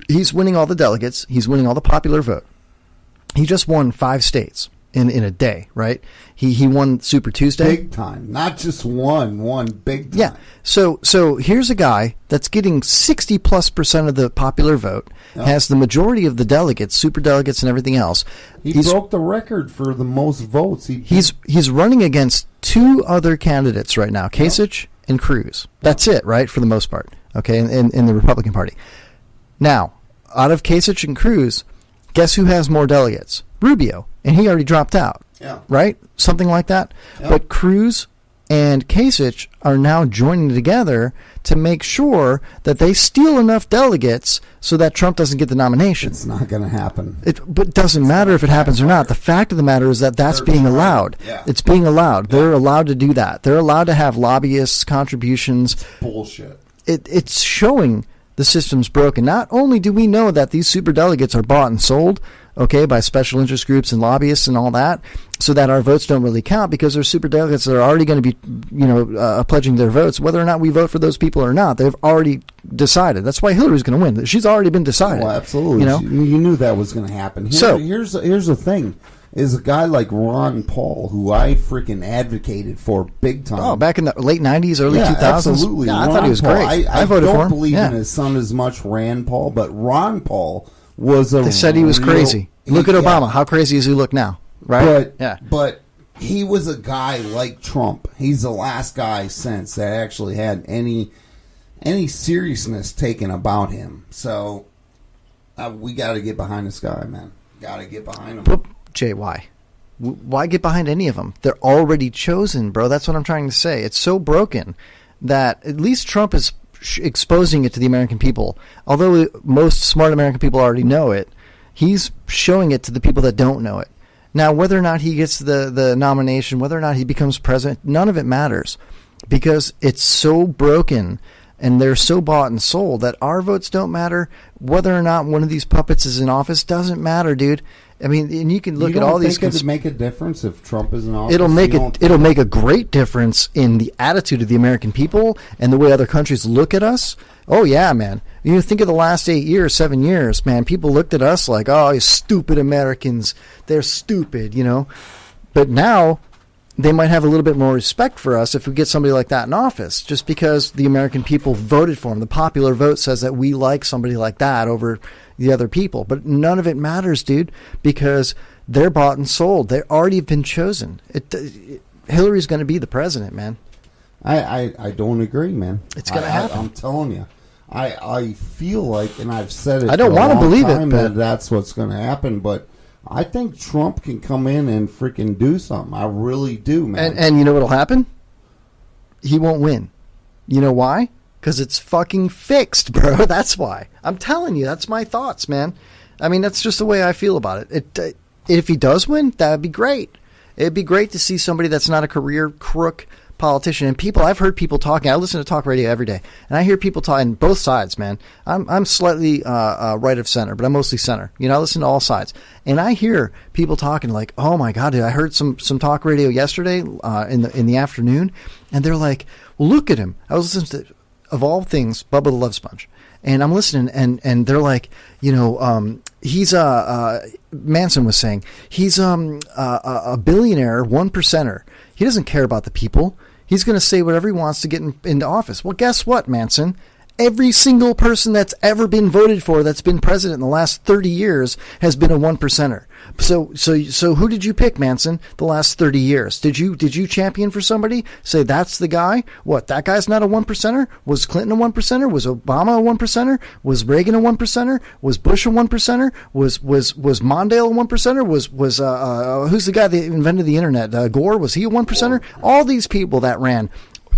He's winning all the delegates. He's winning all the popular vote. He just won 5 states in a day, right? He won Super Tuesday. Big time. Not just one big time. Yeah. So here's a guy that's getting 60+% of the popular vote, has the majority of the delegates, super delegates and everything else. He broke the record for the most votes. He's running against 2 other candidates right now, Kasich and Cruz. That's it, right, for the most part, okay, in the Republican Party. Now, out of Kasich and Cruz, guess who has more delegates? Rubio, and he already dropped out, right? Something like that. Yeah. But Cruz and Kasich are now joining together to make sure that they steal enough delegates so that Trump doesn't get the nomination. It's not going to happen. But it doesn't matter if it happens or not. The fact of the matter is that that's being allowed. Yeah. It's being allowed. They're allowed to do that. They're allowed to have lobbyists, contributions. It's bullshit. It's showing the system's broken. Not only do we know that these super delegates are bought and sold, okay, by special interest groups and lobbyists and all that, so that our votes don't really count because there's super delegates that are already going to be, pledging their votes, whether or not we vote for those people or not. They've already decided. That's why Hillary's going to win. She's already been decided. Oh, absolutely. You knew that was going to happen. Here's the thing. Is a guy like Ron Paul, who I freaking advocated for big time. Oh, back in the late 90s, early 2000s? Absolutely. Yeah, I thought he was great. I voted for him. I don't believe in his son as much, Rand Paul, but Ron Paul was They said he was crazy. Look at Obama. How crazy does he look now? Right? But he was a guy like Trump. He's the last guy since that actually had any seriousness taken about him. So we got to get behind this guy, man. Got to get behind him. But, Jay, why? Why get behind any of them? They're already chosen, bro. That's what I'm trying to say. It's so broken that at least Trump is exposing it to the American people. Although most smart American people already know it, he's showing it to the people that don't know it. Now, whether or not he gets the nomination, whether or not he becomes president, none of it matters because it's so broken and they're so bought and sold that our votes don't matter. Whether or not one of these puppets is in office doesn't matter, dude. I mean, and you can look you at don't all these. think it'd make a difference if Trump is in office? It'll make a great difference in the attitude of the American people and the way other countries look at us. Oh yeah, man. You think of the last 8 years, 7 years, man. People looked at us like, oh, you stupid Americans. They're stupid, you know. But now they might have a little bit more respect for us if we get somebody like that in office, just because the American people voted for him. The popular vote says that we like somebody like that over the other people. But none of it matters, dude, because they're bought and sold. They've already been chosen. Hillary's going to be the president, man. I don't agree, man. It's going to happen. I'm telling you. I feel like, and I've said it I don't want to believe it, but that's what's going to happen, but I think Trump can come in and freaking do something. I really do, man. And you know what'll happen? He won't win. You know why? Because it's fucking fixed, bro. That's why. I'm telling you, that's my thoughts, man. I mean, that's just the way I feel about it. If he does win, that'd be great. It'd be great to see somebody that's not a career crook politician. And people, I've heard people talking. I listen to talk radio every day, and I hear people talking both sides, man. I'm slightly right of center, but I'm mostly center. You know, I listen to all sides, and I hear people talking like, "Oh my God, dude, I heard some talk radio yesterday in the afternoon," and they're like, "Well, look at him." I was listening to, of all things, Bubba the Love Sponge, and I'm listening, and they're like, you know, he's Manson was saying he's a billionaire, 1%er. He doesn't care about the people. He's going to say whatever he wants to get into office. Well, guess what, Manson? Every single person that's ever been voted for that's been president in the last 30 years has been a 1%er. So who did you pick, Manson, the last 30 years? Did you champion for somebody? Say that's the guy? What, that guy's not a 1%er? Was Clinton a 1%er? Was Obama a 1%er? Was Reagan a 1%er? Was Bush a 1%er? Was Mondale a 1%er? Was who's the guy that invented the internet? Gore, was he a 1%er? All these people that ran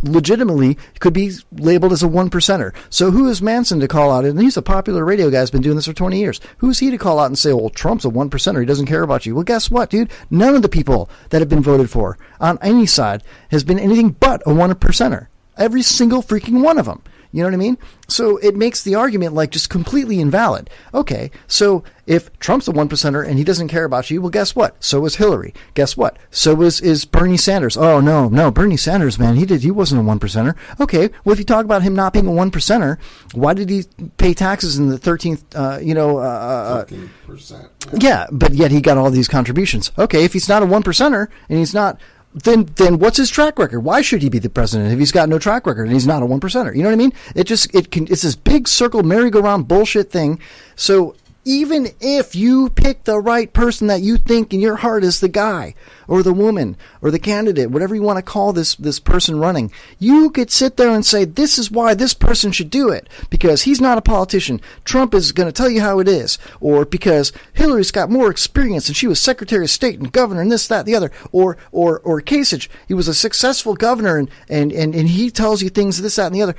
legitimately could be labeled as a 1%er. So who is Manson to call out? And he's a popular radio guy, has been doing this for 20 years. Who's he to call out and say, well, Trump's a 1%er, he doesn't care about you? Well, guess what, dude? None of the people that have been voted for on any side has been anything but a 1%er. Every single freaking one of them. You know what I mean? So it makes the argument like just completely invalid. Okay, so if Trump's a 1%er and he doesn't care about you, well, guess what? So is Hillary. Guess what? So is Bernie Sanders. Oh, no, Bernie Sanders, man, he wasn't a 1%er. Okay, well, if you talk about him not being a 1%er, why did he pay taxes in the 13th, 13%. Yeah, but yet he got all these contributions. Okay, if he's not a 1%er and he's not... Then what's his track record? Why should he be the president if he's got no track record and he's not a 1%er? You know what I mean? It's this big circle merry-go-round bullshit thing. So even if you pick the right person that you think in your heart is the guy or the woman or the candidate, whatever you want to call this person running, you could sit there and say, this is why this person should do it, because he's not a politician. Trump is going to tell you how it is, or because Hillary's got more experience and she was Secretary of State and governor and this, that, the other, or Kasich, he was a successful governor and he tells you things, this, that, and the other.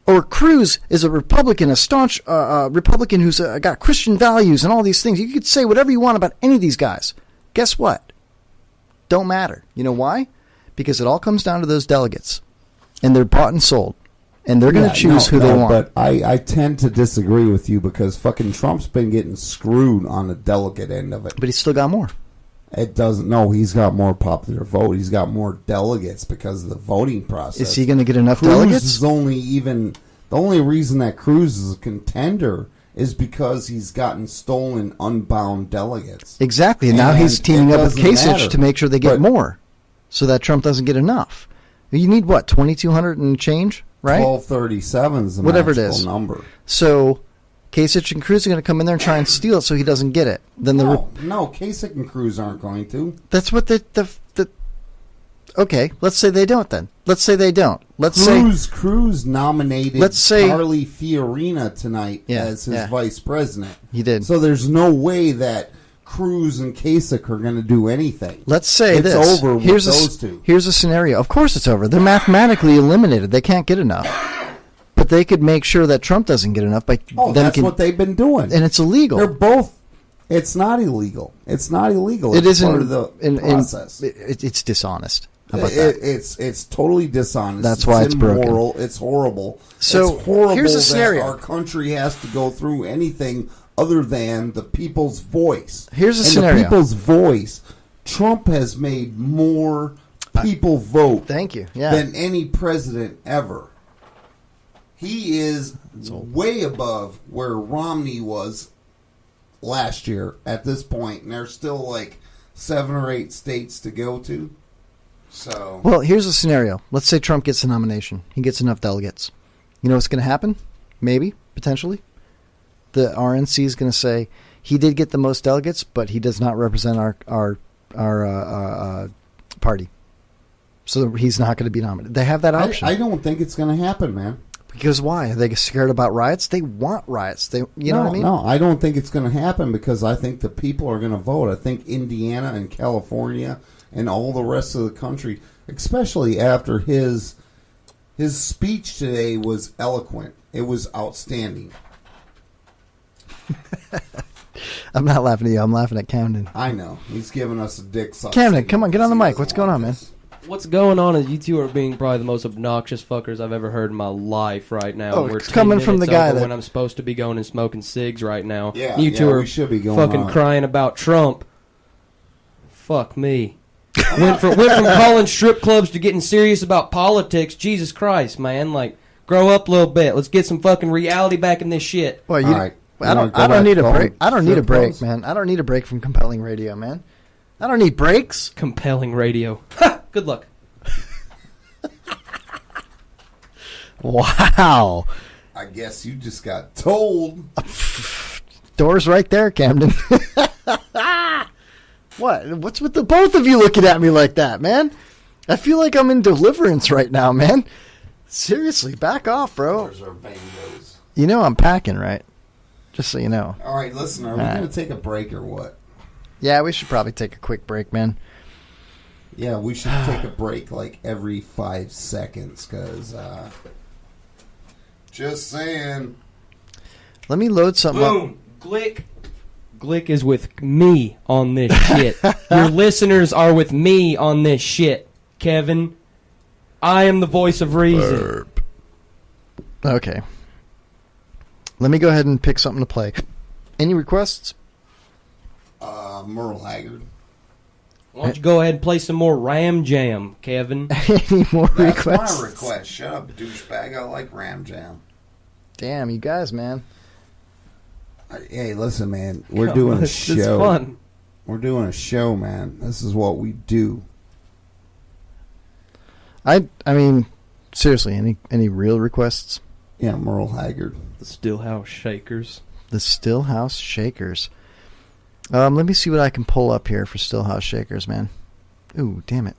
Or Cruz is a Republican, a staunch Republican who's got Christian values and all these things. You could say whatever you want about any of these guys. Guess what? Don't matter. You know why? Because it all comes down to those delegates. And they're bought and sold. And they're going to choose who they want. But I tend to disagree with you because fucking Trump's been getting screwed on the delegate end of it. But he's still got more. It doesn't. No, he's got more popular vote. He's got more delegates because of the voting process. Is he going to get enough Cruz delegates? Is the only reason that Cruz is a contender is because he's gotten stolen, unbound delegates. Exactly. And now he's teaming up with Kasich to make sure they get more, so that Trump doesn't get enough. You need what, 2,200 and change, right? 1,237 is the whatever magical it is number. So Kasich and Cruz are going to come in there and try and steal it so he doesn't get it. Then no, Kasich and Cruz aren't going to. That's what okay, let's say they don't then. Let's say they don't. Cruz nominated Carly Fiorina tonight as his vice president. He did. So there's no way that Cruz and Kasich are going to do anything. Let's say it's over with those two. Here's a scenario. Of course it's over. They're mathematically eliminated. They can't get enough. But they could make sure that Trump doesn't get enough. That's what they've been doing. And it's illegal. They're both. It's not illegal. It's not illegal. It isn't part of the process. It's dishonest. How about that? It's totally dishonest. That's why it's immoral. broken. It's horrible. So it's horrible here's a scenario. that our country has to go through anything other than the people's voice. Here's a and scenario. The people's voice. Trump has made more people vote thank you. Yeah. than any president ever. He is way above where Romney was last year at this point, and there's still like 7 or 8 states to go to. So, well, here's a scenario. Let's say Trump gets the nomination. He gets enough delegates. You know what's going to happen? Maybe, potentially. The RNC is going to say he did get the most delegates, but he does not represent our party. So he's not going to be nominated. They have that option. I don't think it's going to happen, man. Because why? Are they scared about riots? They want riots. You know what I mean? No, I don't think it's going to happen because I think the people are going to vote. I think Indiana and California and all the rest of the country, especially after his speech today was eloquent. It was outstanding. I'm not laughing at you. I'm laughing at Camden. I know. He's giving us a dick suck. Camden, come on. Get on the mic. What's going on, man? What's going on is you two are being probably the most obnoxious fuckers I've ever heard in my life right now. Oh, We're it's coming from the guy that... when I'm supposed to be going and smoking cigs right now. Yeah, you two are we should be going fucking on. crying about Trump. Fuck me. went from calling strip clubs to getting serious about politics. Jesus Christ, man. Like, grow up a little bit. Let's get some fucking reality back in this shit. Well, All right. I don't need a break. I don't need a break, man. I don't need a break from compelling radio, man. I don't need breaks. Compelling radio. Ha! Good luck. Wow. I guess you just got told. Door's right there, Camden. What? What's with the both of you looking at me like that, man? I feel like I'm in deliverance right now, man. Seriously, back off, bro. Doors are bangos. You know I'm packing, right? Just so you know. All right, listen, are we going to take a break or what? Yeah, we should probably take a quick break, man. Yeah, we should take a break like every 5 seconds because, just saying. Let me load something Boom. Glick. Glick is with me on this shit. Your listeners are with me on this shit, Kevin. I am the voice of reason. Okay. Let me go ahead and pick something to play. Any requests? Merle Haggard. Why don't you go ahead and play some more Ram Jam, Kevin? Any more That's requests? my request. Shut up, douchebag. I like Ram Jam. Damn, you guys, man. Hey, listen, man. We're doing a show. It's fun. We're doing a show, man. This is what we do. I mean, seriously, any real requests? Yeah, Merle Haggard. The Stillhouse Shakers. The Stillhouse Shakers. Let me see what I can pull up here for Stillhouse Shakers, man. Ooh, damn it.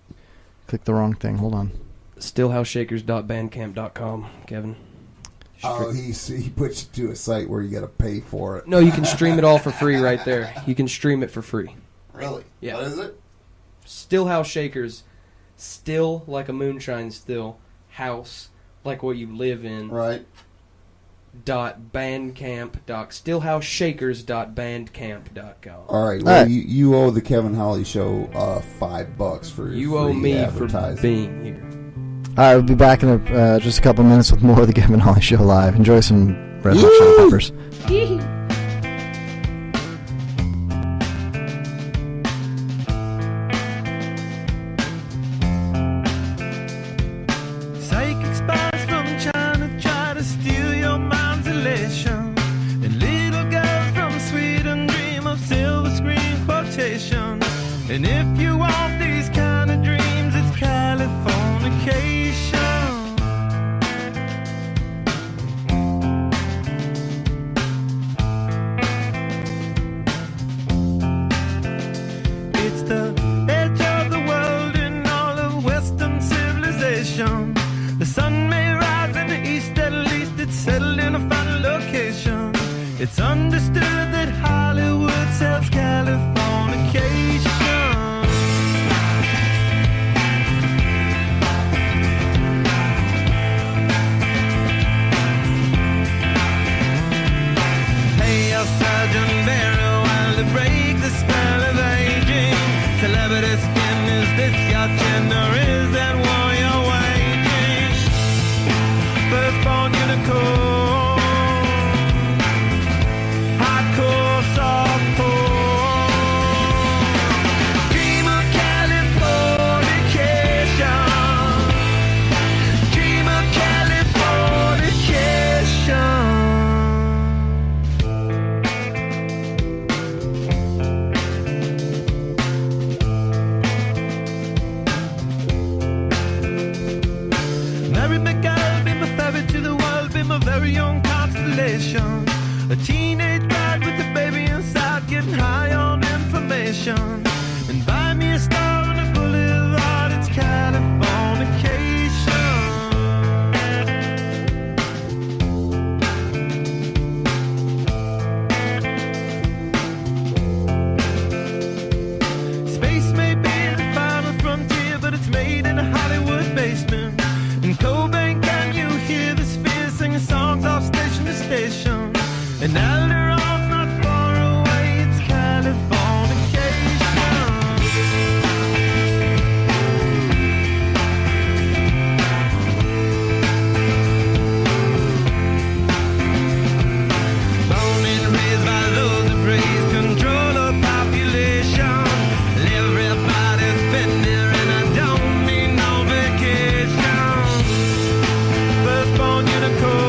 Clicked the wrong thing. Hold on. Stillhouseshakers.bandcamp.com, Kevin. Oh, he puts you to a site where you got to pay for it. No, you can stream it all for free right there. You can stream it for free. Really? Yeah. What is it? Stillhouse Shakers. Still like a moonshine still. House like what you live in. Right. .bandcamp.stillhouseshakers.bandcamp.com. All right. Well, you owe the Kevin Holly Show $5 for you free owe me advertising. for being here. All right, we'll be back in just a couple minutes with more of the Kevin Holly Show live. Enjoy some Red Hot Chili Peppers. Psychic spies from China try to steal your mind's elation, and little girls from Sweden dream of silver screen quotation. And if you want these kind of dreams, it's Californication. It's the edge of the world in all of Western civilization. The sun may rise in the east, at least it's settled in a final location. It's understood that Hollywood sells Californication. Pay your surgeon very well to break the spell of aging. Celebrity skin, is this your chin or is that war you're waging? Firstborn unicorn, hardcore Mary McGill, be my ferry to the world, be my very own constellation. A teenage bride with a baby inside, getting high on information. And buy me a star on a boulevard, it's Californication. Space may be the final frontier, but it's made in a Hollywood basement. In Cobain, can you hear the spheres singing songs off station to station? And Alderon's not far away, it's Californication. Born and raised by those that praise control of population. Everybody's been there and I don't need no vacation. Firstborn unicorn.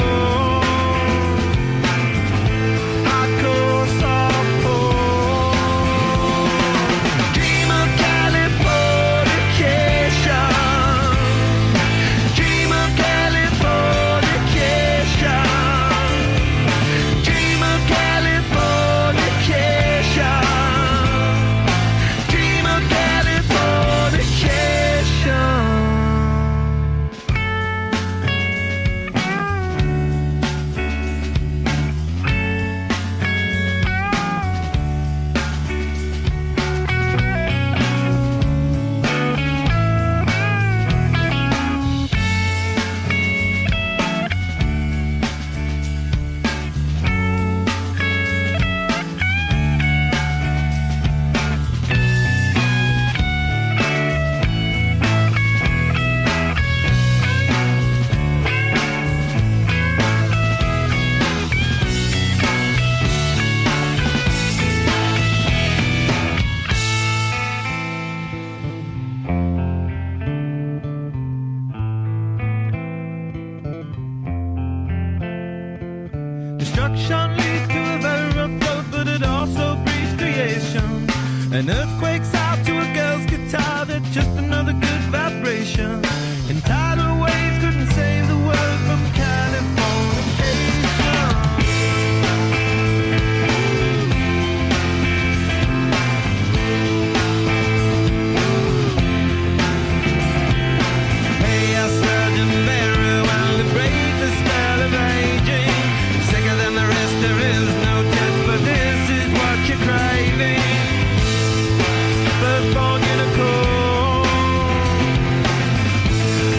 Destruction leads to a very rough road, but it also breeds creation. An earthquake's out to a girl's guitar, that's just another good vibration. And tidal waves couldn't save the world from Californication. Hey, I surgeon very well to break the spell of aging. Sicker than the rest, there is no test, but this is what you're craving. Firstborn unicorn,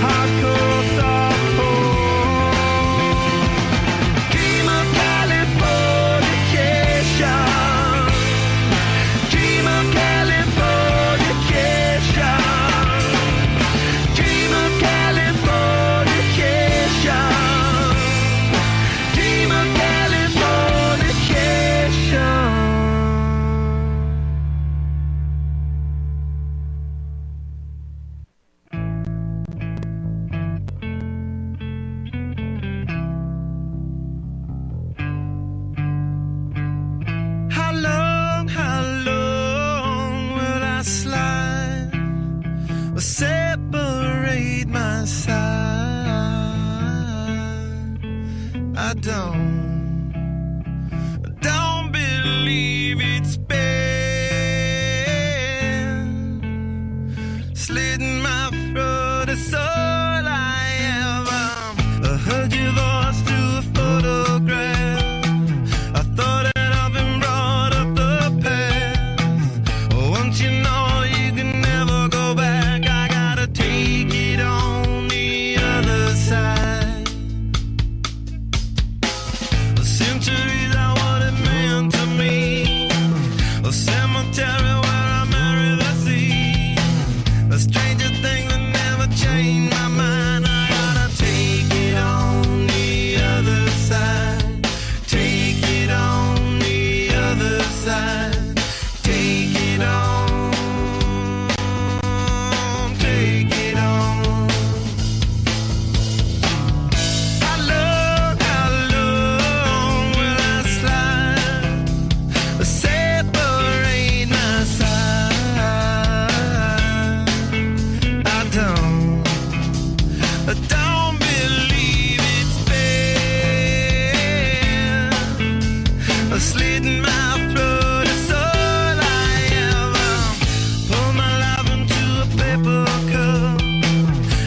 hardcore softcore. Dream of Californication. Dream of Californication. Dream of Californication. Dream of Californication. How long will I slide or separate my side? I don't believe it's been slitting my throat, it's all I ever. I heard your voice through a photograph. I thought that I've been brought up the past. Once you know you can never go back, I gotta take it on the other side. slit in my throat, it's all I am. Pour my life into a paper cup.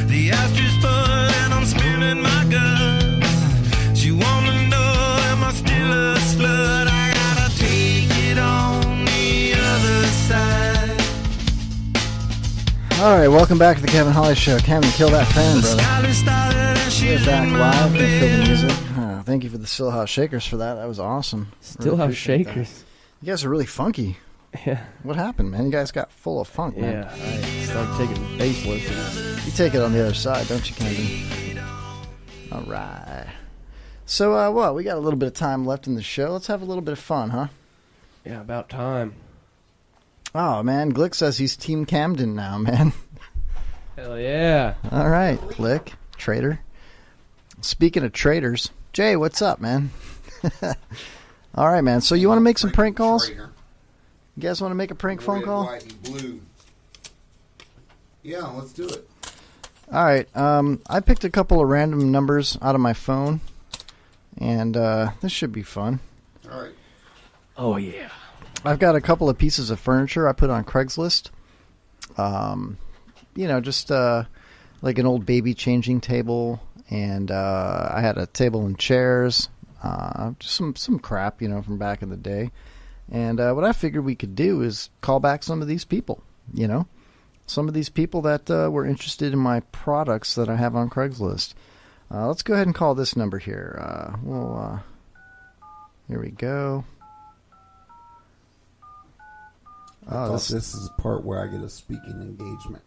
The ashtray full and I'm spilling my guts. She wanna know, am I still a slut? I gotta take it on the other side. All right, welcome back to the Kevin Holly Show. Camden, kill that fan, brother. We're back live. Gonna kill the music. Thank you for the Stillhouse Shakers for that. That was awesome. Stillhouse Shakers. You guys are really funky. Yeah. What happened, man? You guys got full of funk, man. Yeah, I started taking bass lessons. You take it on the other side, don't you, Camden? All right. So, what? We got a little bit of time left in the show. Let's have a little bit of fun, huh? Yeah, about time. Oh, man. Glick says he's Team Camden now, man. Hell yeah. All right, Glick. Traitor. Speaking of traitors, Jay, what's up, man? All right, man. So you want to make some prank calls? You guys want to make a prank phone call? White, and blue. Yeah, let's do it. All right. I picked a couple of random numbers out of my phone, and this should be fun. All right. Oh, yeah. I've got a couple of pieces of furniture I put on Craigslist. Just like an old baby changing table, and I had a table and chairs, just some crap, from back in the day. And what I figured we could do is call back some of these people, some of these people that were interested in my products that I have on Craigslist. Let's go ahead and call this number here. Here we go. This is the part where I get a speaking engagement.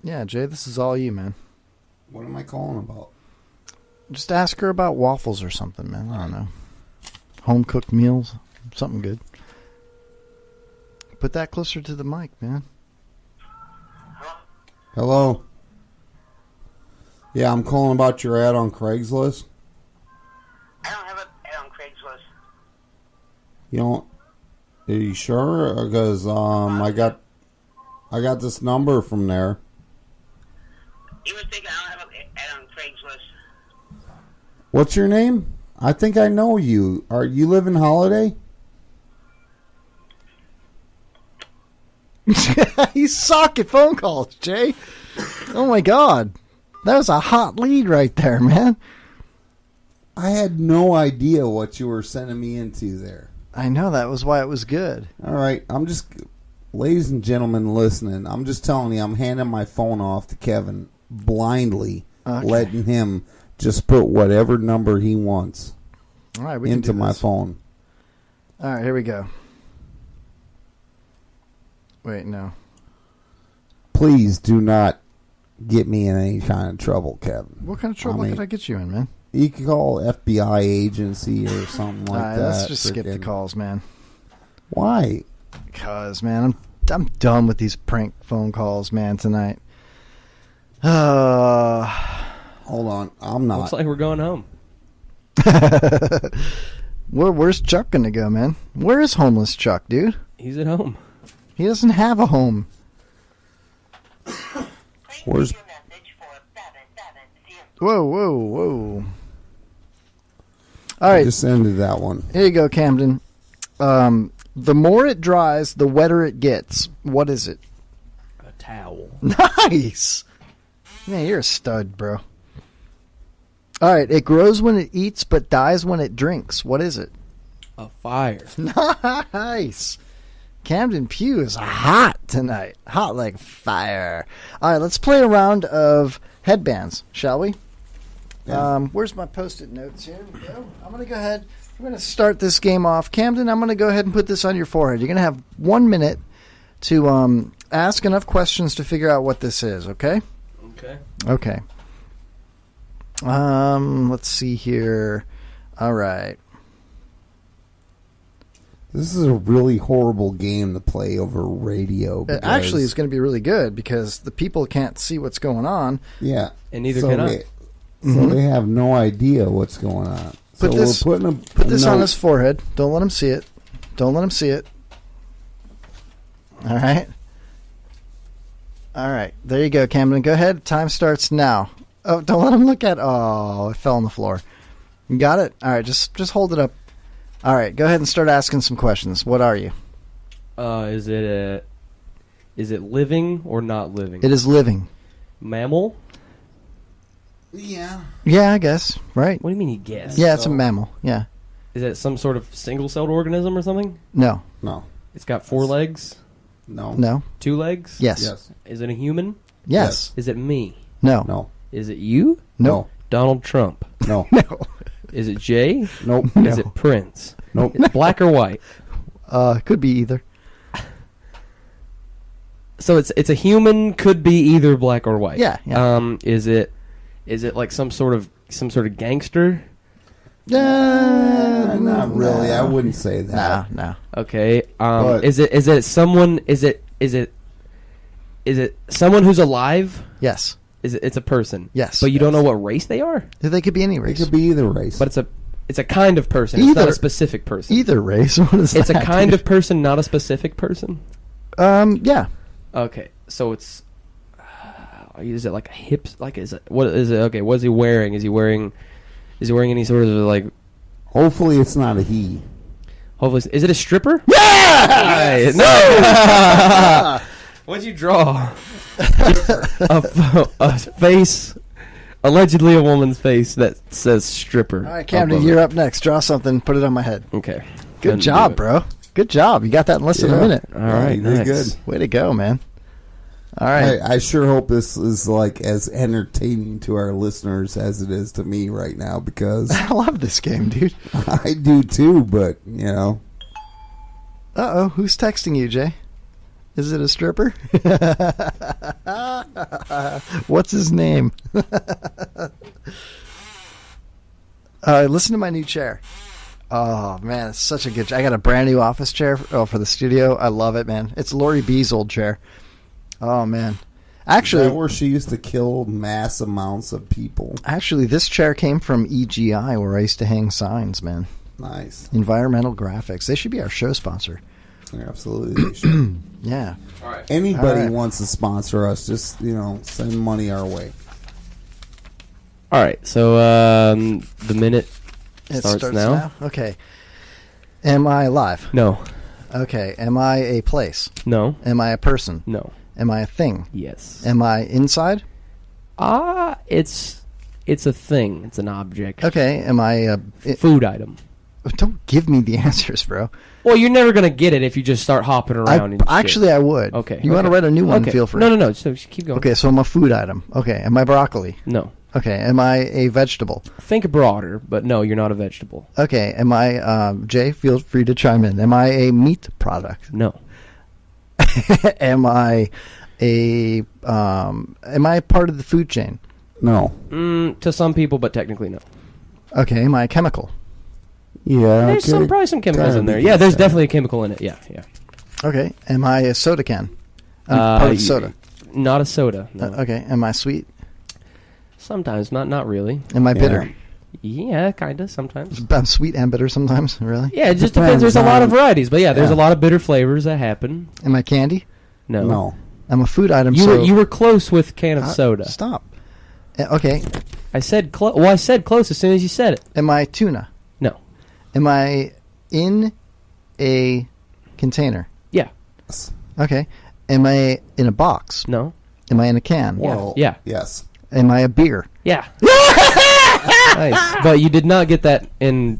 Yeah, Jay, this is all you, man. What am I calling about? Just ask her about waffles or something, man. I don't know. Home-cooked meals, something good. Put that closer to the mic, man. Hello? Yeah, I'm calling about your ad on Craigslist. I don't have an ad on Craigslist. You don't... Are you sure? Because I got this number from there. You were thinking I don't have an ad on Craigslist. What's your name? I think I know you. Are you live in Holiday? You suck at phone calls, Jay. Oh my God. That was a hot lead right there, man. I had no idea what you were sending me into there. I know, that was why it was good. All right, ladies and gentlemen listening, I'm just telling you, I'm handing my phone off to Kevin blindly, letting him just put whatever number he wants into my phone. All right, here we go. Wait, no. Please do not get me in any kind of trouble, Kevin. What kind of trouble could I get you in, man? You can call FBI agency or something like that. Let's just skip the calls, man. Why? Because, man, I'm done with these prank phone calls, man, tonight. Hold on, I'm not. Looks like we're going home. Where's Chuck going to go, man? Where is homeless Chuck, dude? He's at home. He doesn't have a home. Where's... Whoa. All right. I just ended that one. Here you go, Camden. The more it dries, the wetter it gets. What is it? A towel. Nice. Man, you're a stud, bro. All right. It grows when it eats, but dies when it drinks. What is it? A fire. Nice. Camden Pugh is hot tonight. Hot like fire. All right, let's play a round of headbands, shall we? Yeah. Where's my Post-it notes? Here we go. I'm going to go ahead. We're going to start this game off. Camden, I'm going to go ahead and put this on your forehead. You're going to have 1 minute to ask enough questions to figure out what this is, okay? Okay. Let's see here. All right. This is a really horrible game to play over radio. Actually, it's going to be really good because the people can't see what's going on. Yeah. And neither can I. So they have no idea what's going on. Put this on his forehead. Don't let him see it. All right. There you go, Camden. Go ahead. Time starts now. Oh, don't let him look at... Oh, it fell on the floor. You got it? All right, just hold it up. All right, go ahead and start asking some questions. What are you? Is it living or not living? It is living. Mammal? Yeah. Yeah, I guess. Right. What do you mean you guess? Yeah, it's a mammal. Yeah. Is it some sort of single-celled organism or something? No. No. It's got 4 legs? No. No. 2 legs? Yes. Yes. Is it a human? Yes. Is it me? No. No. Is it you? No. Donald Trump? No. No. Is it Jay? Nope. Is it Prince? Nope. It's black or white? Could be either. So it's a human, could be either black or white. Yeah, yeah. Is it like some sort of gangster? Not really. I wouldn't say that. No. Okay. But- Is it someone? Is it someone who's alive? Yes. It's a person. Yes. But you don't know what race they are. They could be any It race. could be either race. But it's a kind of person. It's not Either- a specific person. Either race. What is It's that? a kind of person, not a specific person. Yeah. Okay. So it's. Is it like a hip? Like is it? What is it? Okay. What is he wearing? Is he wearing any sort of like? Hopefully, it's not a he. Hopefully, is it a stripper? Yes! No. What'd you draw? a face, allegedly a woman's face that says stripper. All right, Camden, you're up next. Draw something. Put it on my head. Okay. Good job, bro. Good job. You got that in less than a minute. All right. You did Nice. good. Way to go, man. All right. I sure hope this is like as entertaining to our listeners as it is to me right now because I love this game, dude. I do too. But you know, Uh-oh. Who's texting you, Jay? Is it a stripper? What's his name? Listen to my new chair. Oh, man, it's such a good chair. I got a brand new office chair for the studio. I love it, man. It's Lori B's old chair. Oh, man. Actually, is that where she used to kill mass amounts of people. Actually, this chair came from EGI, where I used to hang signs, man. Nice. Environmental Graphics. They should be our show sponsor. Yeah, absolutely. They should. Yeah. All right. Anybody wants to sponsor us, just send money our way. All right. So the minute starts now. Okay. Am I alive? No. Okay. Am I a place? No. Am I a person? No. Am I a thing? Yes. Am I inside? It's a thing. It's an object. Okay. Am I a food item? Don't give me the answers, bro. Well, you're never gonna get it if you just start hopping around. Actually, I would. Okay. You want to write a new one? Okay. Feel free. No. So just keep going. Okay. So I'm a food item. Okay. Am I broccoli? No. Okay. Am I a vegetable? Think broader, but no, you're not a vegetable. Okay. Am I Jay? Feel free to chime in. Am I a meat product? No. Am I part of the food chain? No. To some people, but technically no. Okay. Am I a chemical? Yeah. There's probably some chemicals in there. Yeah, there's definitely a chemical in it. Yeah. Okay. Am I a soda can? I'm part of soda. Not a soda. No. Okay. Am I sweet? Sometimes, not really. Am I bitter? Yeah, kind of. Sometimes. I'm sweet and bitter sometimes. Really? Yeah, it just depends. There's a lot of varieties, but yeah, there's a lot of bitter flavors that happen. Am I candy? No. No. I'm a food item. You were close with can of soda. Stop. Okay. I said close. Well, I said close as soon as you said it. Am I tuna? No. Am I in a container? Yeah. Okay. Am I in a box? No. Am I in a can? Well, yeah. Yes. Am I a beer? Yeah. Nice. But you did not get that in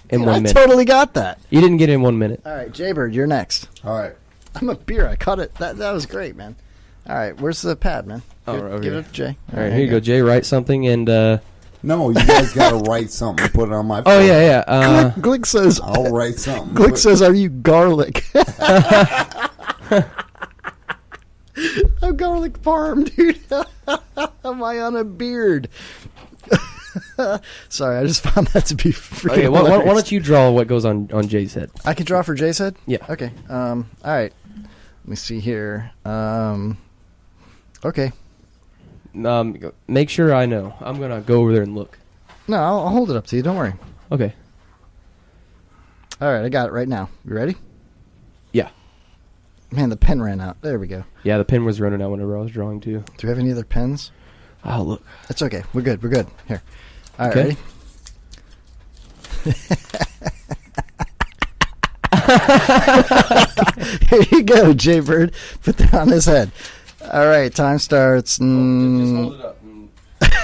Dude, 1 minute. I totally got that. You didn't get it in 1 minute. All right, Jaybird, you're next. All right. I'm a beer. I caught it. That was great, man. All right, where's the pad, man? Give it to Jay. All right, here you go, Jay. Write something and. No, you guys got to write something. Put it on my phone. Oh yeah. Glick says. I'll write something. Glick says, "Are you garlic?" I'm garlic parm, dude. Am I on a beard? Sorry, I just found that to be freaking Okay, why hilarious. don't you draw what goes on Jay's head? I could draw for Jay's head? Yeah. Okay. All right. Let me see here. Okay. Make sure I know. I'm gonna go over there and look. No, I'll hold it up to you. Don't worry. Okay. All right, I got it right now. You ready? Yeah. Man, the pen ran out. There we go. Yeah, the pen was running out whenever I was drawing too. Do we have any other pens? Oh, look. It's okay. We're good. Here. All right, Okay. ready? Here you go, Jay Bird. Put that on his head. All right, time starts. Just hold it up.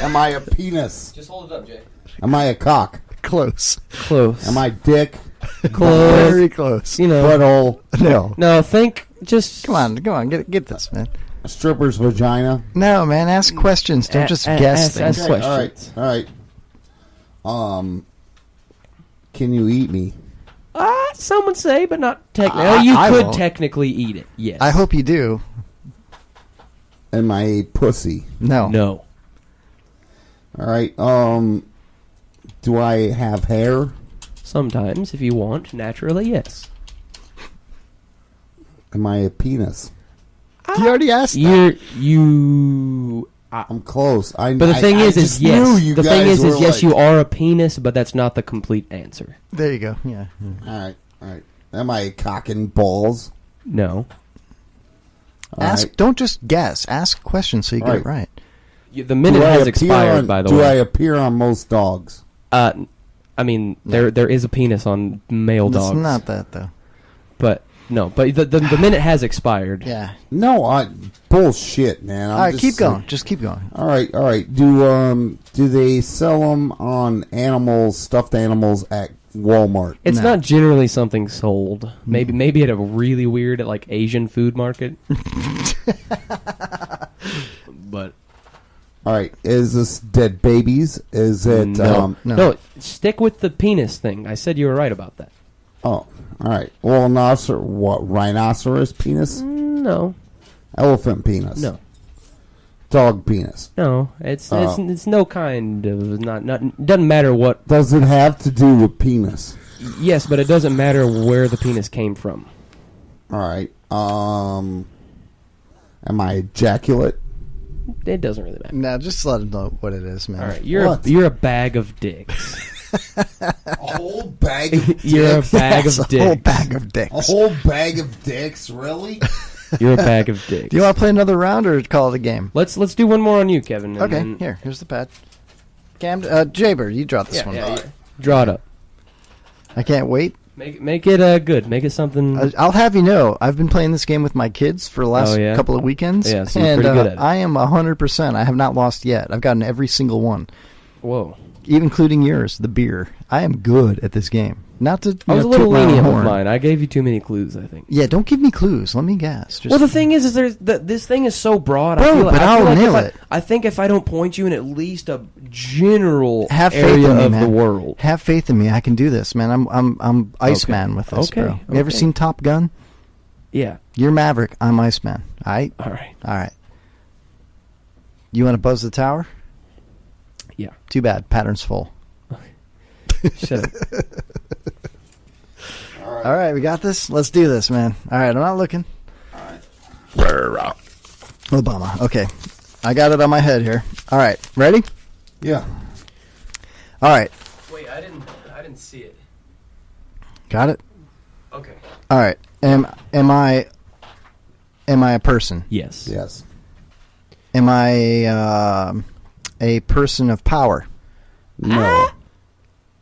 Am I a penis? Just hold it up, Jay. Am I a cock? Close. Am I dick? Close. Very close. You know. Butthole? No. No, think just... Come on. Get this, man. A stripper's vagina? No, man. Ask questions. Don't just guess things. Ask questions. All right. Can you eat me? Some would say, but not technically. I You could won't. technically eat it, yes. I hope you do. Am I a pussy? No. No. All right. Do I have hair? Sometimes, if you want, naturally, yes. Am I a penis? You already asked that. I'm close. But the thing is yes. The thing is yes, you are a penis, but that's not the complete answer. There you go. Yeah. All right. Am I a cock and balls? No. Ask. Right. Don't just guess. Ask questions so you get it right. The minute has expired, by the way. Do I appear on most dogs? I mean, there is a penis on male dogs. It's not that though. But no, but the minute has expired. Yeah. No, bullshit, man. All right, keep going. Just keep going. All right. Do they sell them on stuffed animals at Walmart? It's not generally something sold. Maybe at a really weird like Asian food market. But all right, is this dead babies? Is it no? Stick with the penis thing. I said you were right about that. Oh, all right. Well, rhinoceros penis? No. Elephant penis? No. Dog penis? No. It's no kind of not doesn't matter what. Does it have to do with penis? Yes, but it doesn't matter where the penis came from. All right. Am I ejaculate? It doesn't really matter. No, just let them know what it is, man. All right, you're a bag of dicks. A whole bag of dicks? You're a bag of dicks. A whole bag of dicks. A whole bag of dicks? Really? You're a bag of dicks. Do you want to play another round or call it a game? Let's do one more on you, Kevin. Okay, here's the pad. Jaybird, you draw this one. Yeah. Draw it up. I can't wait. Make it good. Make it something. I'll have you know, I've been playing this game with my kids for the last couple of weekends. Yeah, so you're pretty good at it. I am 100%. I have not lost yet. I've gotten every single one. Whoa. Even including yours, the beer. I am good at this game. Not to. I was a little lenient with mine. I gave you too many clues, I think. Yeah, don't give me clues. Let me guess. Well, the thing is this thing is so broad. Bro, I'll nail it. I think if I don't point you in at least a general area of the world, have faith in me. I can do this, man. I'm Iceman with this, bro. You ever seen Top Gun? Yeah. You're Maverick. I'm Iceman. All right. All right. You want to buzz the tower? Yeah. Too bad. Pattern's full. Shut up. All right, we got this. Let's do this, man. All right, I'm not looking. All right. Obama. Okay, I got it on my head here. All right, ready? Yeah. All right. Wait, I didn't see it. Got it. Okay. All right. Am I a person? Yes. Yes. Am I a person of power? No.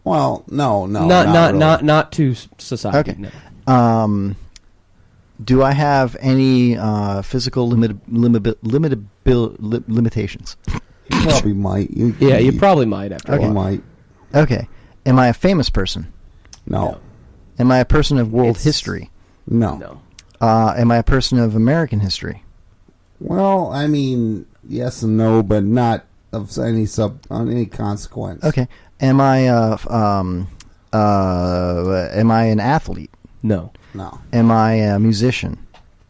Well, no. Not to society. Okay. No. Do I have any physical limitations? You probably might. You probably might after a while. Might. Okay. Am I a famous person? No. Am I a person of world history? No. Am I a person of American history? Well, I mean, yes and no, but not of any consequence. Okay. Am I an athlete? No. No. Am I a musician?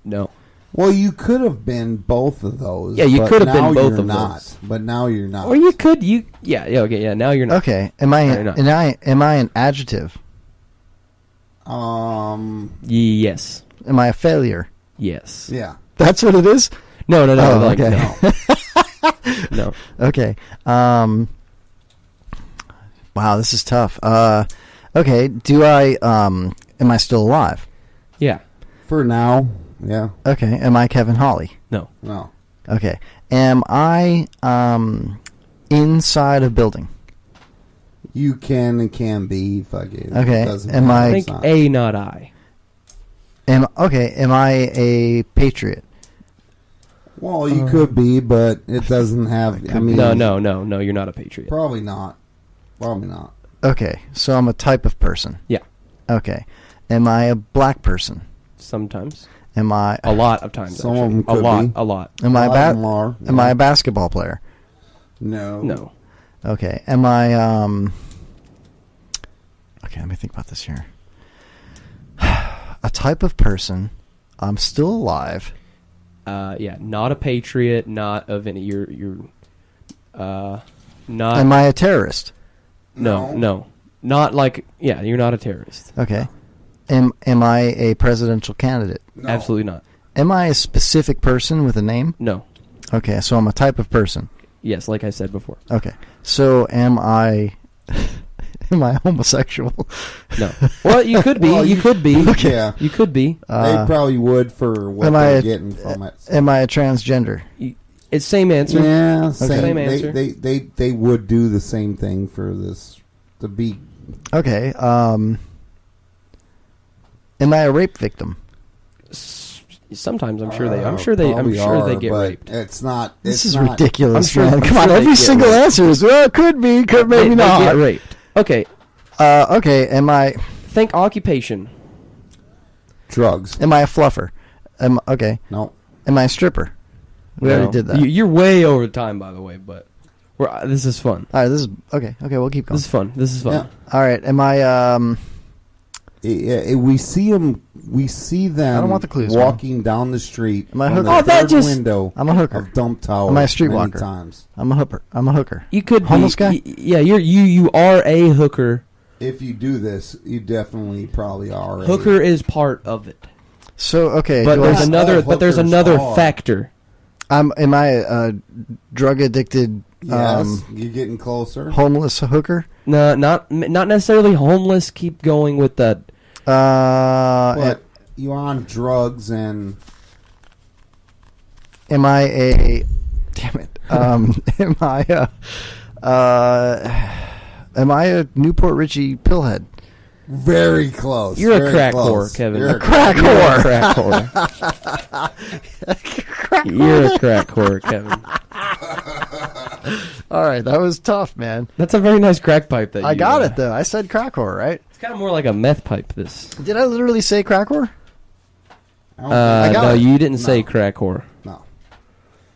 No. Well, you could have been both of those. Yeah, you could have been both of not, those. But now you're not. Or you could. Now you're not. Okay. Am I an adjective? Yes. Am I a failure? Yes. Yeah. That's what it is? No. Oh, Like, okay. no. Okay. Wow, this is tough. Okay. Am I still alive? Yeah. For now, yeah. Okay. Am I Kevin Hawley? No. No. Okay. Am I inside a building? You can and can be fucking. Okay. Doesn't Am matter. I think A, not I. Am I a patriot? Well, you could be, but it doesn't have. I mean, no. You're not a patriot. Probably not. Probably not. Okay, so I'm a type of person. Yeah. Okay. Am I a black person? Sometimes. Am I a lot of times? Some of them a could lot. be. A lot. Am I Am I a basketball player? No. No. Okay. Am I Okay, let me think about this here. A type of person. I'm still alive. Yeah, not a patriot, not of any. You're not. Am I a terrorist? No. Not like. Yeah, you're not a terrorist. Okay. Am I a presidential candidate? No. Absolutely not. Am I a specific person with a name? No. Okay, so I'm a type of person. Yes, like I said before. Okay. So am I am I homosexual? No. Well, you could be. Well, you could be. Okay. Yeah. You could be. They probably would for what they're getting from it. Am I a transgender? It's same answer. Yeah, Same answer. They would do the same thing for this to be. Okay. Am I a rape victim? Sometimes I'm sure they. I'm sure they get but raped. It's not. This it's is not, ridiculous, I'm man. sure Come on, they every get single raped. answer is well, could be, could maybe They not. get raped. Okay. Okay. Am I? Think occupation. Drugs. Am I a fluffer? Okay. No. Am I a stripper? We already did that. You're way over time, by the way, but this is fun. All right. This is okay. Okay, we'll keep going. This is fun. Yeah. All right. Am I? We see them. We see them. I don't want the clues, walking down the street. Am I a from hooker? the third window. I'm a hooker. Of dump tower. Am I a streetwalker? Times. I'm a hooker. I'm a hooker. You could homeless be, guy. Yeah, you are a hooker. If you do this, you definitely probably are. Hooker is part of it. So okay, But there's hookers another are. factor. Am I a drug addicted? Yes, you're getting closer. Homeless hooker? No, not necessarily homeless. Keep going with that. But you're on drugs and. Am I a? Damn it. Am I a Newport Richie pillhead? Very close. You're very a crack close. whore, Kevin. You're A crack You're whore. a crack whore. You're a crack whore, Kevin. All right, that was tough, man. That's a very nice crack pipe. That I you, got it though. I said crack whore, right? It's kind of more like a meth pipe. This. Did I literally say crack whore? I No, it. you didn't say crack whore. No. All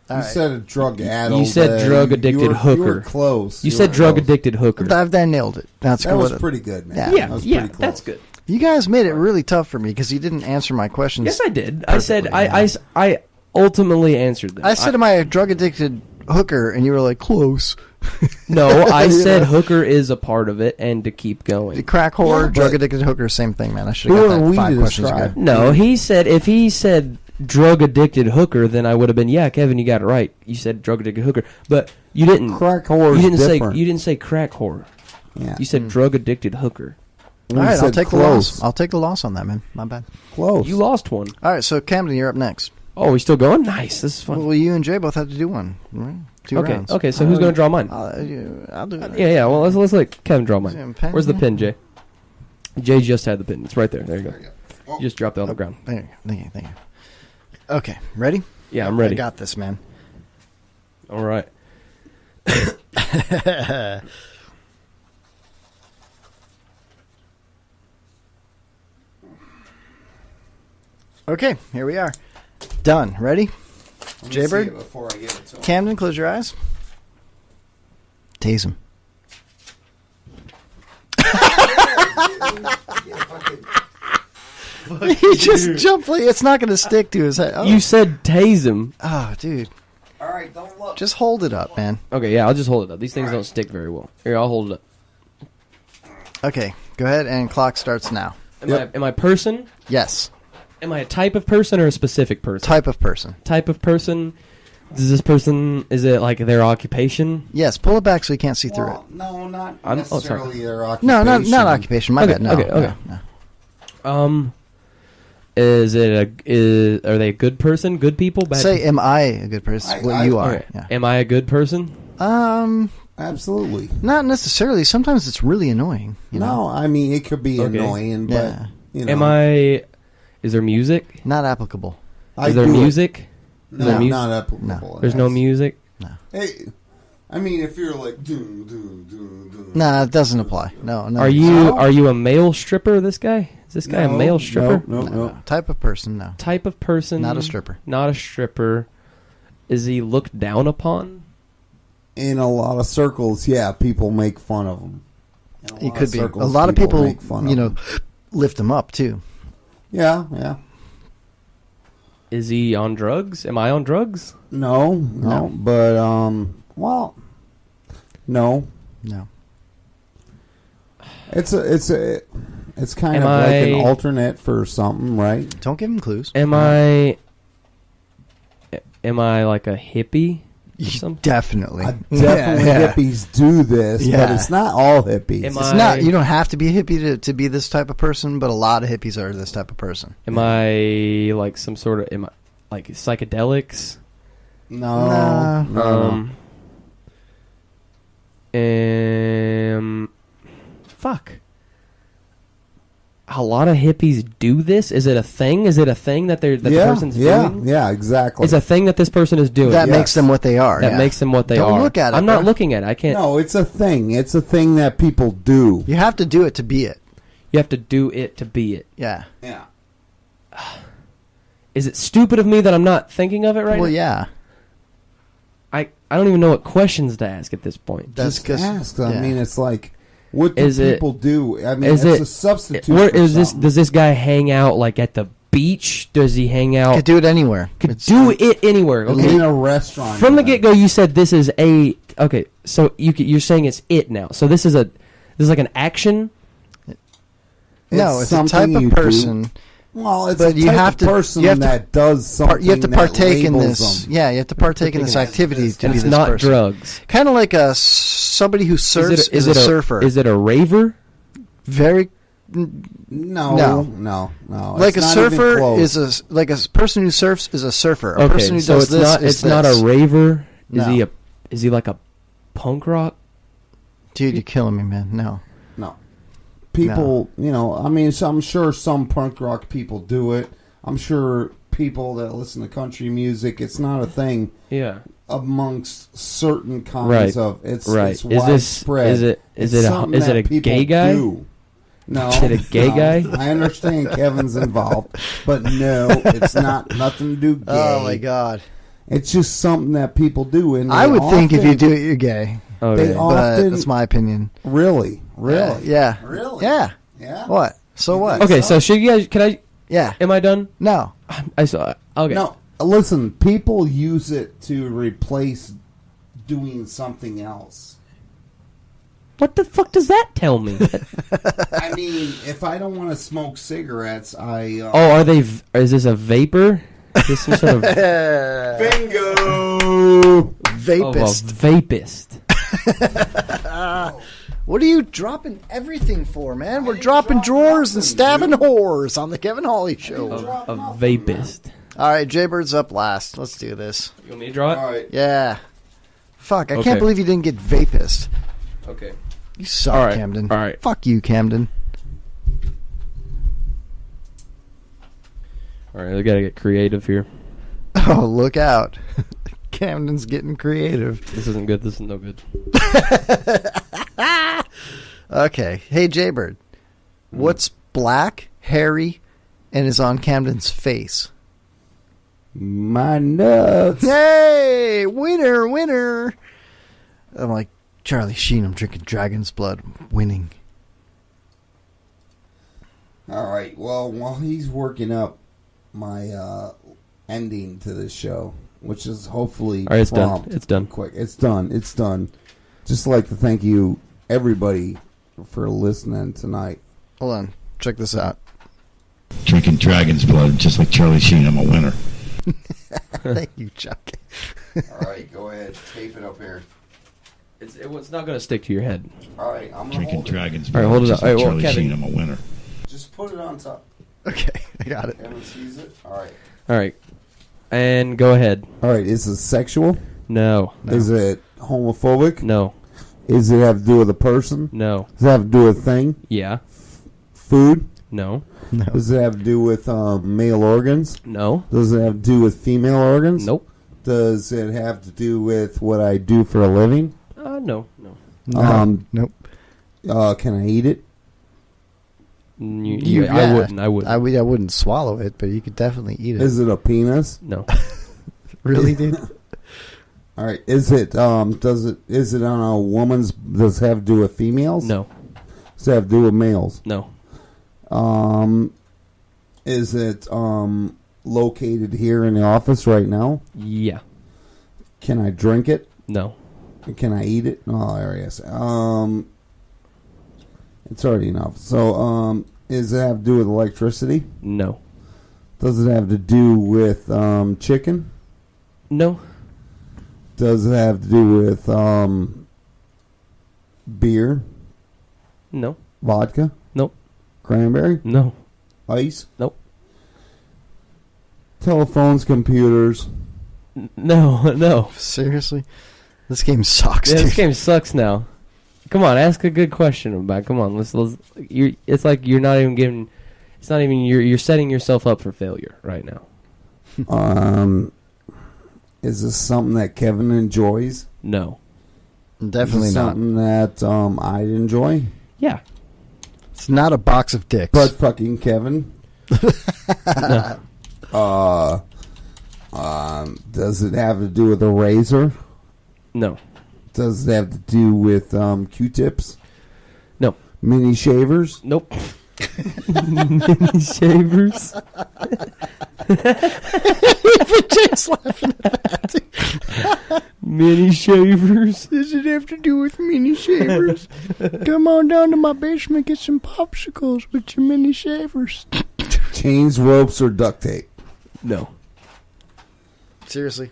You right. said a drug addict. You said drug addicted hooker. You were close. You said were drug close. addicted hooker. I nailed it. That's That cool. was pretty good, man. Yeah. That was Yeah, pretty close. that's good. You guys made it really tough for me because you didn't answer my questions. Yes, I did. I said perfectly, I ultimately answered them. I said, "Am I a drug addicted hooker?" And you were like, "Close." No, I said Yeah. hooker is a part of it, and to keep going. The crack whore, Yeah, drug but- addicted hooker, same thing, man. I should have Who got are that we 5 to questions ago. describe? No, he said if he said drug addicted hooker, then I would have been Kevin, you got it right. You said drug addicted hooker, but you didn't. Crack whore You didn't is different. say you didn't say crack whore. Yeah. You said drug addicted hooker. All right, I'll said take the close. loss. I'll take the loss on that, man. My bad. Close. You lost one. All right, so Camden, you're up next. Oh, we still going? Nice. This is fun. Well, you and Jay both have to do one. Right? 2 Okay. rounds. Okay. So who's going to draw mine? I'll do it. Yeah. Well, let's let Kevin draw Is it a mine. pen Where's the here? pin, Jay? Jay just had the pin. It's right there. There you go. You just dropped it on the ground. There you go. Thank you. Okay, ready? Yeah, I'm ready. I got this, man. All right. Okay, here we are. Done. Ready? Let me see Jaybird? it before I give it to him. Camden, close your eyes. Tase him. He just jumped like it's not going to stick to his head. Oh. You said tase him. Oh, dude. All right, don't look. Just hold it up, man. Okay, yeah, I'll just hold it up. These things don't stick very well. Here, I'll hold it up. Okay, go ahead and clock starts now. Am I a person? Yes. Am I a type of person or a specific person? Type of person. Type of person. Does this person, is it like their occupation? Yes, pull it back so you can't see through Well, no, not I'm- oh, necessarily sorry. their it. occupation. No, not occupation. My Okay, bad. No. okay. No. Is it are they a good person? Good people? Bad Say, people? am I a good person? Well, you are. Okay. Yeah. Am I a good person? Absolutely. Not necessarily. Sometimes it's really annoying. You No, know? I mean it could be Okay. annoying, but Yeah. you know. Is there music? Not applicable. Is there music? No, Is there not applicable. No. There's no music? No. Hey, I mean, if you're like, Nah, it doesn't apply. No. Are you a male stripper, this guy? Is this guy a male stripper? No. Type of person, no. Type of person? Not a stripper. Not a stripper. Is he looked down upon? In a lot of circles, yeah, people make fun of him. He could be. A lot of people, make fun of him. lift him up, too. Yeah. Is he on drugs? Am I on drugs? No. But, well, no. No. It's kind Am of like an I- alternate for something, right? Don't give him clues. Am I like a hippie? Or something? Definitely. Definitely hippies do this, but it's not all hippies. Am It's I- not. You don't have to be a hippie to be this type of person, but a lot of hippies are this type of person. Am I like some sort of? Am I like psychedelics? No. Fuck. A lot of hippies do this. Is it a thing? Is it a thing that the person's doing? Yeah, exactly. It's a thing that this person is doing. That makes them what they are. That yeah. makes them what they Don't are. look at it. I'm not bro. looking at it. I can't. No, it's a thing. It's a thing that people do. You have to do it to be it. You have to do it to be it. Yeah. Yeah. Is it stupid of me that I'm not thinking of it right Well, now? yeah. I don't even know what questions to ask at this point. Just ask. I yeah. mean, it's like, what do Is it- people do? I mean, Is it's it a substitute. Where for is this? something. Does this guy hang out like at the beach? Does he hang out? Could do it anywhere. Could do it anywhere. Okay. In a restaurant. From the even. get go, you said this is a okay. So you're saying it's it now. So this is like an action. No, it's a something type you of do. person. Well, it's But a you type have of to- person you have to that does something. You have to that partake in labels this. them. Yeah, you have to partake in this activity to be It's this not person. drugs. Kind of like somebody who surfs is a surfer. Is it a raver? Very. No. Like It's a not even surfer close. is like a person who surfs is a surfer. A Okay, person who so does it's this not. is It's not this. a raver. No. Is he like a punk rock? Dude, you're killing me, man. No. People, I mean, so I'm sure some punk rock people do it. I'm sure people that listen to country music, it's not a thing. Yeah. Amongst certain kinds Right. of it's Right. it's Is this- widespread. is it It's a- something is it that a people gay guy? do. No, Is it a gay no. guy? I understand Kevin's involved, but no, it's not nothing to do gay. Oh my god. It's just something that people do, and I they would think if often- you do it, you're gay. Okay. They But often that's my opinion. really. Yeah. Really? Yeah. Yeah. What? So what? Okay, so should you guys? Can I? Yeah. Am I done? No. I saw. Okay. No, listen. People use it to replace doing something else. What the fuck does that tell me? I mean, if I don't want to smoke cigarettes, I Oh, are they? Is this a vapor? Is this some sort of bingo Vapist. a vapist? What are you dropping everything for, man? We're dropping drawers and stabbing whores on the Kevin Hawley Show. A vapist. All right, Jaybird's up last. Let's do this. You want me to draw it? All right. Yeah. Fuck, I Okay. can't believe you didn't get vapist. Okay. You suck, All right, Camden. all right. Fuck you, Camden. All right, we gotta get creative here. Oh, look out. Camden's getting creative. This isn't good. This is no good. Okay. Hey, Jaybird. What's black, hairy, and is on Camden's face? My nuts. Hey, winner. I'm like, Charlie Sheen, I'm drinking dragon's blood. I'm winning. All right. Well, while he's working up my ending to this show, which is hopefully All right, it's done. prompt, It's done. quick. It's done. Just like to thank you, everybody, for listening tonight. Hold on. Check this out. Drinking dragon's blood, just like Charlie Sheen. I'm a winner. Thank you, Chuck. All right, go ahead. Tape it up here. It's not gonna stick to your head. All right, I'm gonna Drinking hold it. dragon's All right, blood, hold it just up. like All right, well, Charlie Kevin. Sheen. I'm a winner. Just put it on top. Okay, I got it. Everyone sees it. All right. All right, and go ahead. All right. Is it sexual? No. Is it homophobic? No. Does it have to do with a person? No. Does it have to do with a thing? Yeah. Food? No. No. Does it have to do with male organs? No. Does it have to do with female organs? Nope. Does it have to do with what I do for a living? No. Nope. Can I eat it? I wouldn't. I wouldn't swallow it, but you could definitely eat it. Is it a penis? No. Really, dude? All right. Is it on a woman's? Does it have to do with females? No. Does it have to do with males? No. Is it located here in the office right now? Yeah. Can I drink it? No. Can I eat it? Oh, there it is. It's already enough. So, does it have to do with electricity? No. Does it have to do with chicken? No. Does it have to do with beer? No. Vodka? Nope. Cranberry? No. Ice? Nope. Telephones, computers? No. Seriously? This game sucks, Yeah, dude. this game sucks now. Come on, ask a good question about. Come on, let's. It's like you're not even giving. It's not even. You're setting yourself up for failure right now. Is this something that Kevin enjoys? No. Definitely Is this not. something that I'd enjoy? Yeah. It's not a box of dicks. But fucking Kevin. No. Does it have to do with a razor? No. Does it have to do with Q-tips? No. Mini shavers? Nope. Mini shavers. Jake's laughing at that. Mini shavers. Does it have to do with mini shavers? Come on down to my basement, get some popsicles with your mini shavers. Chains, ropes, or duct tape? No. Seriously?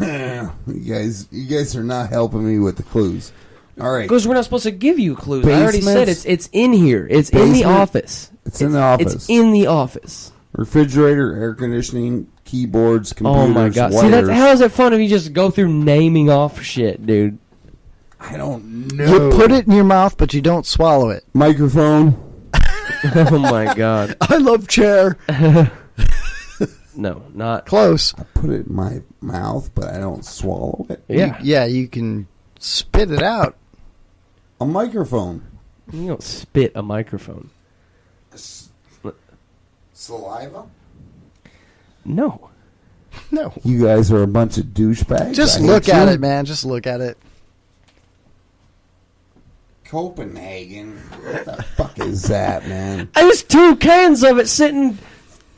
You guys are not helping me with the clues. All right. Because we're not supposed to give you clues. I already Basements? said it's in here. It's in the Basement? office. It's in the office. It's in the office. Refrigerator, air conditioning, keyboards, computers, Oh my god! wires. See, how is it fun if you just go through naming off shit, dude? I don't know. You put it in your mouth, but you don't swallow it. Microphone. Oh my god! I love chair. No, not Close. I put it in my mouth, but I don't swallow it. Yeah, You can spit it out. A microphone. you don't spit a microphone. Saliva? No. No. You guys are a bunch of douchebags. Just I look hate at you. it, man. Just look at it. Copenhagen. What the fuck is that, man? There's 2 cans of it sitting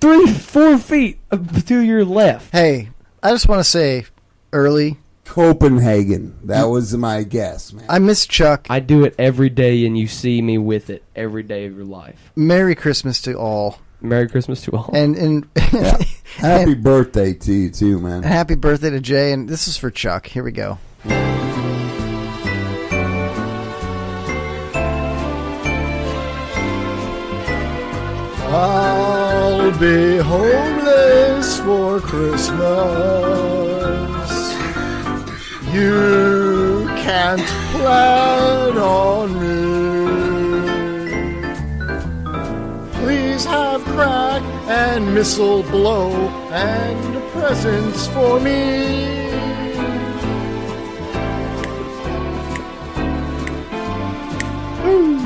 3-4 feet to your left. Hey, I just want to say early, Copenhagen. That was my guess, man. I miss Chuck. I do it every day, and you see me with it every day of your life. Merry Christmas to all. Merry Christmas to all. And Happy birthday to you, too, man. happy birthday to Jay. And this is for Chuck. Here we go. I'll be homeless for Christmas. You can't plan on me. Please have crack and missile blow and presents for me. Woo.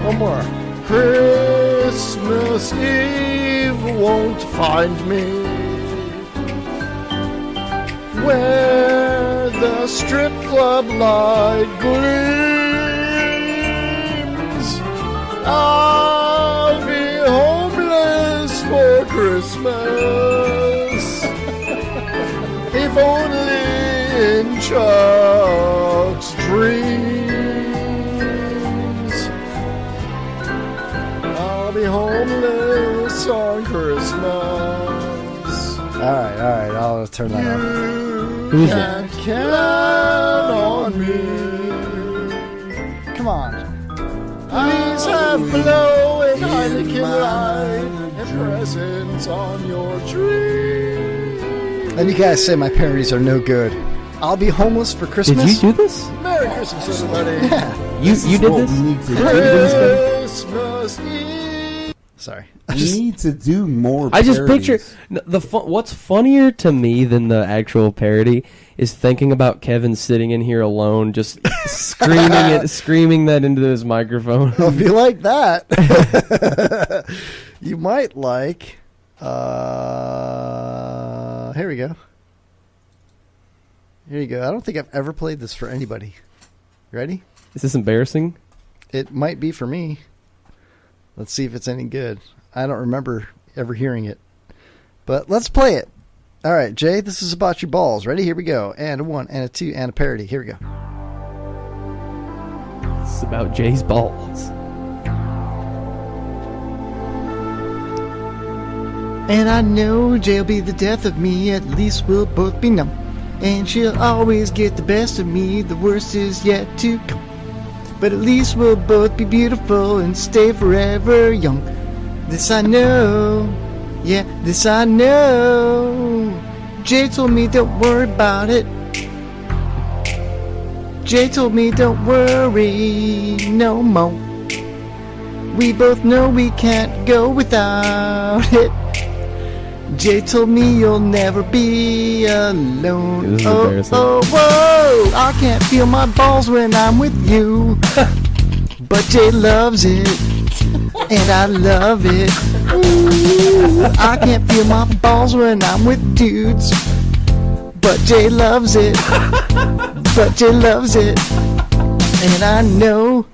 One more. Christmas Eve won't find me where the strip club light gleams. I'll be homeless for Christmas, if only in Chuck's dreams. I'll be homeless on Christmas. All right, I'll turn that off. Who's Can't count on me. Come on. Please have blow and Heineken light and presents on your tree. And you guys say my parodies are no good. I'll be homeless for Christmas. Did you do this? Merry Christmas, everybody. Yeah. You did this? We need to do. Christmas Eve. Sorry. We need to do more. I just parodies. picture what's funnier to me than the actual parody is thinking about Kevin sitting in here alone, just screaming that into his microphone. Well, if you like that, you might like. Here we go. Here you go. I don't think I've ever played this for anybody. Ready? Is this embarrassing? It might be for me. Let's see if it's any good. I don't remember ever hearing it. But let's play it. All right, Jay, this is about your balls. Ready? Here we go. And a 1, and a 2, and a parody. Here we go. It's about Jay's balls. And I know Jay'll be the death of me. At least we'll both be numb. And she'll always get the best of me. The worst is yet to come. But at least we'll both be beautiful and stay forever young. This I know. Yeah, this I know. Jay told me don't worry about it. Jay told me don't worry no more. We both know we can't go without it. Jay told me you'll never be alone. This is Oh, embarrassing. oh, whoa! I can't feel my balls when I'm with you. But Jay loves it, and I love it. Ooh, I can't feel my balls when I'm with dudes. But Jay loves it, but Jay loves it. And I know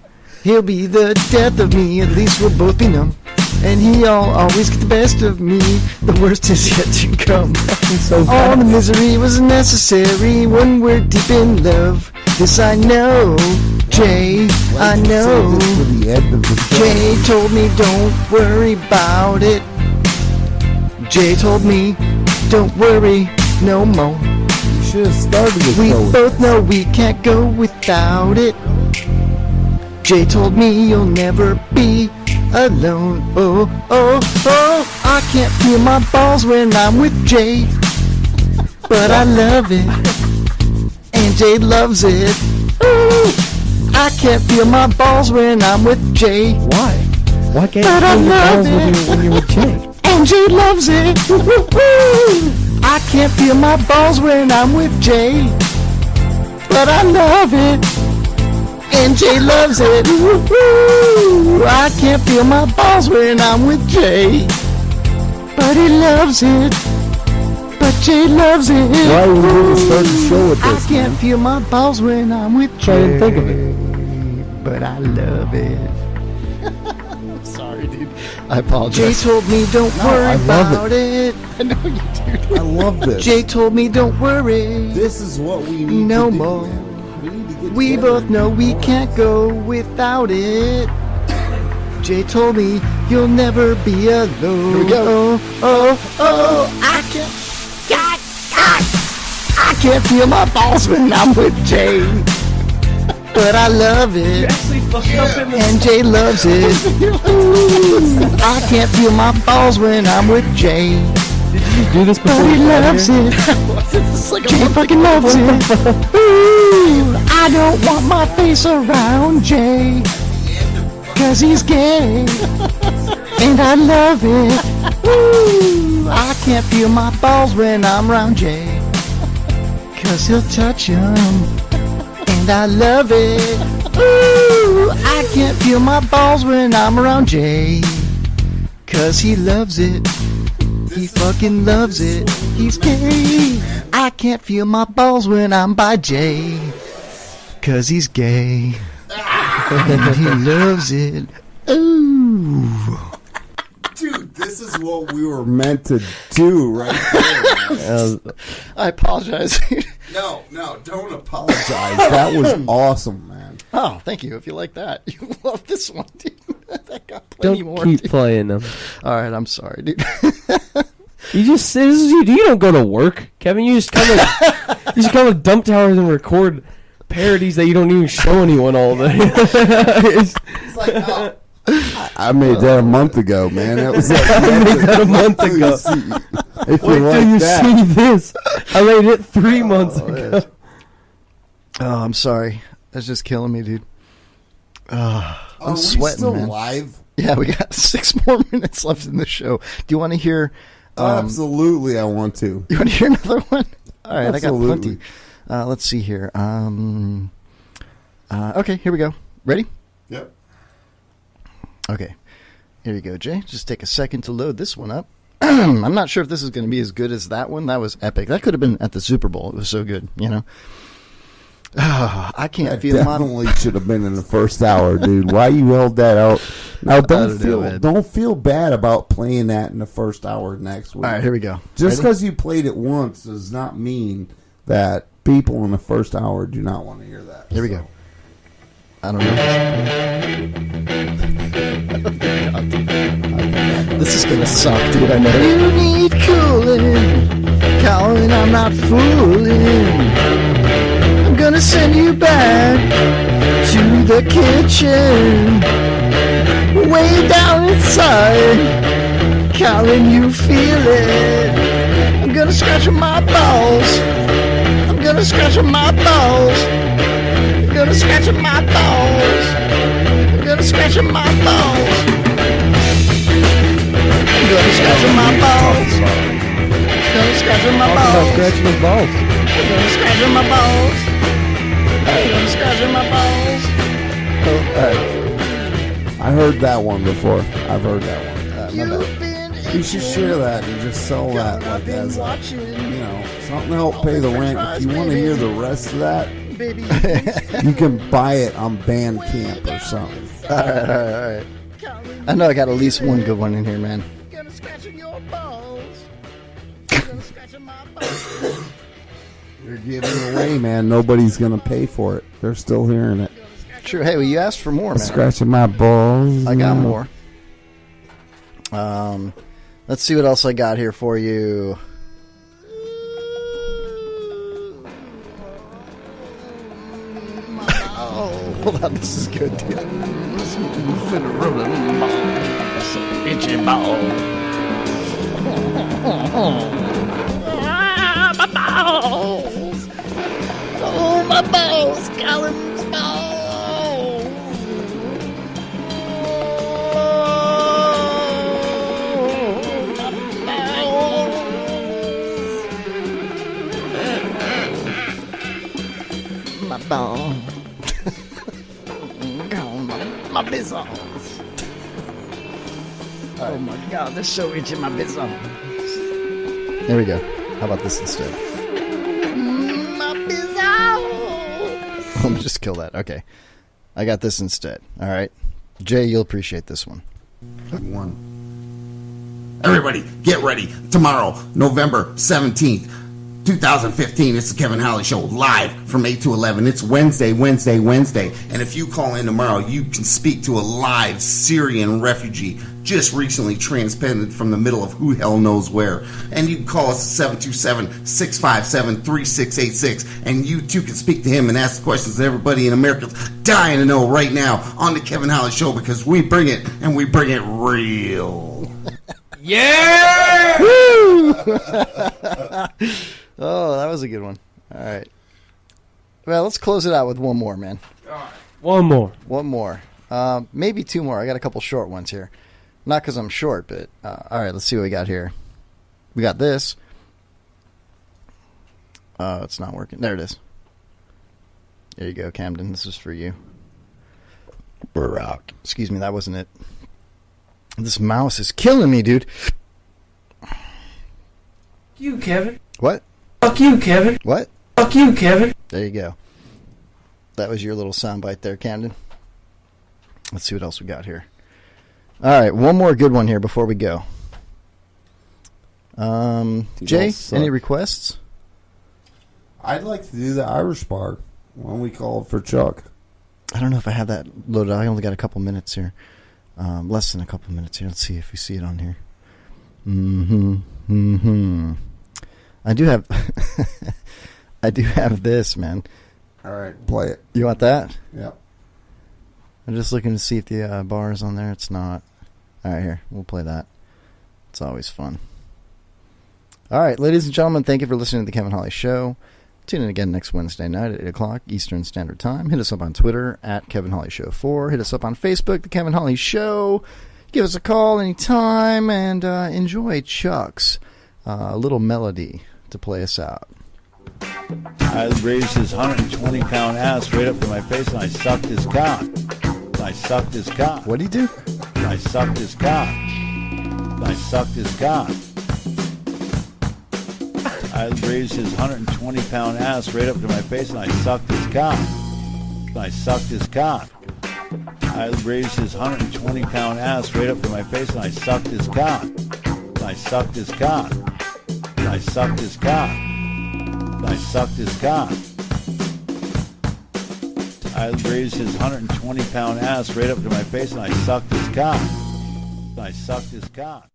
he'll be the death of me. At least we'll both be numb. And he'll always get the best of me. The worst is yet to come. All the misery was necessary when we're deep in love. This I know, Jay, I know. Jay told me don't worry about it. Jay told me don't worry no more. You should have started with We both know we can't go without it. Jay told me you'll never be alone. Oh, oh, oh, I can't feel my balls when I'm with Jay. But I love it, and Jay loves it. Ooh, I can't feel my balls when I'm with Jay. Why? Why can't But I you feel your love balls it. when you're with Jay? And Jay loves it. I can't feel my balls when I'm with Jay. But I love it. And Jay loves it. I can't feel my balls when I'm with Jay. But he loves it. But Jay loves it. Why would we even start the show with I this, can't man? feel my balls when I'm with Jay. Try and think of it. But I love it. Sorry, dude. I apologize. Jay told me don't worry I love about it. I know you do. I love this. Jay told me don't worry This is what we need no to do, more. man. We need to get We together both and know do we more. can't go without it. Jay told me you'll never be alone. Here we go. Oh, oh, oh, I can't feel my balls when I'm with Jay. But I love it. And Jay loves it. Ooh, I can't feel my balls when I'm with Jay. Did you do this before? But he you got loves here? it. Jay fucking loves it. Ooh, I don't want my face around Jay. Cause he's gay. And I love it. Ooh, I can't feel my balls when I'm around Jay. Cause he'll touch them. And I love it. Ooh, I can't feel my balls when I'm around Jay. Cause he loves it. He fucking loves it. He's gay. I can't feel my balls when I'm by Jay. Cause he's gay. And he loves it. Ooh. Dude, this is what we were meant to do right there. I apologize. No, don't apologize. That was awesome, man. Oh, thank you. If you like that. You love this one, dude. That got plenty Don't more. keep dude. playing them. All right, I'm sorry, dude. You just this is you don't go to work, Kevin. You just come with dump towers and record parodies that you don't even show anyone all day. It's like, oh, I made that a month ago, man. That was like I made that a month ago. If Wait you till like you that. see this. I made it 3 months ago. Oh, I'm sorry. That's just killing me, dude. I'm sweating, still man. live? Yeah, we got 6 more minutes left in the show. Do you want to hear? Absolutely, I want to. You want to hear another one? All right, Absolutely. I got plenty. Let's see here. Okay, here we go. Ready? Yep. Okay. Here you go, Jay. Just take a second to load this one up. I'm not sure if this is going to be as good as that one. That was epic. That could have been at the Super Bowl. It was so good, you know. I can't That feel definitely should have been in the first hour, dude. Why you held that out? Now don't feel bad about playing that in the first hour next week. All right, here we go. Just Ready? because you played it once does not mean that people in the first hour do not want to hear that. Here we go. I don't know. This is gonna suck, dude. I know. You need cooling, Colin. I'm not fooling. I'm gonna send you back to the kitchen, way down inside. Colin, you feel it. I'm gonna scratch on my balls. I'm gonna scratch on my balls. I'm gonna scratch on my balls. I'm gonna scratch on my balls. I'm gonna scratch on my balls. I'm gonna scratch on my balls. Scratching his balls. I'm gonna scratch on my balls. I'm gonna scratch on my balls. Oh, all right. I heard that one before. I've heard that one. My bad. You should share that and just sell that like as a, something to help pay the rent. If you want to hear the rest of that, you can buy it on Bandcamp or something. All right. I know I got at least one good one in here, man. You're giving it away, man. Nobody's gonna pay for it. They're still hearing it. True. Hey, well, you asked for more, man. Scratching my balls. I got more. Let's see what else I got here for you. Oh, hold on, this is good, dude. Itchy ball. My balls. Oh, my balls. Colin's balls. My balls. My bizzles. Oh my god, they're so itchy, my bizzles. There we go. How about this instead? My bizzles. Let me just kill that. Okay. I got this instead. All right. Jay, you'll appreciate this one. Everybody, get ready. Tomorrow, November 17th. 2015, it's the Kevin Holly Show, live from 8 to 11. It's Wednesday. And if you call in tomorrow, you can speak to a live Syrian refugee just recently transplanted from the middle of who hell knows where. And you can call us at 727-657-3686. And you too can speak to him and ask the questions that everybody in America's dying to know right now on the Kevin Holly Show, because we bring it, and we bring it real. Yeah! Woo! Oh, that was a good one. All right. Well, let's close it out with one more, man. One more. One more. Maybe two more. I got a couple short ones here. Not because I'm short, but all right, let's see what we got here. We got this. Oh, it's not working. There it is. There you go, Camden. This is for you. Barack. Excuse me, that wasn't it. This mouse is killing me, dude. You, Kevin. What? Fuck you, Kevin. What? Fuck you, Kevin. There you go. That was your little soundbite there, Camden. Let's see what else we got here. All right, one more good one here before we go. Jay, any requests? I'd like to do the Irish bar when we call for Chuck. I don't know if I have that loaded. I only got a couple minutes here. Less than a couple minutes here. Let's see if we see it on here. I do have I do have this, man. All right, play it. You want that? Yep. I'm just looking to see if the bar is on there. It's not. All right, here. We'll play that. It's always fun. All right, ladies and gentlemen, thank you for listening to the Kevin Holly Show. Tune in again next Wednesday night at 8 o'clock Eastern Standard Time. Hit us up on Twitter at Kevin Holly Show 4. Hit us up on Facebook, The Kevin Holly Show. Give us a call anytime and enjoy Chuck's little melody to play us out. I raised his 120-pound ass right up to my face and I sucked his cock. I sucked his cock. What'd he do? I sucked his cock. I sucked his cock. I raised his 120-pound ass right up to my face and I sucked his cock. I sucked his cock. I raised his 120-pound ass right up to my face and I sucked his cock. I sucked his cock. I sucked his cock. I sucked his cock. I raised his 120-pound ass right up to my face and I sucked his cock. I sucked his cock.